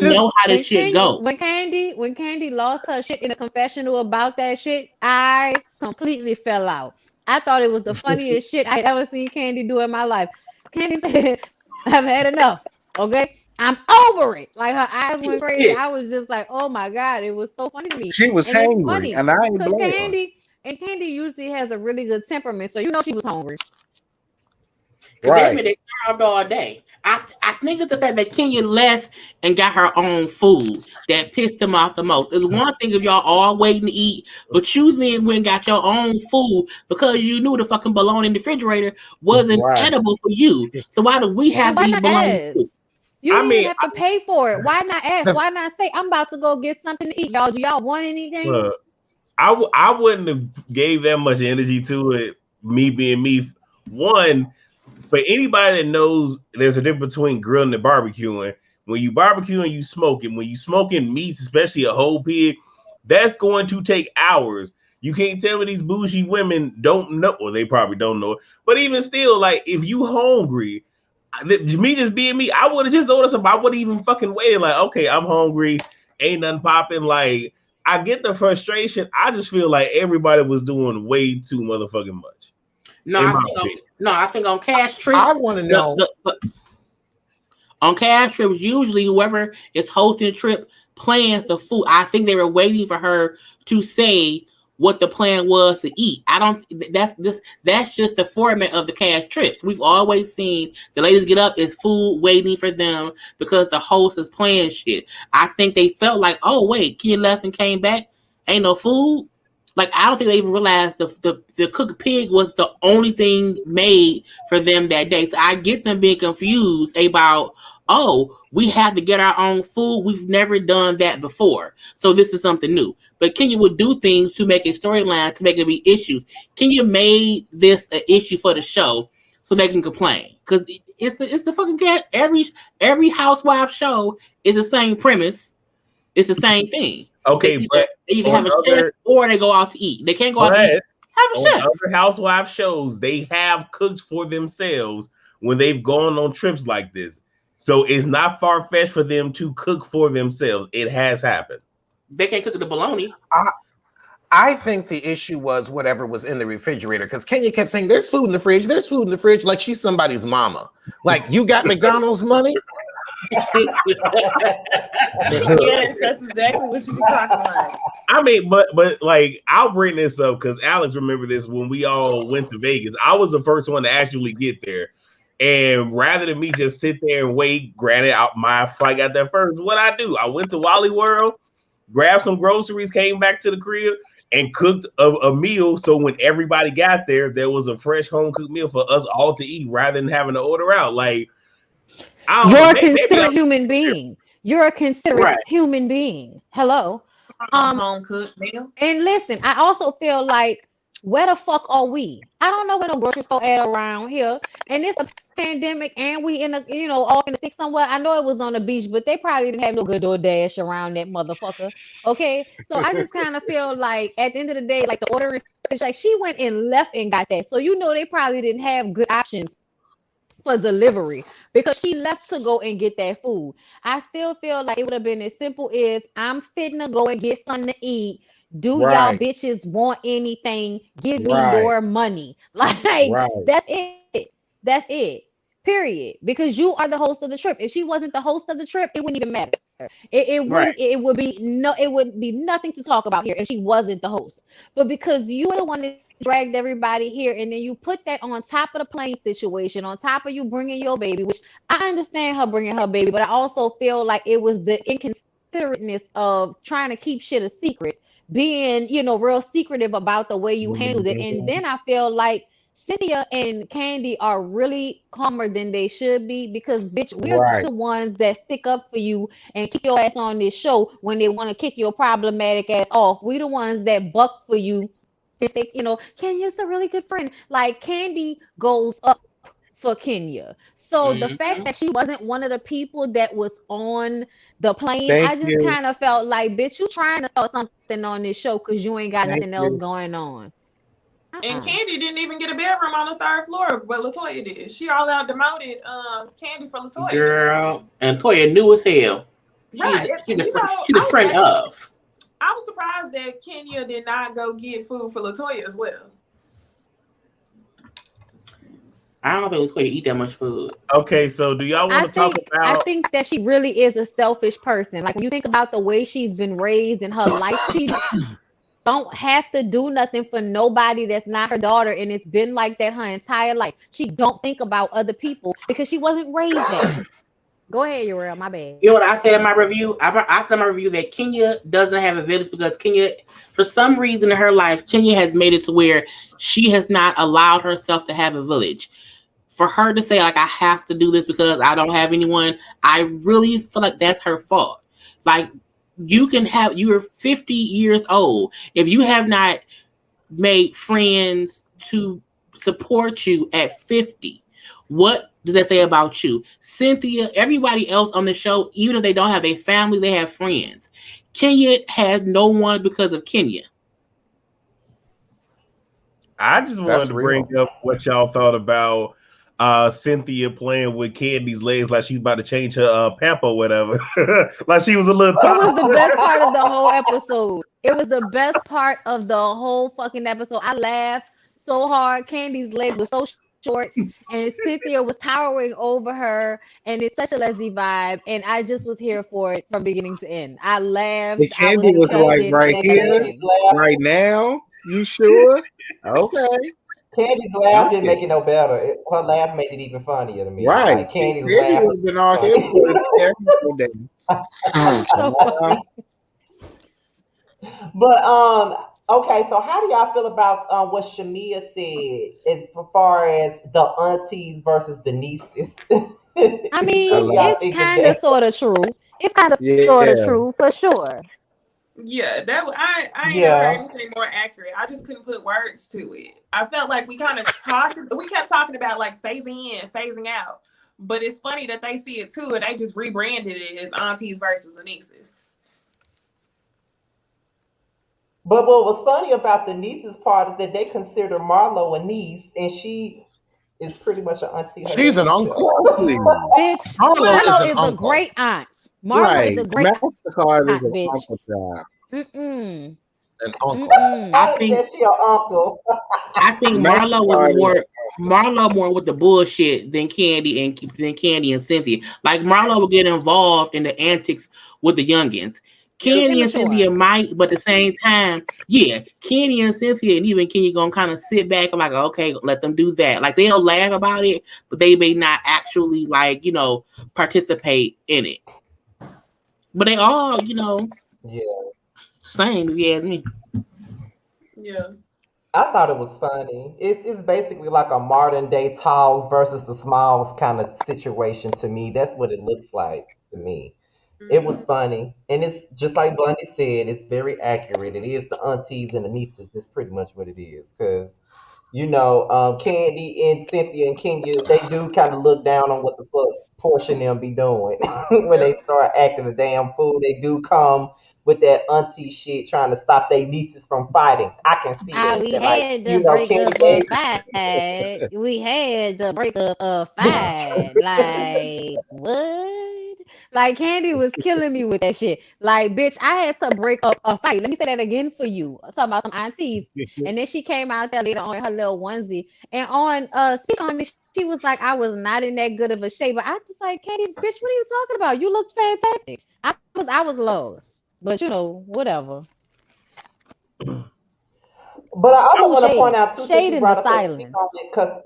You know how this shit go. When Candy lost her shit in a confessional about that shit, I completely fell out. I thought it was the funniest shit I ever seen Candy do in my life. Candy said, I've had enough. Okay? I'm over it. Like, her eyes went crazy. I was just like, oh my God, it was so funny to me. She was hungry, and I ain't blame her. Candy usually has a really good temperament, so she was hungry. They starved all day. I think it's the fact that Kenya left and got her own food that pissed them off the most. It's one thing if y'all all waiting to eat, but you then went and got your own food because you knew the fucking bologna in the refrigerator wasn't edible for you. So why do we have to eat bologna food? You didn't have to pay for it. Why not ask? Why not say, I'm about to go get something to eat, y'all? Do y'all want anything? I wouldn't have gave that much energy to it, me being me. One, for anybody that knows there's a difference between grilling and barbecuing, when you barbecue and you smoking, when you smoking meats, especially a whole pig, that's going to take hours. You can't tell me these bougie women don't know. Well, they probably don't know. But even still, like, if you hungry, me just being me, I would have just ordered some. I wouldn't even fucking waited. Like, okay, I'm hungry. Ain't nothing popping. Like, I get the frustration. I just feel like everybody was doing way too motherfucking much. I think on cash trips. I want to know. On cash trips, usually whoever is hosting the trip plans the food. I think they were waiting for her to say what the plan was to eat. That's just the format of the cash trips. We've always seen the ladies get up, is food waiting for them because the host is playing shit. I think they felt like, oh wait, Kenya left and came back, ain't no food. Like, I don't think they even realized the cooked pig was the only thing made for them that day. So I get them being confused about, oh, we have to get our own food. We've never done that before. So this is something new. But Kenya would do things to make a storyline, to make it be issues. Kenya made this an issue for the show so they can complain. Because it's the fucking cat. Every housewife show is the same premise. It's the same thing. Okay, they either have a chef or they go out to eat. They can't go out to eat. Have a chef. Other housewife shows, they have cooked for themselves when they've gone on trips like this. So it's not far-fetched for them to cook for themselves. It has happened. They can't cook the bologna. I think the issue was whatever was in the refrigerator, because Kenya kept saying, there's food in the fridge, there's food in the fridge, like she's somebody's mama. Like, you got McDonald's money? Yes, that's exactly what she was talking about. I mean, but like, I'll bring this up because Alex remember this when we all went to Vegas. I was the first one to actually get there, and rather than me just sit there and wait, granted, my flight got there first. What I do? I went to Wally World, grabbed some groceries, came back to the crib, and cooked a meal. So when everybody got there, there was a fresh home cooked meal for us all to eat, rather than having to order out. Like, you're a considerate human being. You're a considerate human being. Hello. Home cooked meal. And listen, I also feel like, where the fuck are we? I don't know where no grocery store at around here. And it's a pandemic, and we in a, off in the sticks somewhere. I know it was on the beach, but they probably didn't have no good DoorDash around that motherfucker. Okay. So I just kind of feel like at the end of the day, like the ordering, like she went and left and got that. So they probably didn't have good options for delivery because she left to go and get that food. I still feel like it would have been as simple as, I'm fitting to go and get something to eat. Do y'all bitches want anything? Give me your money. Like, that's it. That's it. Period. Because you are the host of the trip. If she wasn't the host of the trip, it wouldn't even matter. It would be nothing to talk about here if she wasn't the host. But because you were the one that dragged everybody here, and then you put that on top of the plane situation, on top of you bringing your baby, which I understand her bringing her baby, but I also feel like it was the inconsiderateness of trying to keep shit a secret, being, real secretive about the way you handled it. And then I feel like Cynthia and Candy are really calmer than they should be, because bitch, we're the ones that stick up for you and keep your ass on this show when they want to kick your problematic ass off. We the ones that buck for you. Kenya's a really good friend. Like, Candy goes up for Kenya. So the fact that she wasn't one of the people that was on the plane, I just kind of felt like, bitch, you trying to start something on this show because you ain't got nothing else going on. And Candy didn't even get a bedroom on the third floor, but LaToya did. She all out demoted Candy for LaToya. Girl, and Toya knew as hell. She's a friend of. I was surprised that Kenya did not go get food for LaToya as well. I don't think LaToya eat that much food. Okay, so do y'all want to talk about? I think that she really is a selfish person. Like, when you think about the way she's been raised in her life, she don't have to do nothing for nobody that's not her daughter, and it's been like that her entire life. She don't think about other people because she wasn't raised that. Go ahead, Uriel, my bad. You know what I said in my review? I said in my review that Kenya doesn't have a village because Kenya, for some reason in her life, Kenya has made it to where she has not allowed herself to have a village. For her to say, like, I have to do this because I don't have anyone, I really feel like that's her fault. Like, you're 50 years old. If you have not made friends to support you at 50, what does that say about you? Cynthia, everybody else on the show, even if they don't have a family, they have friends. Kenya has no one because of Kenya. I just wanted That's to bring real. up what y'all thought about Cynthia playing with Candy's legs like she's about to change her pamper or whatever. Like she was a little It was the toddler. best part of the whole episode. It was the best part of the whole fucking episode. I laughed so hard. Candy's legs were so short, and Cynthia was towering over her, and it's such a Leslie vibe. And I just was here for it from beginning to end. I laughed. The I was candy was like invested right in here, everything. right now. You sure? Okay. Candy's laugh didn't make it no better. Her laugh made it even funnier to me. Right. Like Candy's Candy laugh would have been all here funny. for the camera day. So funny. But okay, so how do y'all feel about what Shamia said as far as the aunties versus the nieces? I mean, What do y'all it's think of kind of that? sort of true. It's kind of Yeah. sort of true for sure. Yeah, I ain't never heard Yeah. anything more accurate. I just couldn't put words to it. I felt like we kept talking about like phasing in, phasing out. But it's funny that they see it too, and they just rebranded it as aunties versus the nieces. But what was funny about the nieces part is that they consider Marlo a niece, and she is pretty much an auntie her She's an damn uncle. Please. Bitch, Marlo is Marlo an is a uncle. great aunt. Marlo Right. is a great MasterCard is aunt, an bitch. uncle job. Mm-mm. An uncle. Mm-mm. I Alex think said she an uncle. I think Marlo was MasterCard is more with the bullshit than Candy and Cynthia. Like Marlo would get involved in the antics with the youngins. Candy and Cynthia Immature. might, but at the same time, yeah, Candy and Cynthia and even Kenya gonna kind of sit back and like, okay, let them do that. Like they'll laugh about it, but they may not actually like, participate in it. But they all, Yeah. same if you ask me. Yeah. I thought it was funny. It's basically like a modern day Towels versus the Smalls kind of situation to me. That's what it looks like to me. It was funny, and it's just like Bundy said. It's very accurate. It is the aunties and the nieces. That's pretty much what it is. Because Candy and Cynthia and Kenya, they do kind of look down on what the fuck Porsche and them be doing when Yeah. they start acting a damn fool. They do come with that auntie shit, trying to stop their nieces from fighting. I can see that. We They're like, had to break Candy up a gave. fight. We had to break up a fight. Like, what? Like, Candy was killing me with that shit. Like, bitch, I had to break up a fight. Let me say that again for you. I'm talking about some aunties. And then she came out there later on in her little onesie. And on Speak On Me, she was like, I was not in that good of a shape. But I was like, Candy, bitch, what are you talking about? You look fantastic. I was lost. But whatever. But I also Oh, want to point shade. out too, since Shade you in brought the up that Speak silence. On It, because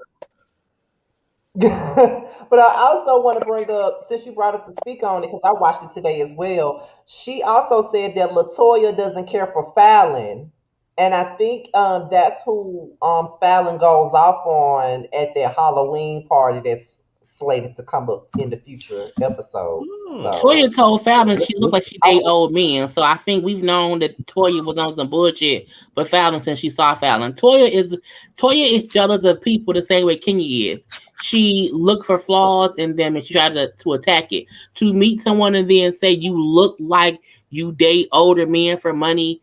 but I also want to bring up, since you brought up the Speak On It, because I watched it today as well. She also said that Latoya doesn't care for Fallon, and I think that's who Fallon goes off on at that Halloween party that's slated to come up in the future episodes. So Toya told Fallon she looked like she I date was, old men, so I think we've known that Toya was on some bullshit with Fallon since she saw Fallon. Toya is jealous of people the same way Kenya is. She looked for flaws in them and she tried to attack it. To meet someone and then say you look like you date older men for money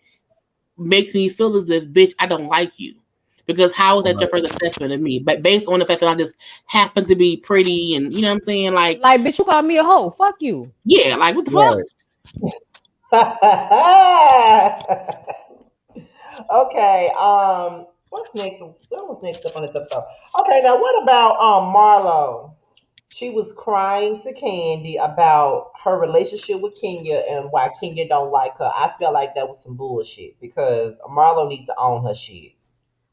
makes me feel as if, bitch, I don't like you. Because how is that your first assessment of me? But based on the fact that I just happen to be pretty and you know what I'm saying? Like, Bitch, you called me a hoe. Fuck you. yeah, like what the fuck? okay. What's next? What was next up on this episode? Okay, now what about Marlo? She was crying to Candy about her relationship with Kenya and why Kenya don't like her. I feel like that was some bullshit because Marlo needs to own her shit.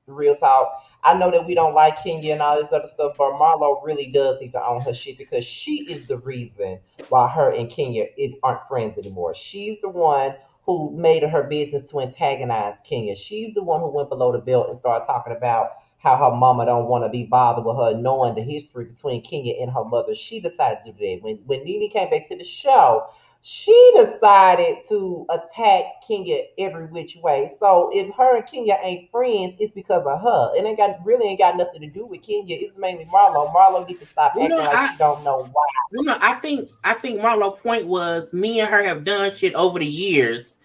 Real talk. I know that we don't like Kenya and all this other stuff, but Marlo really does need to own her shit because she is the reason why her and Kenya aren't friends anymore. She's the one who made it her business to antagonize Kenya. She's the one who went below the belt and started talking about how her mama don't want to be bothered with her, knowing the history between Kenya and her mother. She decided to do that. When Nene came back to the show, she decided to attack Kenya every which way. So if her and Kenya ain't friends, it's because of her. It ain't got nothing to do with Kenya. It's mainly Marlo. Marlo needs to stop You know, acting like she don't know why. I think Marlo's point was me and her have done shit over the years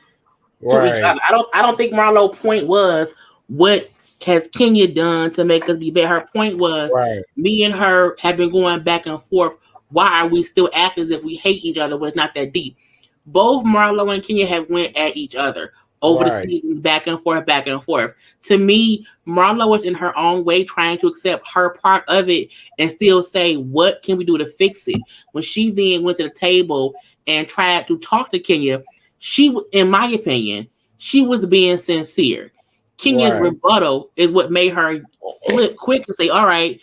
to each Right. other. I don't think Marlo's point was what has Kenya done to make us be better. Her point was Right. me and her have been going back and forth. Why are we still acting as if we hate each other when it's not that deep? Both Marlo and Kenya have went at each other over the Right. seasons, back and forth, back and forth. To me, Marlo was in her own way trying to accept her part of it and still say, what can we do to fix it? When she then went to the table and tried to talk to Kenya, in my opinion, she was being sincere. Kenya's Right. rebuttal is what made her flip quick and say, all right,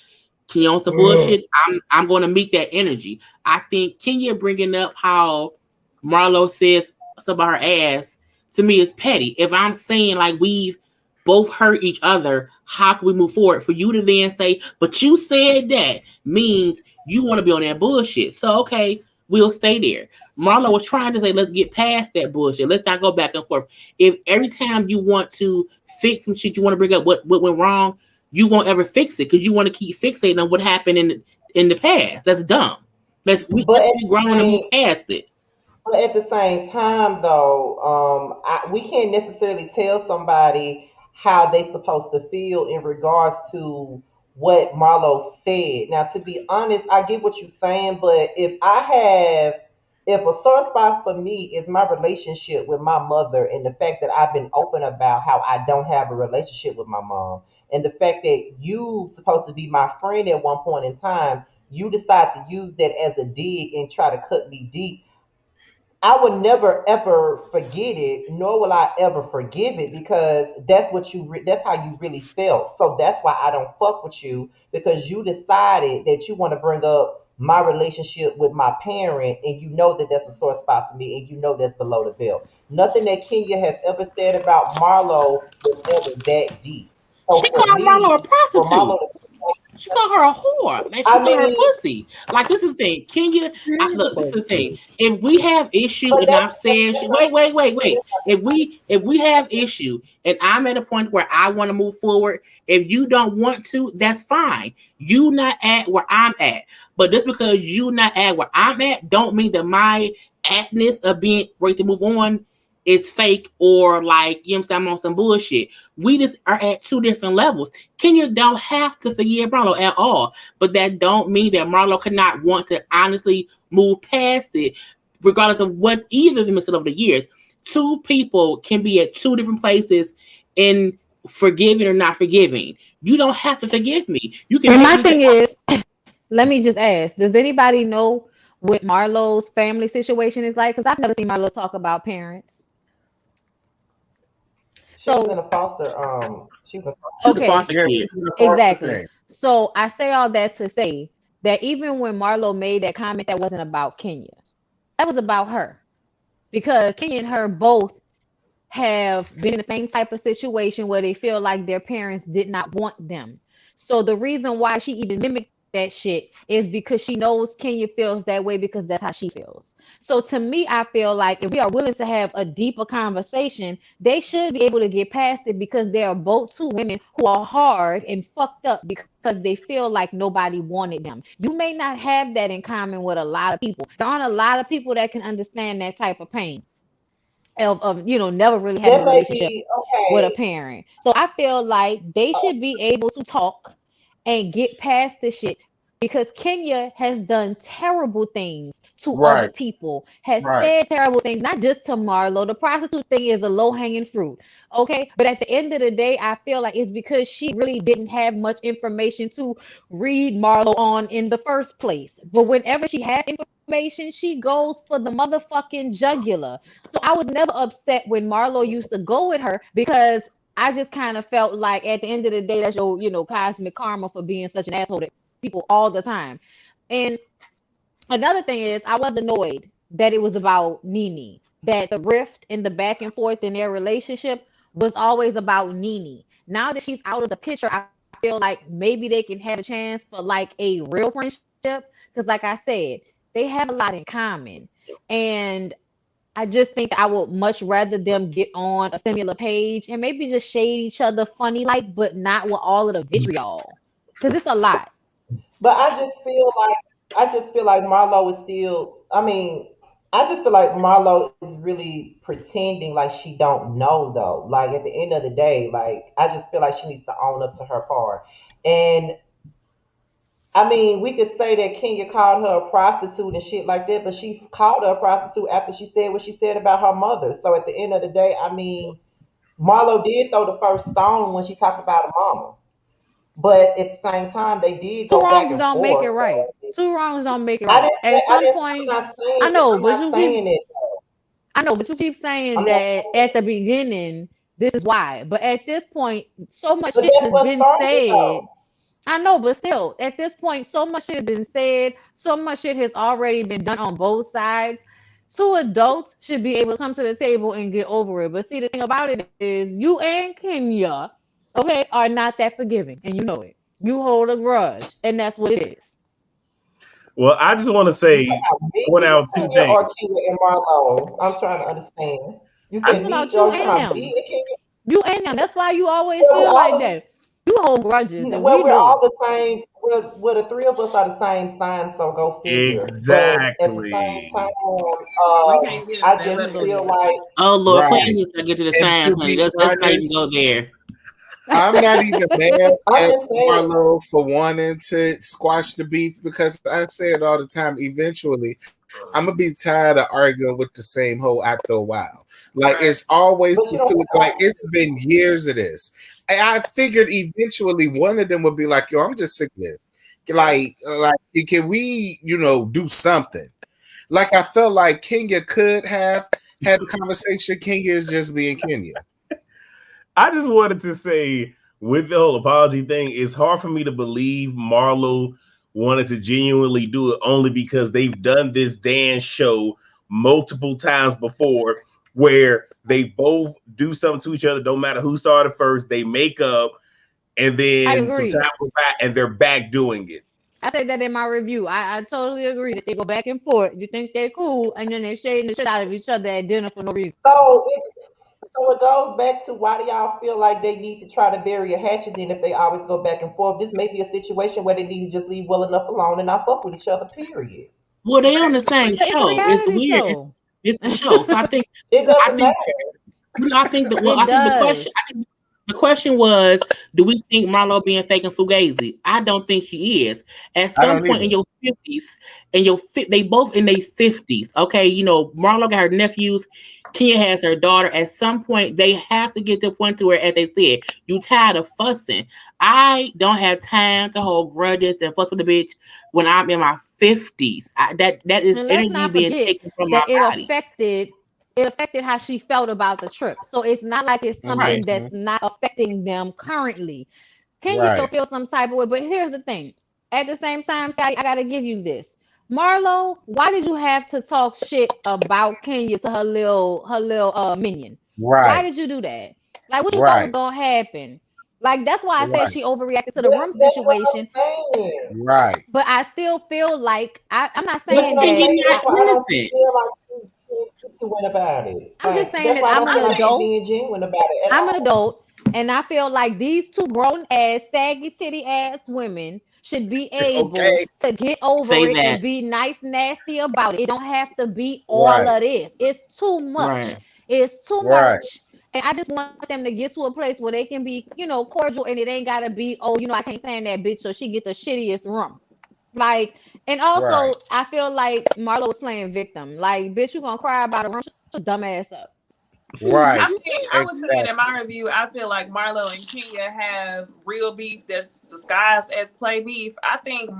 Kenya on some bullshit. I'm going to meet that energy. I think Kenya bringing up how Marlo says stuff about her ass to me is petty. If I'm saying like we've both hurt each other, how can we move forward? For you to then say, but you said that means you want to be on that bullshit. So okay, we'll stay there. Marlo was trying to say, let's get past that bullshit. Let's not go back and forth. If every time you want to fix some shit, you want to bring up what went wrong, you won't ever fix it because you want to keep fixating on what happened in the past. That's dumb. Let's be grown and move past it. But at the same time, though, we can't necessarily tell somebody how they supposed to feel in regards to what Marlo said. Now, to be honest, I get what you're saying, but if a sore spot for me is my relationship with my mother and the fact that I've been open about how I don't have a relationship with my mom, and the fact that you supposed to be my friend at one point in time, you decide to use that as a dig and try to cut me deep. I would never ever forget it, nor will I ever forgive it because that's how you really felt. So that's why I don't fuck with you because you decided that you want to bring up my relationship with my parent and you know that that's a sore spot for me and you know that's below the belt. Nothing that Kenya has ever said about Marlo was ever that deep. So She for called Marlo a me, for prostitute. Marlo to, She called her a whore. Like she I called her a mean, pussy. Like this is the thing. Kenya, look, this is the thing. If we have issue but and I'm saying wait. If we have issue and I'm at a point where I want to move forward, if you don't want to, that's fine. You not at where I'm at. But just because you not at where I'm at, don't mean that my aptness of being ready to move on is fake or like, you know what I'm saying, I'm on some bullshit. We just are at two different levels. Kenya don't have to forgive Marlo at all, but that don't mean that Marlo could not want to honestly move past it, regardless of what either of them has said over the years. Two people can be at two different places in forgiving or not forgiving. You don't have to forgive me. You can. And my thing is, let me just ask: does anybody know what Marlo's family situation is like? Because I've never seen Marlo talk about parents. she was in So a foster she was in She's a okay, foster Yeah, kid. she's in the foster exactly. thing. So I say all that to say that even when Marlo made that comment, that wasn't about Kenya. That was about her because Kenya and her both have been in the same type of situation where they feel like their parents did not want them. So the reason why she even mimicked that shit is because she knows Kenya feels that way because that's how she feels. So to me, I feel like if we are willing to have a deeper conversation, they should be able to get past it because they are both two women who are hard and fucked up because they feel like nobody wanted them. You may not have that in common with a lot of people. There aren't a lot of people that can understand that type of pain of never really having that a may relationship be with a okay. parent. So I feel like they should be able to talk and get past this shit because Kenya has done terrible things to other Right. people, has Right. said terrible things, not just to Marlo. The prostitute thing is a low hanging fruit, okay? But at the end of the day, I feel like it's because she really didn't have much information to read Marlo on in the first place. But whenever she has information, she goes for the motherfucking jugular. So I was never upset when Marlo used to go with her because I just kind of felt like at the end of the day, that's your cosmic karma for being such an asshole to people all the time. And another thing is, I was annoyed that it was about Nene, that the rift and the back and forth in their relationship was always about Nene. Now that she's out of the picture, I feel like maybe they can have a chance for like a real friendship because, like I said, they have a lot in common. And I just think I would much rather them get on a similar page and maybe just shade each other funny like, but not with all of the vitriol. Because it's a lot. But I just feel like Marlo is still. I mean, I just feel like Marlo is really pretending like she don't know though. Like at the end of the day, like I just feel like she needs to own up to her part. And I mean, we could say that Kenya called her a prostitute and shit like that, but she called her a prostitute after she said what she said about her mother. So at the end of the day, I mean, Marlo did throw the first stone when she talked about her mama. But at the same time, they did Two go back wrongs and don't make it forth. right. So Two wrongs don't make it I right. didn't say At I some didn't point, I'm not saying I it. know, I'm but not you keep saying it. I know, but you keep saying I'm not that saying at it. the beginning, this is why. But at this point, so much But shit that's has what been started it said. though. I know, but still, at this point, so much shit has been said. So much shit has already been done on both sides. Two adults should be able to come to the table and get over it. But see, the thing about it is, you and Kenya, okay, are not that forgiving, and you know it. You hold a grudge, and that's what it is. Well, I just want to You talking say, about me, point out two Kenya, things. or Kenya and Marlo? I'm trying to understand. You I'm said talking me, about or you you talking and about them. me and Kenya? You and them. That's why you always Well, we feel like all that. You hold grudges, and well, we we're know all it. the same. Well, the three of us are the same sign, so go figure. But at the same Exactly. time, We can't get into I that. Let just me Let go it feel ahead. like Oh Lord, Right. please let's get to the And signs, to honey. be Let's not even honest, go there. I'm not even mad I'm at just saying. Marlo for wanting to squash the beef because I say it all the time. Eventually, I'm gonna be tired of arguing with the same hoe after a while. Like it's always But you know like what? it's been years of this. And I figured eventually one of them would be like, "Yo, I'm just sick of it. Like, can we, do something?" Like I felt like Kenya could have had the conversation. Kenya is just being Kenya. I just wanted to say, with the whole apology thing, it's hard for me to believe Marlo wanted to genuinely do it only because they've done this dance show multiple times before where they both do something to each other, don't matter who started first, they make up, and I then some agree. time goes by and they're back doing it. I said that in my review. I totally agree that they go back and forth. You think they're cool, and then they're shading the shit out of each other at dinner for no reason. So it goes back to, why do y'all feel like they need to try to bury a hatchet then if they always go back and forth? This may be a situation where they need to just leave well enough alone and not fuck with each other, period. Well, they on the same It's a show. It's reality weird. show. It's the show. So I think It I doesn't think matter. I think that well, It I think does. the question was, do we think Marlo being fake and fugazi? I don't think she is. At I some don't point either. in your 50s, they both in their 50s. Okay, Marlo got her nephews, Kenya has her daughter. At some point, they have to get to the point to where, as they said, you tired of fussing. I don't have time to hold grudges and fuss with a bitch when I'm in my 50s. That is And let's energy not being forget taken from my that it body. affected how she felt about the trip. So it's not like it's Right. something Mm-hmm. that's not affecting them currently. Can you still Right. feel some type of way? But here's the thing. At the same time, Scotty, I gotta give you this. Marlo, why did you have to talk shit about Kenya to her little minion? Why Right. did you do that? Like what you thought was Right. gonna happen? Like that's why I said Right. she overreacted to the room That's what I'm situation. saying. Right. But I still feel like I'm not But That's saying what I'm can that you saying. not That's why I don't innocent? feel like she went about it. I'm just Like saying that's that why I I'm don't an feel I like she's think adult. being genuine about it at I'm an all. adult, and I feel like these two grown ass, saggy titty ass women should be able Okay. to get over Say it that. and be nice, nasty about it. It don't have to be all Right. of this. It's too much. Right. It's too Right. much. And I just want them to get to a place where they can be, cordial, and it ain't gotta be, oh, I can't stand that bitch, so she get the shittiest room. Like, and Right. also I feel like Marlo was playing victim. Like, bitch, you gonna cry about a room? Shut your dumb ass up. Right. I mean, I was saying in Exactly. my review, I feel like Marlo and Kenya have real beef that's disguised as play beef. I think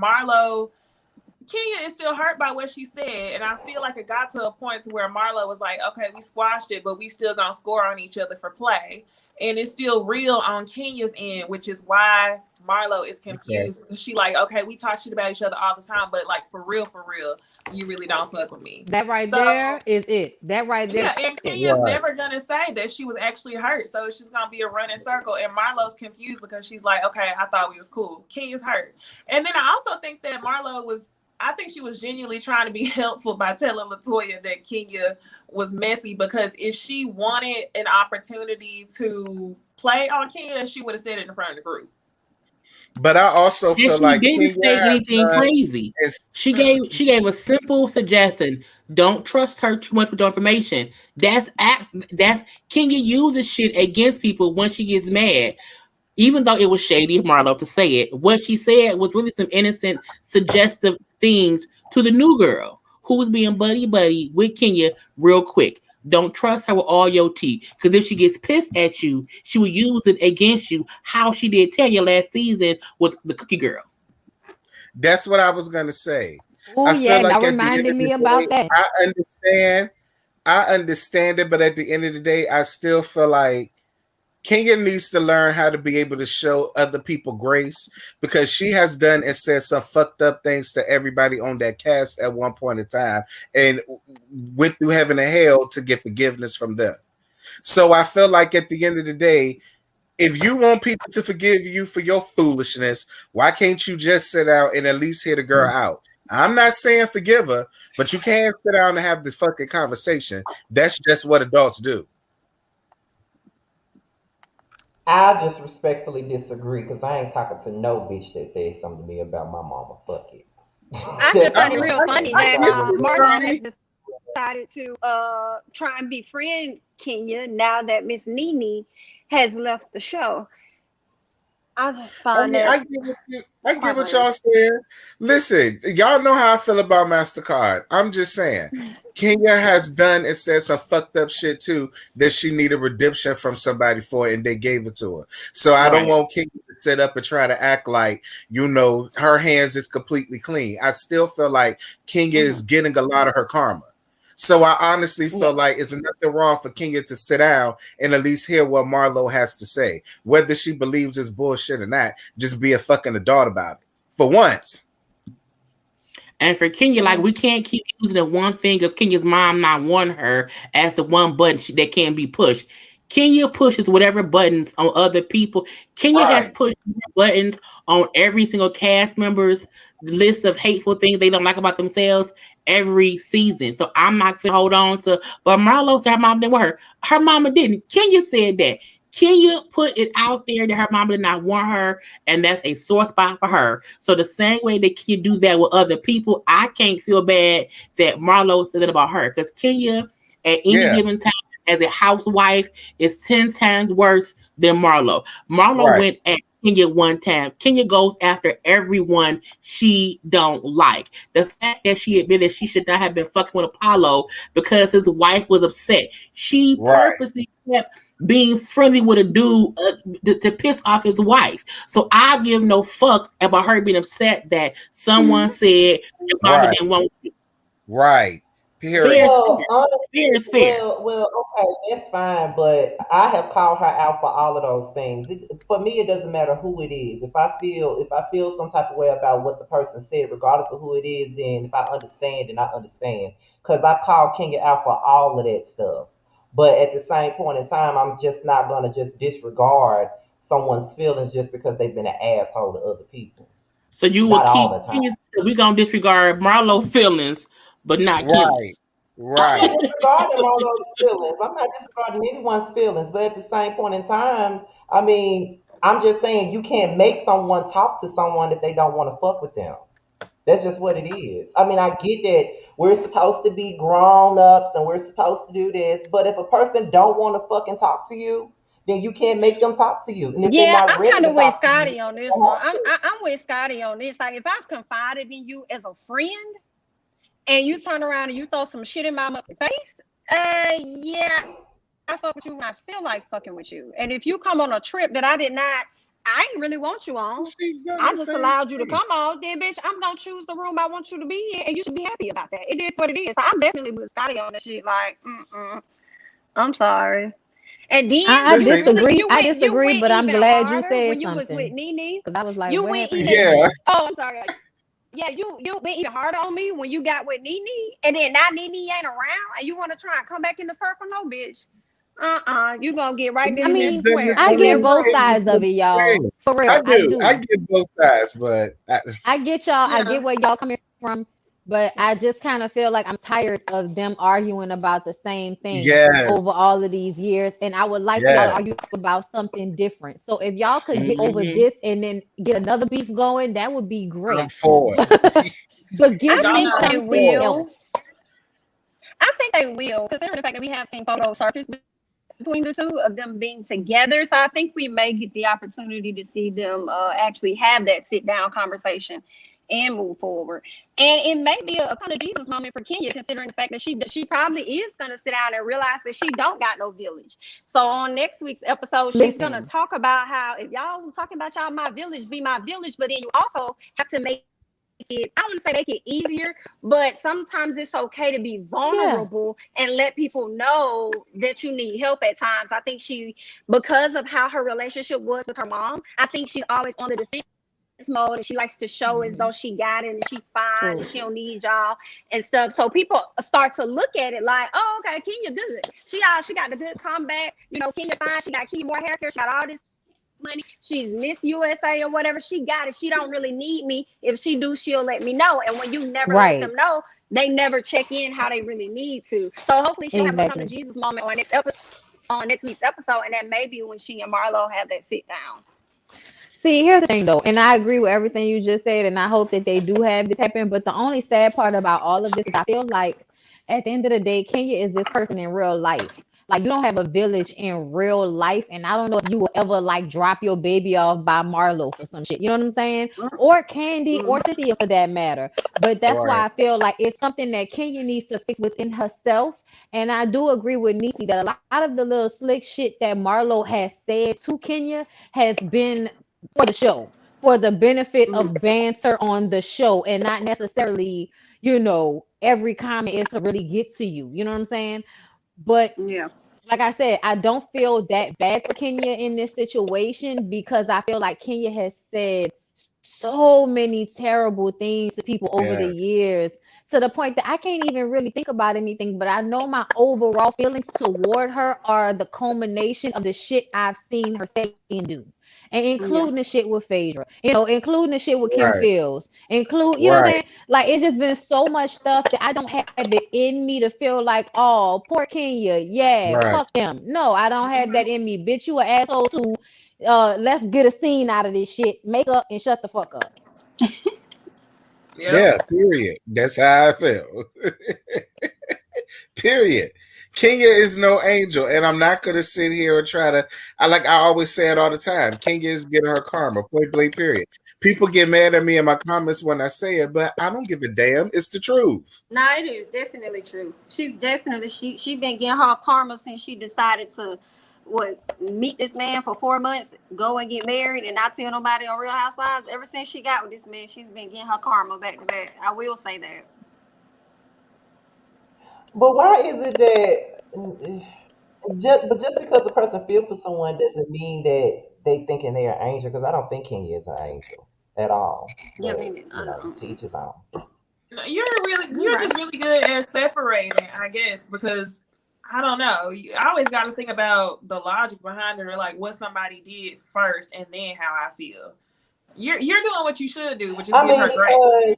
Kenya is still hurt by what she said, and I feel like it got to a point to where Marlo was like, "Okay, we squashed it, but we still gonna score on each other for play." and it's still real on Kenya's end, which is why Marlo is confused because she like, okay, we talk shit about each other all the time, but like for real, you really don't fuck with me. That right there is it. That right there. Yeah, and Kenya's never gonna say that she was actually hurt, so it's just gonna be a running circle. And Marlo's confused because she's like, okay, I thought we was cool. Kenya's hurt, and then I also think that Marlo was. I think she was genuinely trying to be helpful by telling Latoya that Kenya was messy, because if she wanted an opportunity to play on Kenya, she would have said it in front of the group. But I also feel like she didn't say anything crazy. She gave a simple suggestion. Don't trust her too much with the information. That's Kenya uses shit against people when she gets mad. Even though it was shady of Marlo to say it, what she said was really some innocent, suggestive things to the new girl who was being buddy with Kenya real quick. Don't trust her with all your tea, because if she gets pissed at you, she will use it against you, how she did Tanya last season with the cookie girl. That's what I was gonna say. Oh yeah, that reminded me about that. I understand it, but at the end of the day, I still feel like Kenya needs to learn how to be able to show other people grace, because she has done and said some fucked up things to everybody on that cast at one point in time and went through heaven and hell to get forgiveness from them. So I feel like at the end of the day, if you want people to forgive you for your foolishness, why can't you just sit out and at least hear the girl out? I'm not saying forgive her, but you can sit down and have this fucking conversation. That's just what adults do. I just respectfully disagree, because I ain't talking to no bitch that says something to me about my mama. Fuck it. I just find it real funny that Martell has decided to try and befriend Kenya now that Miss Nene has left the show. I just find I get what y'all saying. Listen, y'all know how I feel about MasterCard. I'm just saying, Kenya has done and said some fucked up shit too that she needed redemption from somebody for, and they gave it to her. So I don't want Kenya to sit up and try to act like, you know, her hands is completely clean. I still feel like Kenya is getting a lot of her karma. So I honestly feel like it's nothing wrong for Kenya to sit down and at least hear what Marlo has to say. Whether she believes it's bullshit or not, just be a fucking adult about it. For once. And for Kenya, like, we can't keep using the one thing of Kenya's mom not wanting her as the one button that can be pushed. Kenya pushes whatever buttons on other people. Kenya has pushed buttons on every single cast member's list of hateful things they don't like about themselves every season. So I'm not saying hold on to, but Marlo said her mom didn't want her. Her mama didn't. Kenya said that. Kenya put it out there that her mama did not want her, and that's a sore spot for her. So the same way that Kenya do that with other people, I can't feel bad that Marlo said that about her, because Kenya at any given time as a housewife is 10 times worse than Marlo. Marlo went at Kenya one time. Kenya goes after everyone she don't like. The fact that she admitted she should not have been fucking with Apollo because his wife was upset. She purposely kept being friendly with a dude to piss off his wife. So I give no fuck about her being upset that someone said your mama didn't want you. Period. Well, honestly, well, okay, that's fine, but I have called her out for all of those things. For me, it doesn't matter who it is. If I feel some type of way about what the person said, regardless of who it is, then if I understand, then I understand. Because I called Kenya out for all of that stuff. But at the same point in time, I'm just not gonna just disregard someone's feelings just because they've been an asshole to other people. So you will keep. We're gonna disregard Marlo's feelings, but not Kenya's. I'm not disregarding all those feelings. I'm not disregarding anyone's feelings, but at the same point in time, I mean, I'm just saying you can't make someone talk to someone if they don't want to fuck with them. That's just what it is. I mean, I get that we're supposed to be grown ups and we're supposed to do this, but if a person don't want to fucking talk to you, then you can't make them talk to you. And if they're not I'm ready kind of to with talk to Scotty you, on this one. I'm with Scotty on this. Like, if I've confided in you as a friend and you turn around and you throw some shit in my face, yeah, I fuck with you when I feel like fucking with you. And if you come on a trip that I ain't really want you on, I just allowed you to come on, then bitch, I'm gonna choose the room I want you to be in, and you should be happy about that. It is what it is. So I'm definitely with Scotty on this shit. Like, I'm sorry. And then I you really disagree. I you disagree, went but I'm even glad you harder said when you was with something. Nene. Because I was like, You what went happened even. to Yeah. Nene? Oh, I'm sorry. Yeah, you went even harder on me when you got with Nene, and then now Nene ain't around, and you want to try and come back in the circle? No, bitch. You gonna get right I then and there mean, square. I Give me a get both break. sides of it, y'all. For I real, I do. I do. get both sides, but I get y'all. I Yeah. get where y'all coming from, but I just kind of feel like I'm tired of them arguing about the same thing yes, over all of these years, and I would like for y'all to yes. argue about something different. So if y'all could get over Mhm. this and then get another beef going, that would be I'm great. for it. But give I Y'all me think know. they something will. else. I think they will, considering the fact that we have seen photos surface between the two of them being together. So I think we may get the opportunity to see them actually have that sit down conversation and move forward. And it may be a kind of Jesus moment for Kenya, considering the fact that she probably is going to sit down and realize that she don't got no village. So on next week's episode, she's going to Listen, talk about how if y'all talking about y'all my village, be my village, but then you also have to make it, I wouldn't say make it easier, but sometimes it's okay to be yeah, vulnerable and let people know that you need help at times. I think because of how her relationship was with her mom, I think she's always on the defense mode, and she likes to show as though she got it and she fine and true. she don't need y'all and stuff. So people start to look at it like, oh, okay, Kenya good. She got the good comeback. Kenya fine. She got Kenya more hair care. She got all this money. She's Miss USA or whatever. She got it. She don't really need me. If she do, she'll let me know. And when you never let Right, them know, they never check in how they really need to. So hopefully she'll have a come to exactly. Jesus moment on next week's episode, and that may be when she and Marlo have that sit down. See, here's the thing though, and I agree with everything you just said, and I hope that they do have this happen. But the only sad part about all of this is I feel like at the end of the day, Kenya is this person in real life. Like you don't have a village in real life, and I don't know if you will ever like drop your baby off by Marlo for some shit. You know what I'm saying? Or Candy or Cynthia for that matter. But that's why Right. I feel like it's something that Kenya needs to fix within herself. And I do agree with Nisi that a lot of the little slick shit that Marlo has said to Kenya has been for the show, for the benefit of banter on the show, and not necessarily, every comment is to really get to you. You know what I'm saying? But Yeah. like I said, I don't feel that bad for Kenya in this situation because I feel like Kenya has said so many terrible things to people over the Yes. years to the point that I can't even really think about anything. But I know my overall feelings toward her are the culmination of the shit I've seen her say and do. And Yeah. including the shit with Phaedra, including the shit with Kim Right. Fields, you know what I'm Right. saying? Like it's just been so much stuff that I don't have it in me to feel like, oh, poor Kenya, yeah, Right. fuck them. No, I don't have that in me. Bitch, you an asshole too. Let's get a scene out of this shit. Make up and shut the fuck up. Yep. Yeah. Period. That's how I feel. Period. Kenya is no angel, and I'm not gonna sit here and try to. I always say it all the time. Kenya is getting her karma. Point blank. Period. People get mad at me in my comments when I say it, but I don't give a damn. It's the truth. Nah, it is definitely true. She's definitely she been getting her karma since she decided to meet this man for 4 months, go and get married, and not tell nobody on Real Housewives. Ever since she got with this man, she's been getting her karma back to back. I will say that. But why is it that just because a person feels for someone doesn't mean that they thinking they're an angel? Because I don't think Kenya is an angel at all. Yeah, But maybe I don't. to each his own. No, You're you're right. just really good at separating, I guess, because I don't know. I always got to think about the logic behind it, or like what somebody did first, and then how I feel. You're doing what you should do, which is I give mean, her grace.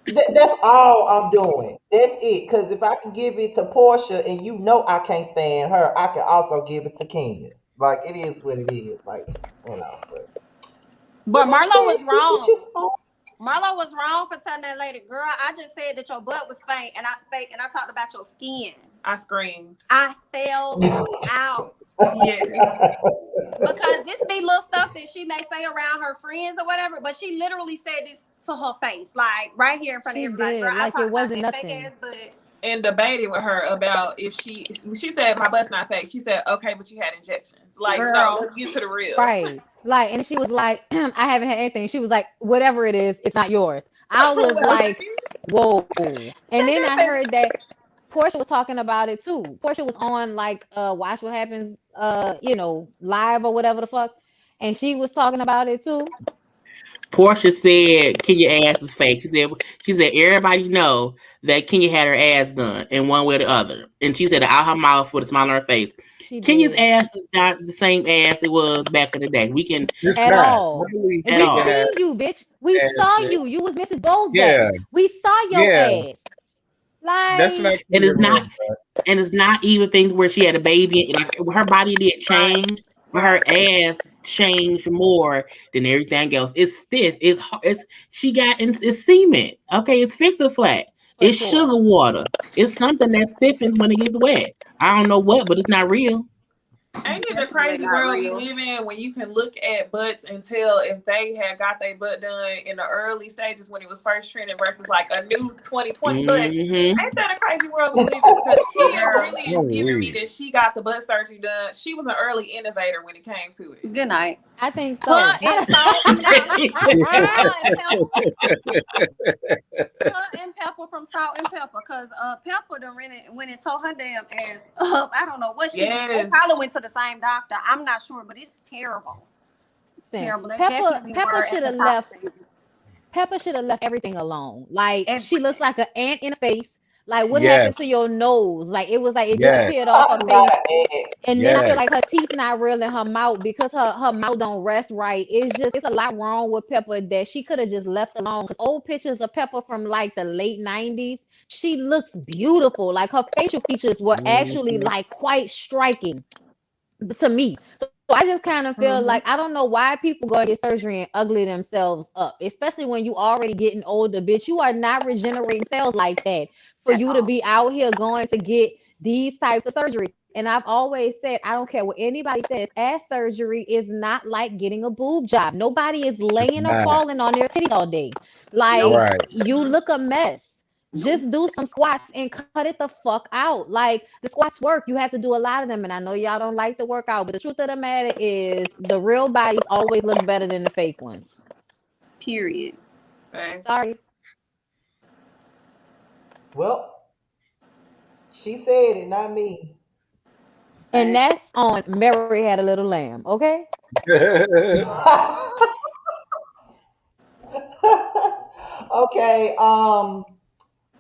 because that's all I'm doing. That's it. Because if I can give it to Portia, and I can't stand her, I can also give it to Kenya. Like it is what it is. Like but But like I Marlo was said, to each wrong. his own. Marlo was wrong for telling that lady, girl, I just said that your butt was fake and I talked about your skin. I screamed. I fell out. Yes. Because this be little stuff that she may say around her friends or whatever, but she literally said this to her face, like right here in front of She everybody. Girl, did. I Like talked it about wasn't that fake nothing. ass butt. And debated with her about if she said my butt's not fake. She said, okay, but you had injections. Like, no, Girl. let's get to the real. Right. Like, and she was like, I haven't had anything. She was like, whatever it is, it's not yours. I was like, whoa. And then I heard that Porsche was talking about it too. Porsche was on like Watch What Happens, live or whatever the fuck, and she was talking about it too. Portia said Kenya ass is fake. She said everybody know that Kenya had her ass done in one way or the other. And she said out her mouth with a smile on her face. She Kenya's did. ass is not the same ass it was back in the day. We can It's At not. all. Really, And at we all. Kenya seen you, bitch. We has saw it. you. You was Mrs. Bozak. Yeah, We saw your yeah. ass. That's not Like, And Kenya it's not Rose. and it's not even things where she had a baby. Like her body did change, but her ass changed more than everything else. It's stiff. It's she got it's cement. Okay, it's fixed flat. for It's sure. sugar water. It's something that stiffens when it gets wet. I don't know what, but it's not real. Ain't it the Definitely crazy not world we real. live in when you can look at butts and tell if they had got their butt done in the early stages when it was first trending versus like a new 2020 butt? Mm-hmm. Ain't that a crazy world we live in? Because Kenya Girl. really is giving me that she got the butt surgery done. She was an early innovator when it came to it. Good night. I think so. Her and Salt, her and Pepper from Salt and Pepper, because Pepper done went and tore her damn ass up. I don't know what she. They Yes. probably went to the same doctor. I'm not sure, but it's terrible. It's terrible. They definitely Pepper were should at have the top left. stages. Pepper should have left everything alone. Like she Everything. looks like an ant in the face. Like what Yes, happened to your nose? Like it was like it yes, disappeared off her I'm face. not an ant. And then I feel yes. like her teeth not real in her mouth because her mouth don't rest right. It's a lot wrong with Pepper that she could have just left alone. Because old pictures of Pepper from like the late 90s, she looks beautiful. Like her facial features were actually Mhm. like quite striking to me. So I just kind of feel like I don't know why people go and get surgery and ugly themselves up, especially when you already getting older, bitch. You are not regenerating cells like that for At you to all. be out here going to get these types of surgeries. And I've always said, I don't care what anybody says, ass surgery is not like getting a boob job. Nobody is It's laying or not. falling on their titties all day. Like, Nope. Right. you look a mess. Nope. Just do some squats and cut it the fuck out. Like the squats work. You have to do a lot of them. And I know y'all don't like to work out, but the truth of the matter is the real bodies always look better than the fake ones. Period. Thanks. Sorry. Well, she said it, not me. And that's on Mary Had a Little Lamb, okay? Okay.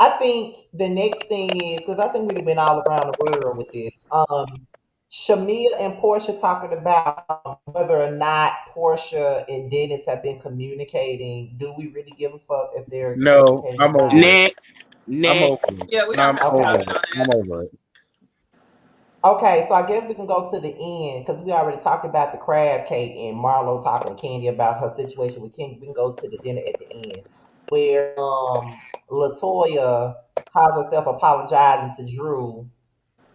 I think the next thing is because I think we've been all around the world with this. Shamia and Portia talking about whether or not Portia and Dennis have been communicating. Do we really give a fuck if they're No, communicating I'm or over not? it. I'm Next. over it. Yeah, we don't I'm have to over comment it. on I'm that. over it. Okay, so I guess we can go to the end because we already talked about the crab cake and Marlo talking to Candy about her situation with Candy. We can go to the dinner at the end where Latoya calls herself apologizing to Drew,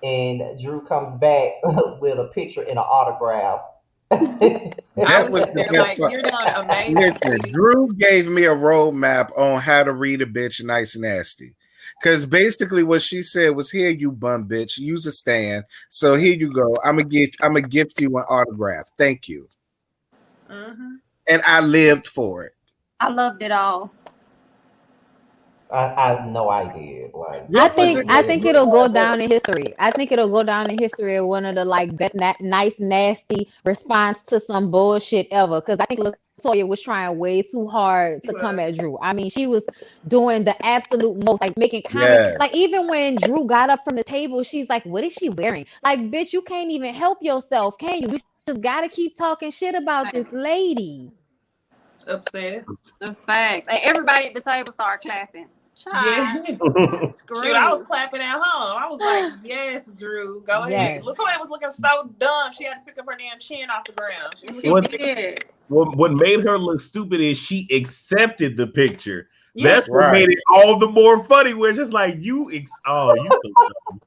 and Drew comes back with a picture and an autograph. I That was was sitting the there best like, part. you're doing amazing, Listen, sweetie. Drew gave me a roadmap on how to read a bitch nice nasty. Because basically what she said was, here you bum bitch, use a stand. So here you go. I'm gonna gift you an autograph. Thank you. Mm-hmm. And I lived for it. I loved it all. I know I did. Like I What was think it? I really, think What it'll go was it? down in history. I think it'll go down in history of one of the like best nice nasty response to some bullshit ever. Because I think Latoya was trying way too hard He to come at was. Drew. I mean, she was doing the absolute most, like making comments. Yeah. Like even when Drew got up from the table, she's like, "What is she wearing? Like, bitch, you can't even help yourself, can you? You just gotta keep talking shit about this lady." Obsessed. The facts. And everybody at the table started clapping. Child. Yes. Shoot, I was Scream. clapping at home. I was like, yes, Drew, go ahead. Yes. Latoya was looking so dumb. She had to pick up her damn chin off the ground. She was She looking What did. what made her look stupid is she accepted the picture. Yeah. That's what Right. made it all the more funny. Where it's just like you so dumb.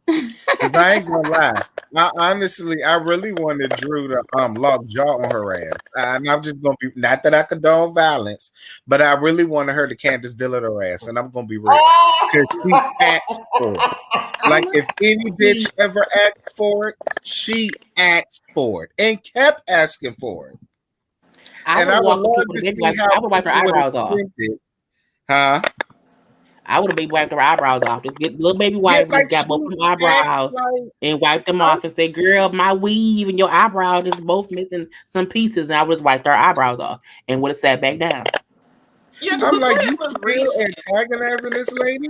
Because I ain't gonna lie. I really wanted Drew to lock jaw on her ass. And I'm just gonna be, not that I condone violence, but I really wanted her to Candace Dillard her ass, and I'm gonna be real. Because she asked for it. Like if any bitch ever asked for it, she asked for it and kept asking for it. I And would I would walk love into to the see like how I would wipe her people would eyebrows off. accept it. Huh? I would have baby wiped her eyebrows off. Just get little baby Yeah, wipe, like just got she both of them acts eyebrows like and wipe them off and say, "Girl, my weave and your eyebrow is both missing some pieces." And I would just wiped her eyebrows off and would have sat back down. Yeah, because I'm like, Latoya you was still reaching. antagonizing this lady?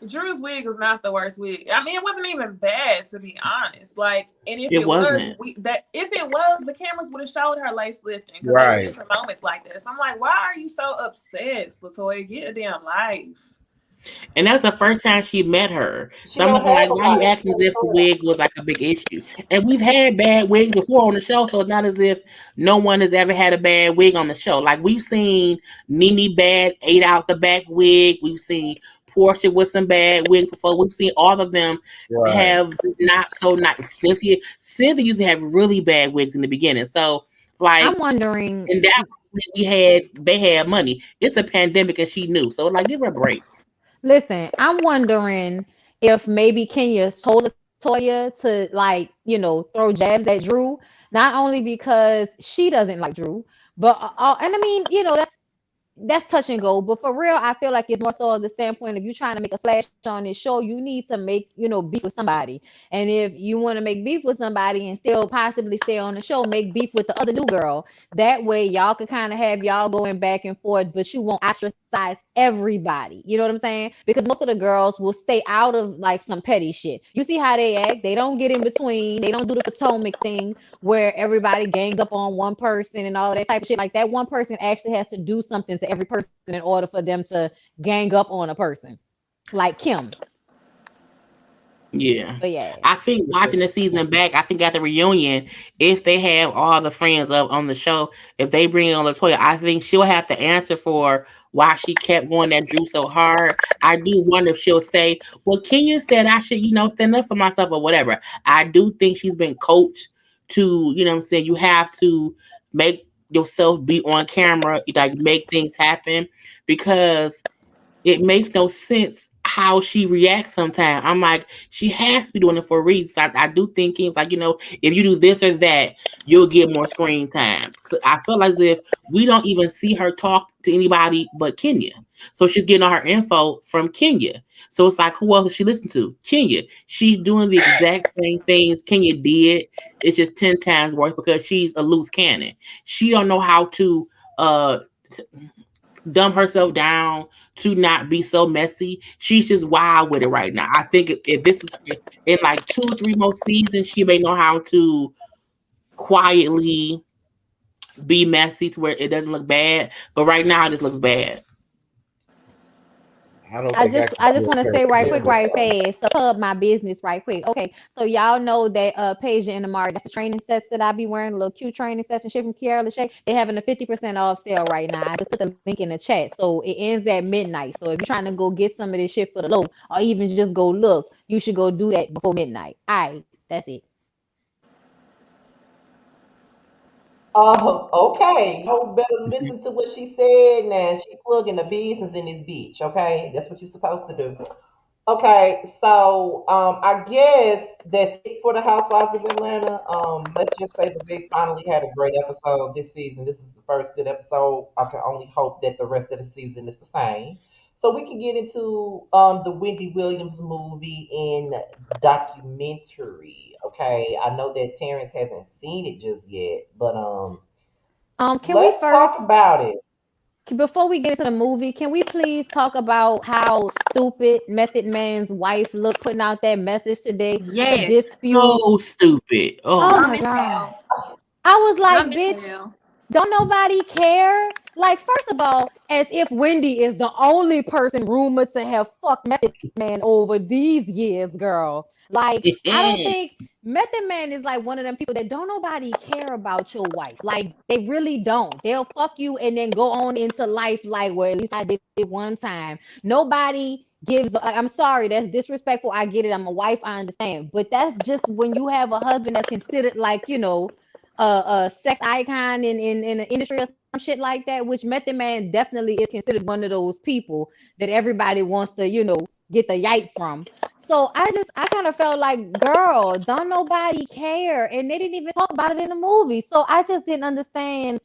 Drew's wig is not the worst wig. I mean, it wasn't even bad, to be honest. Like, and if It it was, wasn't. the cameras would have showed her lace lifting because they Right. live for moments like this. I'm like, why are you so obsessed, Latoya? Get a damn life. And that's the first time she met her. She So I'm don't looking have like, a why you life. acting as if the wig was like a big issue? And we've had bad wigs before on the show, so it's not as if no one has ever had a bad wig on the show. Like we've seen Nene bad 8 out the back wig. We've seen Porsche with some bad wigs before. We've seen all of them Right. have not Cynthia. Cynthia used to have really bad wigs in the beginning. So like, I'm wondering. and that they had money. It's a pandemic and she knew. So like, give her a break. Listen, I'm wondering if maybe Kenya told Toya to like, throw jabs at Drew, not only because she doesn't like Drew, but and I mean, that's touch and go. But for real, I feel like it's more so of the standpoint of you trying to make a splash on this show, you need to make, beef with somebody. And if you want to make beef with somebody and still possibly stay on the show, make beef with the other new girl. That way y'all can kind of have y'all going back and forth, but you won't ostracize everybody. You know what I'm saying? Because most of the girls will stay out of like some petty shit. You see how they act. They don't get in between. They don't do the Potomac thing where everybody gangs up on one person and all that type of shit. Like that one person actually has to do something to every person in order for them to gang up on a person. Like Kim. Yeah. But yeah. I think watching the season back, I think at the reunion, if they have all the friends up on the show, if they bring on Latoya, I think she'll have to answer for why she kept going at Drew so hard. I do wonder if she'll say, well, Kenya said I should, stand up for myself or whatever. I do think she's been coached to, what I'm saying, you have to make yourself be on camera, like make things happen, because it makes no sense how she reacts sometimes. I'm like, she has to be doing it for a reason. I do think Kim's like, if you do this or that, you'll get more screen time. So I feel as if we don't even see her talk to anybody but Kenya. So she's getting all her info from Kenya. So it's like, who else does she listen to? Kenya. She's doing the exact same things Kenya did. It's just 10 times worse because she's a loose cannon. She don't know how to dumb herself down to not be so messy. She's just wild with it right now. I think if this is in like 2 or 3 more seasons, she may know how to quietly be messy to where it doesn't look bad. But right now, it just looks bad. I just want to say right quick, right fast, to plug my business right quick. Okay, so y'all know that Paige and Amari, that's the training sets that I be wearing, a little cute training sets and shit from Kiara Lachey. They're having a 50% off sale right now. I just put the link in the chat. So it ends at midnight. So if you're trying to go get some of this shit for the low, or even just go look, you should go do that before midnight. All right, that's it. Okay. You better listen to what she said now. She plugging the business in this bitch, okay? That's what you're supposed to do. Okay, so I guess that's it for the Housewives of Atlanta. Let's just say that they finally had a great episode this season. This is the first good episode. I can only hope that the rest of the season is the same. So we can get into the Wendy Williams movie and documentary. Okay, I know that Terrence hasn't seen it just yet, but Can we let's first, talk about it. before we get into the movie, can we please talk about how stupid Method Man's wife looked putting out that message today to Yes. dispute? So stupid. Oh Oh, Dumb my as God. hell. I was like, Dumb as bitch, hell. don't nobody care? Like, first of all, as if Wendy is the only person rumored to have fucked Method Man over these years, girl. Like, I don't think Method Man is like one of them people that don't nobody care about your wife. Like, they really don't. They'll fuck you and then go on into life like, well, at least I did it one time. Nobody gives, like, I'm sorry, that's disrespectful. I get it. I'm a wife, I understand. But that's just when you have a husband that's considered like, a sex icon in the industry or some shit like that, which Method Man definitely is considered one of those people that everybody wants to, get the yike from. So I kind of felt like, girl, don't nobody care. And they didn't even talk about it in the movie. So I just didn't understand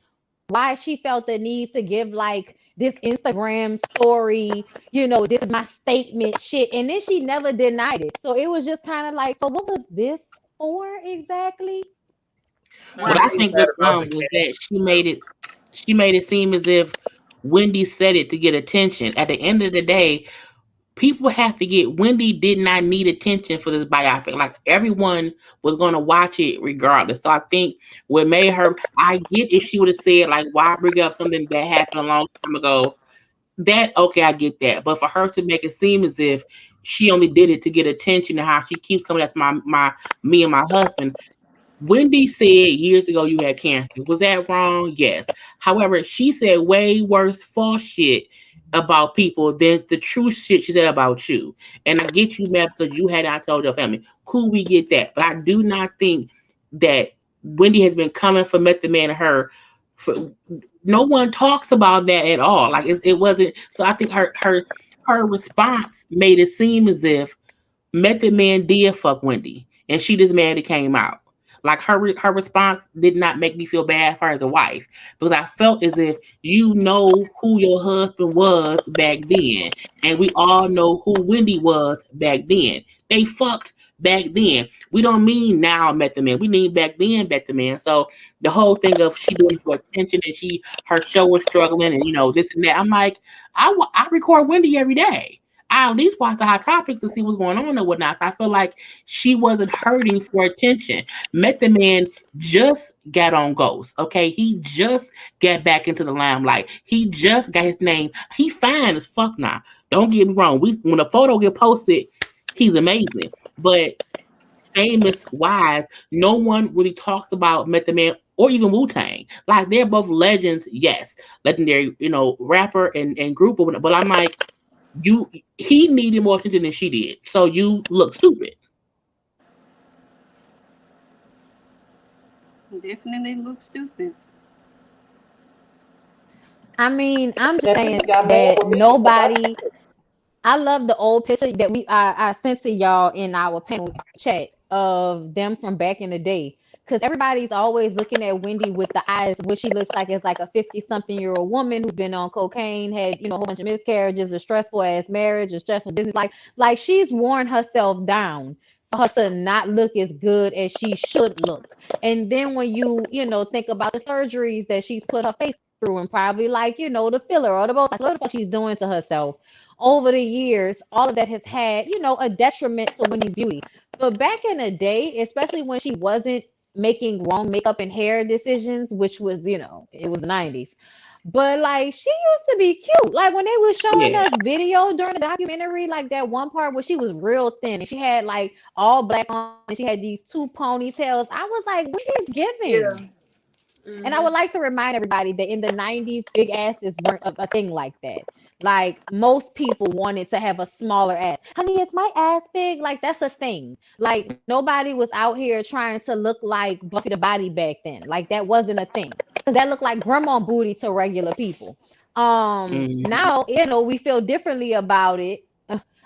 why she felt the need to give like this Instagram story, this is my statement shit. And then she never denied it. So it was just kind of like, so what was this for exactly? What I think was dumb was that she made it seem as if Wendy said it to get attention. At the end of the day, people have to get Wendy did not need attention for this biopic. Like everyone was gonna watch it regardless. So I think what made her I get if she would have said, like, why bring up something that happened a long time ago. That okay, I get that. But for her to make it seem as if she only did it to get attention and how she keeps coming at me and my husband. Wendy said years ago you had cancer. Was that wrong? Yes. However, she said way worse false shit about people than the true shit she said about you. And I get you mad because you had not told your family. Cool, we get that. But I do not think that Wendy has been coming for Method Man and her. No one talks about that at all. Like it wasn't. So I think her response made it seem as if Method Man did fuck Wendy, and she just mad it came out. Like her response did not make me feel bad for her as a wife because I felt as if you know who your husband was back then, and we all know who Wendy was back then. They fucked back then. We don't mean now Method Man. We mean back then Method Man. So the whole thing of she doing it for attention and her show was struggling and this and that. I'm like, I record Wendy every day. I at least watch the hot topics to see what's going on and whatnot. So I feel like she wasn't hurting for attention. Method Man just got on Ghost. Okay, he just got back into the limelight. He just got his name. He's fine as fuck now. Don't get me wrong. When a photo get posted, he's amazing. But famous wise, no one really talks about Method Man or even Wu-Tang. Like they're both legends, yes, legendary, rapper and group. But I'm like, he needed more attention than she did. So you look stupid. Definitely look stupid. I mean, I'm just saying that nobody. I love the old picture that I sent to y'all in our panel chat of them from back in the day. Because everybody's always looking at Wendy with the eyes, what she looks like as like a 50-something-year-old woman who's been on cocaine, had, a whole bunch of miscarriages, a stressful ass marriage, a stressful business. Like she's worn herself down for her to not look as good as she should look. And then when you think about the surgeries that she's put her face through and probably like, the filler or the Botox, what the fuck she's doing to herself over the years, all of that has had, a detriment to Wendy's beauty. But back in the day, especially when she wasn't making wrong makeup and hair decisions, which was, it was the 90s. But like she used to be cute. Like when they were showing us video during the documentary, like that one part where she was real thin and she had like all black on and she had these two ponytails. I was like, what is giving? Yeah. And I would like to remind everybody that in the 90s, big asses weren't a thing like that. Like most people wanted to have a smaller ass. Honey, is my ass big? Like that's a thing. Like nobody was out here trying to look like Buffy the Body back then. Like that wasn't a thing. Because that looked like grandma booty to regular people. Now, we feel differently about it.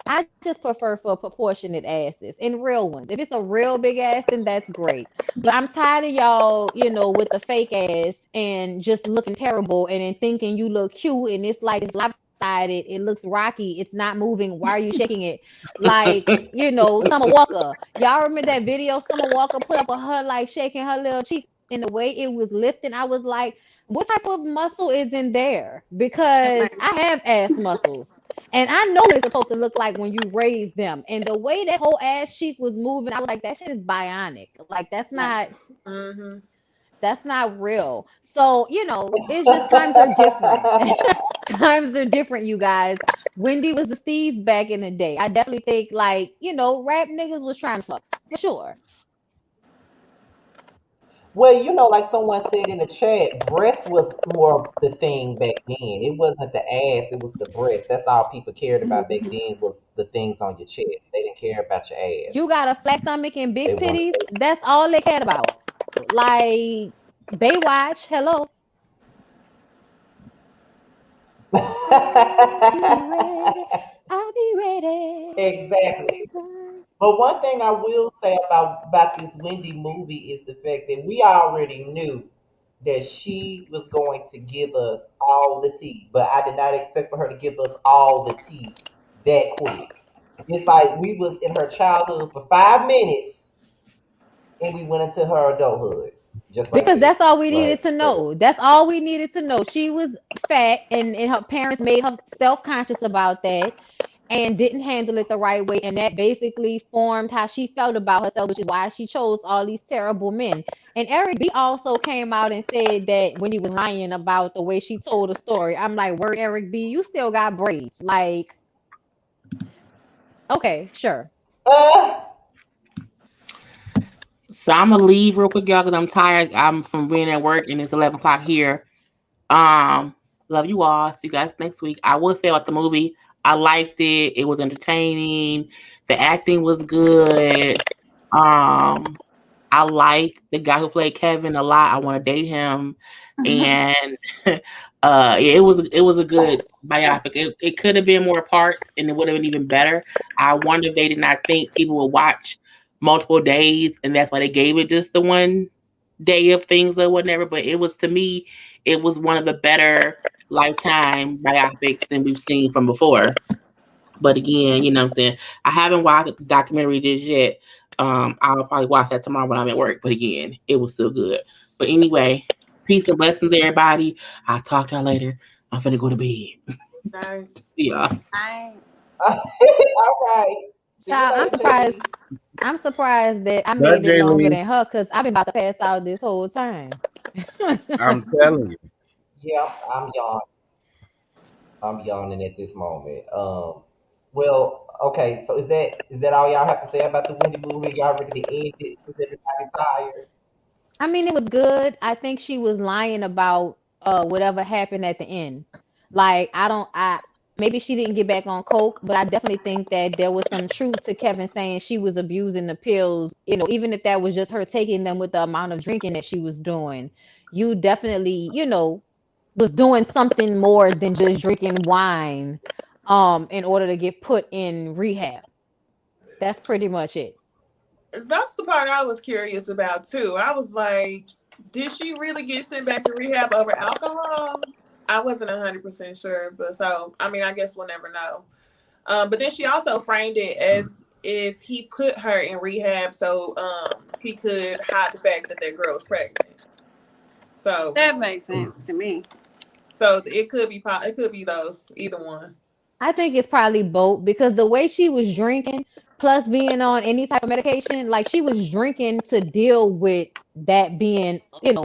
I just prefer for proportionate asses and real ones. If it's a real big ass, then that's great. But I'm tired of y'all, with the fake ass and just looking terrible and then thinking you look cute and it's like it's lopsided, it looks rocky, it's not moving. Why are you shaking it? Like, Summer Walker. Y'all remember that video Summer Walker put up of her like shaking her little cheeks in the way it was lifting? I was like, what type of muscle is in there? Because I have ass muscles. And I know what it's supposed to look like when you raise them. And the way that whole ass cheek was moving, I was like, that shit is bionic. Like that's not that's not real. So, it's just times are different. Times are different, you guys. Wendy was the steez back in the day. I definitely think like, rap niggas was trying to fuck for sure. Well, like someone said in the chat, breast was more the thing back then. It wasn't the ass, it was the breast. That's all people cared about back then was the things on your chest. They didn't care about your ass. You got a flat stomach and big They wanted titties. That's all they cared about. Like Baywatch, hello. I'll be ready. Exactly. But one thing I will say about this Wendy movie is the fact that we already knew that she was going to give us all the tea, but I did not expect for her to give us all the tea that quick. It's like we was in her childhood for 5 minutes and we went into her adulthood. Just like Because that. that's all we needed Like to straight up. know. That's all we needed to know. She was fat, and her parents made her self-conscious about that and didn't handle it the right way. And that basically formed how she felt about herself, which is why she chose all these terrible men. And Eric B also came out and said that when he was lying about the way she told the story, I'm like, word, Eric B, you still got braids. Like, okay, sure. Uh, So I'm gonna leave real quick, y'all, because I'm tired. I'm from being at work and it's 11 o'clock here. Love you all. See you guys next week. I will say about the movie, I liked it. It was entertaining. The acting was good. I like the guy who played Kevin a lot. I want to date him. And it was a good biopic. It could have been more parts and it would have been even better. I wonder if they did not think people would watch multiple days and that's why they gave it just the one day of things or whatever. But it was, to me, it was one of the better Lifetime biopics than we've seen from before. But again, you know what I'm saying? I haven't watched the documentary just yet. I'll probably watch that tomorrow when I'm at work. But again, it was still good. But anyway, peace and blessings, everybody. I'll talk to y'all later. I'm finna go to bed. Right. See y'all. all right. See you Child, I'm later, surprised. JB. I'm surprised that I But made it longer Jaylene, than her because I've been about to pass out this whole time. I'm telling you. Yeah, I'm yawning. I'm yawning at this moment. Well, okay. So is that all y'all have to say about the Wendy movie? Y'all ready to end it? Is everybody tired? I mean, it was good. I think she was lying about whatever happened at the end. Like, I maybe she didn't get back on coke, but I definitely think that there was some truth to Kevin saying she was abusing the pills. Even if that was just her taking them with the amount of drinking that she was doing. You definitely, was doing something more than just drinking wine in order to get put in rehab. That's pretty much it. That's the part I was curious about too. I was like, did she really get sent back to rehab over alcohol? I wasn't 100% sure, but so I mean, I guess we'll never know. But then she also framed it as if he put her in rehab so he could hide the fact that that girl was pregnant. So That makes sense to me. so it could be those, either one. I think it's probably both because the way she was drinking, plus being on any type of medication, like she was drinking to deal with that being,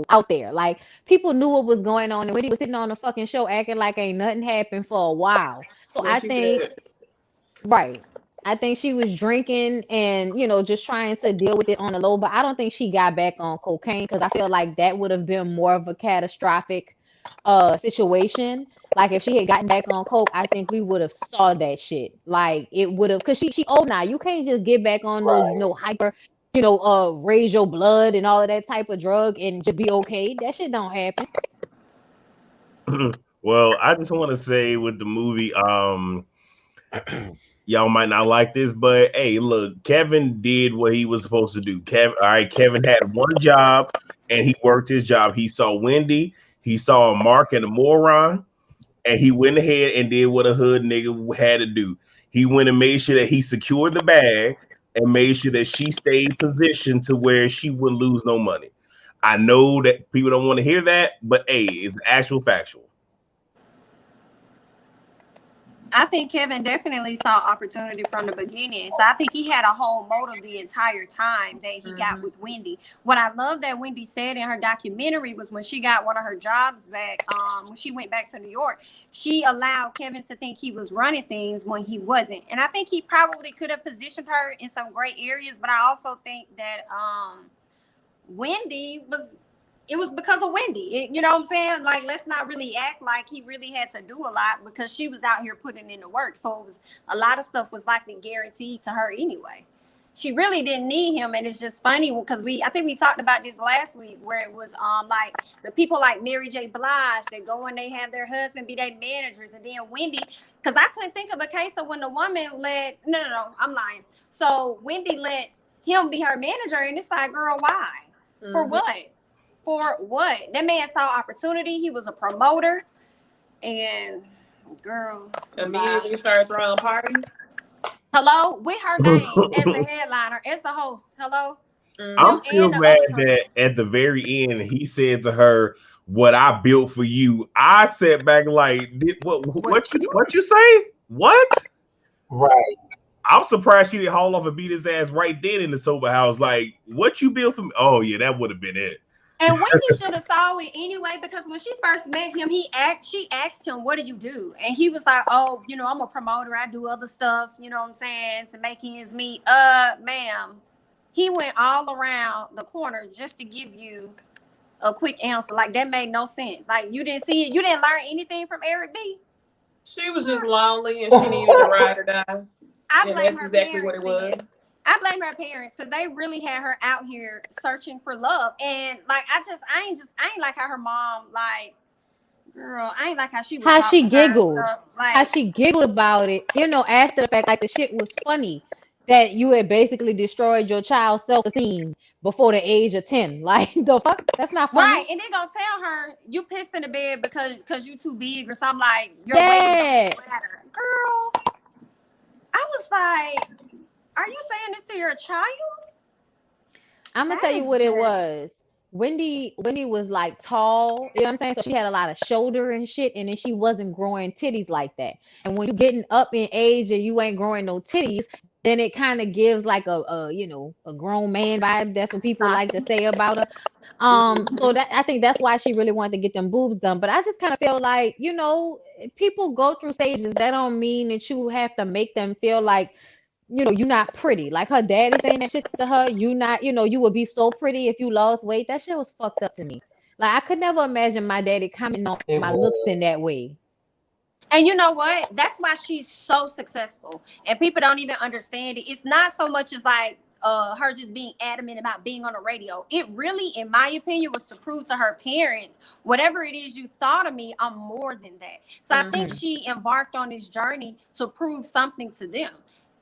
out there. Like people knew what was going on, and when he was sitting on the fucking show acting like ain't nothing happened for a while. So When I she think, said, right. I think she was drinking and, just trying to deal with it on the low, but I don't think she got back on cocaine because I feel like that would have been more of a catastrophic situation. Like if she had gotten back on coke, I think we would have saw that shit. Like it would have, because she old now. You can't just get back on those, Right. hyper, raise your blood and all of that type of drug and just be okay. That shit don't happen. Well, I just want to say with the movie, y'all might not like this, but hey, look, Kevin did what he was supposed to do. Kevin had one job and he worked his job. He saw Wendy, he saw Mark and a moron, and he went ahead and did what a hood nigga had to do. He went and made sure that he secured the bag and made sure that she stayed positioned to where she wouldn't lose no money. I know that people don't want to hear that, but hey, it's actual factual. I think Kevin definitely saw opportunity from the beginning. So I think he had a whole motive the entire time that he got with Wendy. What I love that Wendy said in her documentary was when she got one of her jobs back, when she went back to New York, she allowed Kevin to think he was running things when he wasn't. And I think he probably could have positioned her in some great areas, but I also think that Wendy it was because of Wendy. You know what I'm saying? Like, let's not really act like he really had to do a lot because she was out here putting in the work. So it was a lot of stuff was likely guaranteed to her anyway. She really didn't need him. And it's just funny because I think we talked about this last week where it was like the people like Mary J. Blige that go and they have their husband be their managers, and then Wendy, because I couldn't think of a case of when the woman no, I'm lying. So Wendy lets him be her manager, and it's like, girl, why? For what? For what? That man saw opportunity. He was a promoter, and girl, immediately started throwing parties. Hello, with her name as the headliner, as the host. Hello. I'm Him still and the mad other friend. that at the very end he said to her, "What I built for you." I sat back like, what you say? What? Right. I'm surprised she didn't haul off and beat his ass right then in the sober house. Like, what you built for me? Oh yeah, that would have been it. And Wendy should have saw it anyway, because when she first met him, she asked him, "What do you do?" And he was like, "Oh, I'm a promoter. I do other stuff. You know what I'm saying, to make ends meet." Ma'am, he went all around the corner just to give you a quick answer. Like, that made no sense. Like, you didn't see it. You didn't learn anything from Eric B. She was just lonely and she needed to ride or die. I And blame that's her exactly what parents. it was. I blame her parents, because they really had her out here searching for love. And like, I ain't like how her mom, like, girl, I ain't like how she was How she talking to her and giggled. stuff. Like, How she giggled about it, after the fact, like the shit was funny that you had basically destroyed your child's self-esteem before the age of 10. Like, the fuck? That's not funny. right, and they gonna tell her you pissed in the bed because you too big or something, like your weight is on the ladder. Girl, I was like, are you saying this to your child? I'm gonna tell you what it was. Wendy was like tall, you know what I'm saying? So she had a lot of shoulder and shit, and then she wasn't growing titties like that. And when you're getting up in age and you ain't growing no titties, then it kind of gives like a grown man vibe. That's what people like to say about her. So that I think that's why she really wanted to get them boobs done. But I just kind of feel like, people go through stages. That don't mean that you have to make them feel like, you're not pretty. Like her daddy saying that shit to her, you not, you would be so pretty if you lost weight. That shit was fucked up to me. Like, I could never imagine my daddy commenting on my looks in that way. And you know what? That's why she's so successful. And people don't even understand it. It's not so much as like her just being adamant about being on the radio. It really, in my opinion, was to prove to her parents, whatever it is you thought of me, I'm more than that. So I think she embarked on this journey to prove something to them.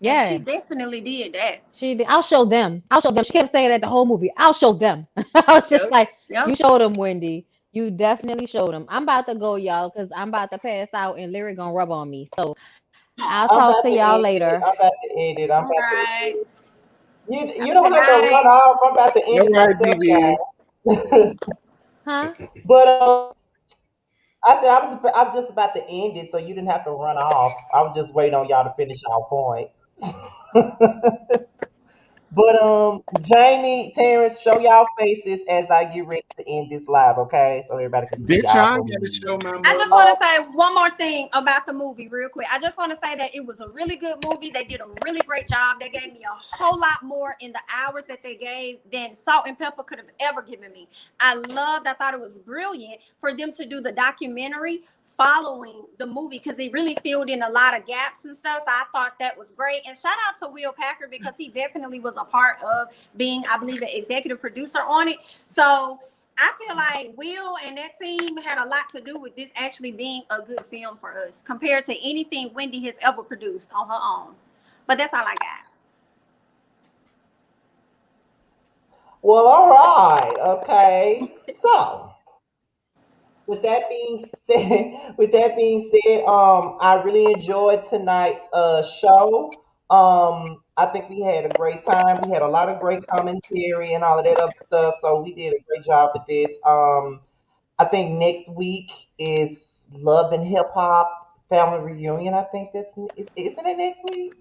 Yeah, and she definitely did that. She did. I'll show them. She kept saying that the whole movie. I'll show them. I was just like, you showed them, Wendy. You definitely showed them. I'm about to go, y'all, because I'm about to pass out and Lyric gonna rub on me. So I'll talk to y'all later. I'm about to end it. I'm about to end it. You don't have to run off. I'm about to end it myself, child. Huh? But I said I'm just about to end it, so you didn't have to run off. I was just waiting on y'all to finish our point. But Jamie, Terrence, show y'all faces as I get ready to end this live, okay? So everybody can see Bitch, y'all. I gotta show my I just want to say one more thing about the movie real quick. I just want to say that it was a really good movie. They did a really great job. They gave me a whole lot more in the hours that they gave than Salt and Pepper could have ever given me. I thought it was brilliant for them to do the documentary following the movie, because they really filled in a lot of gaps and stuff. So I thought that was great. And shout out to Will Packer, because he definitely was a part of being, I believe, an executive producer on it. So I feel like Will and that team had a lot to do with this actually being a good film for us compared to anything Wendy has ever produced on her own. But that's all I got. Well, all right. Okay. So with that being said, I really enjoyed tonight's show. I think we had a great time. We had a lot of great commentary and all of that other stuff. So we did a great job with this. I think next week is Love and Hip Hop Family Reunion. I think isn't it next week?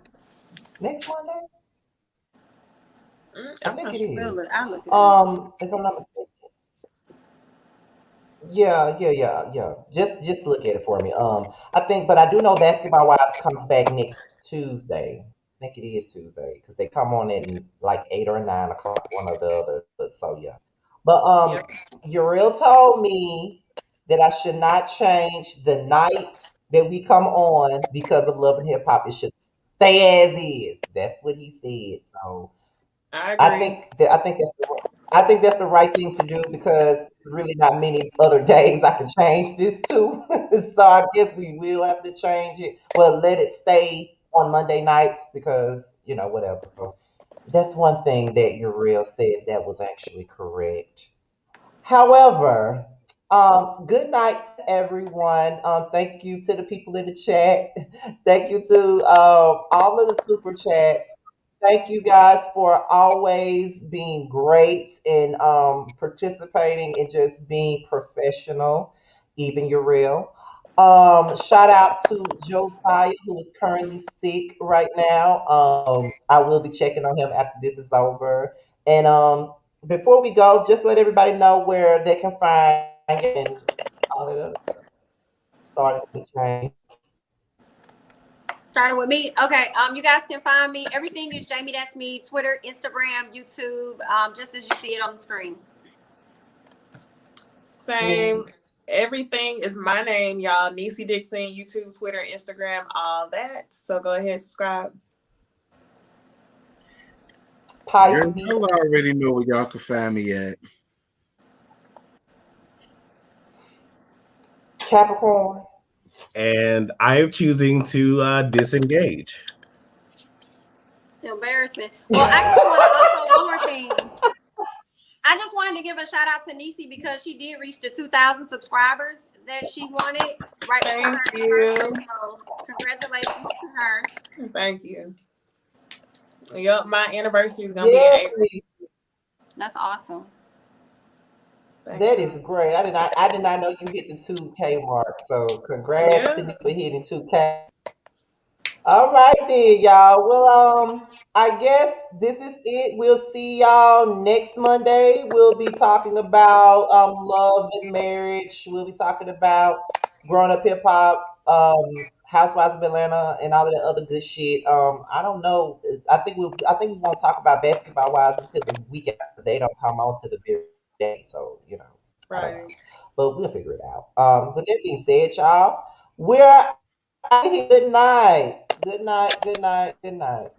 Next Monday? I think it is. If I'm not mistaken. Yeah. Just look at it for me. I think, but I do know Basketball Wives comes back next Tuesday. I think it is Tuesday because they come on at like 8 or 9 o'clock, one or the other. So yeah. But Uriel told me that I should not change the night that we come on because of Love and Hip Hop. It should stay as is. That's what he said. So I agree. I think that's the right thing to do because there's really not many other days I can change this to. So I guess we will have to change it. Well, let it stay on Monday nights because, whatever. So that's one thing that Uriel said that was actually correct. However, good night to everyone. Thank you to the people in the chat. Thank you to all of the super chats. Thank you guys for always being great and participating and just being professional, even you're real. Shout out to Josiah, who is currently sick right now. I will be checking on him after this is over. And before we go, just let everybody know where they can find you and all of that stuff. Starting with Jane. Starting with me. Okay. You guys can find me. Everything is Jamie. That's me. Twitter, Instagram, YouTube. Just as you see it on the screen. Same. Everything is my name, y'all. Niecy Dixon, YouTube, Twitter, Instagram, all that. So go ahead, subscribe. Girl, y'all already know where y'all can find me at. Capricorn. And I am choosing to disengage. Embarrassing. Well, I just want to also one more thing. I just wanted to give a shout out to Niecy because she did reach the 2,000 subscribers that she wanted right before her anniversary. So congratulations to her. Thank you. Yep, my anniversary is gonna be in April. That's awesome. That is great. I did not know you hit the 2K mark. So congrats to you for hitting 2K. All right then, y'all. Well, I guess this is it. We'll see y'all next Monday. We'll be talking about love and marriage. We'll be talking about growing up hip hop, Housewives of Atlanta, and all of that other good shit. I don't know. I think we won't talk about basketball wives until the week after they don't come on to the very day. So I don't know. But we'll figure it out. With that being said, y'all, we're out of here. Good night. Good night. Good night. Good night.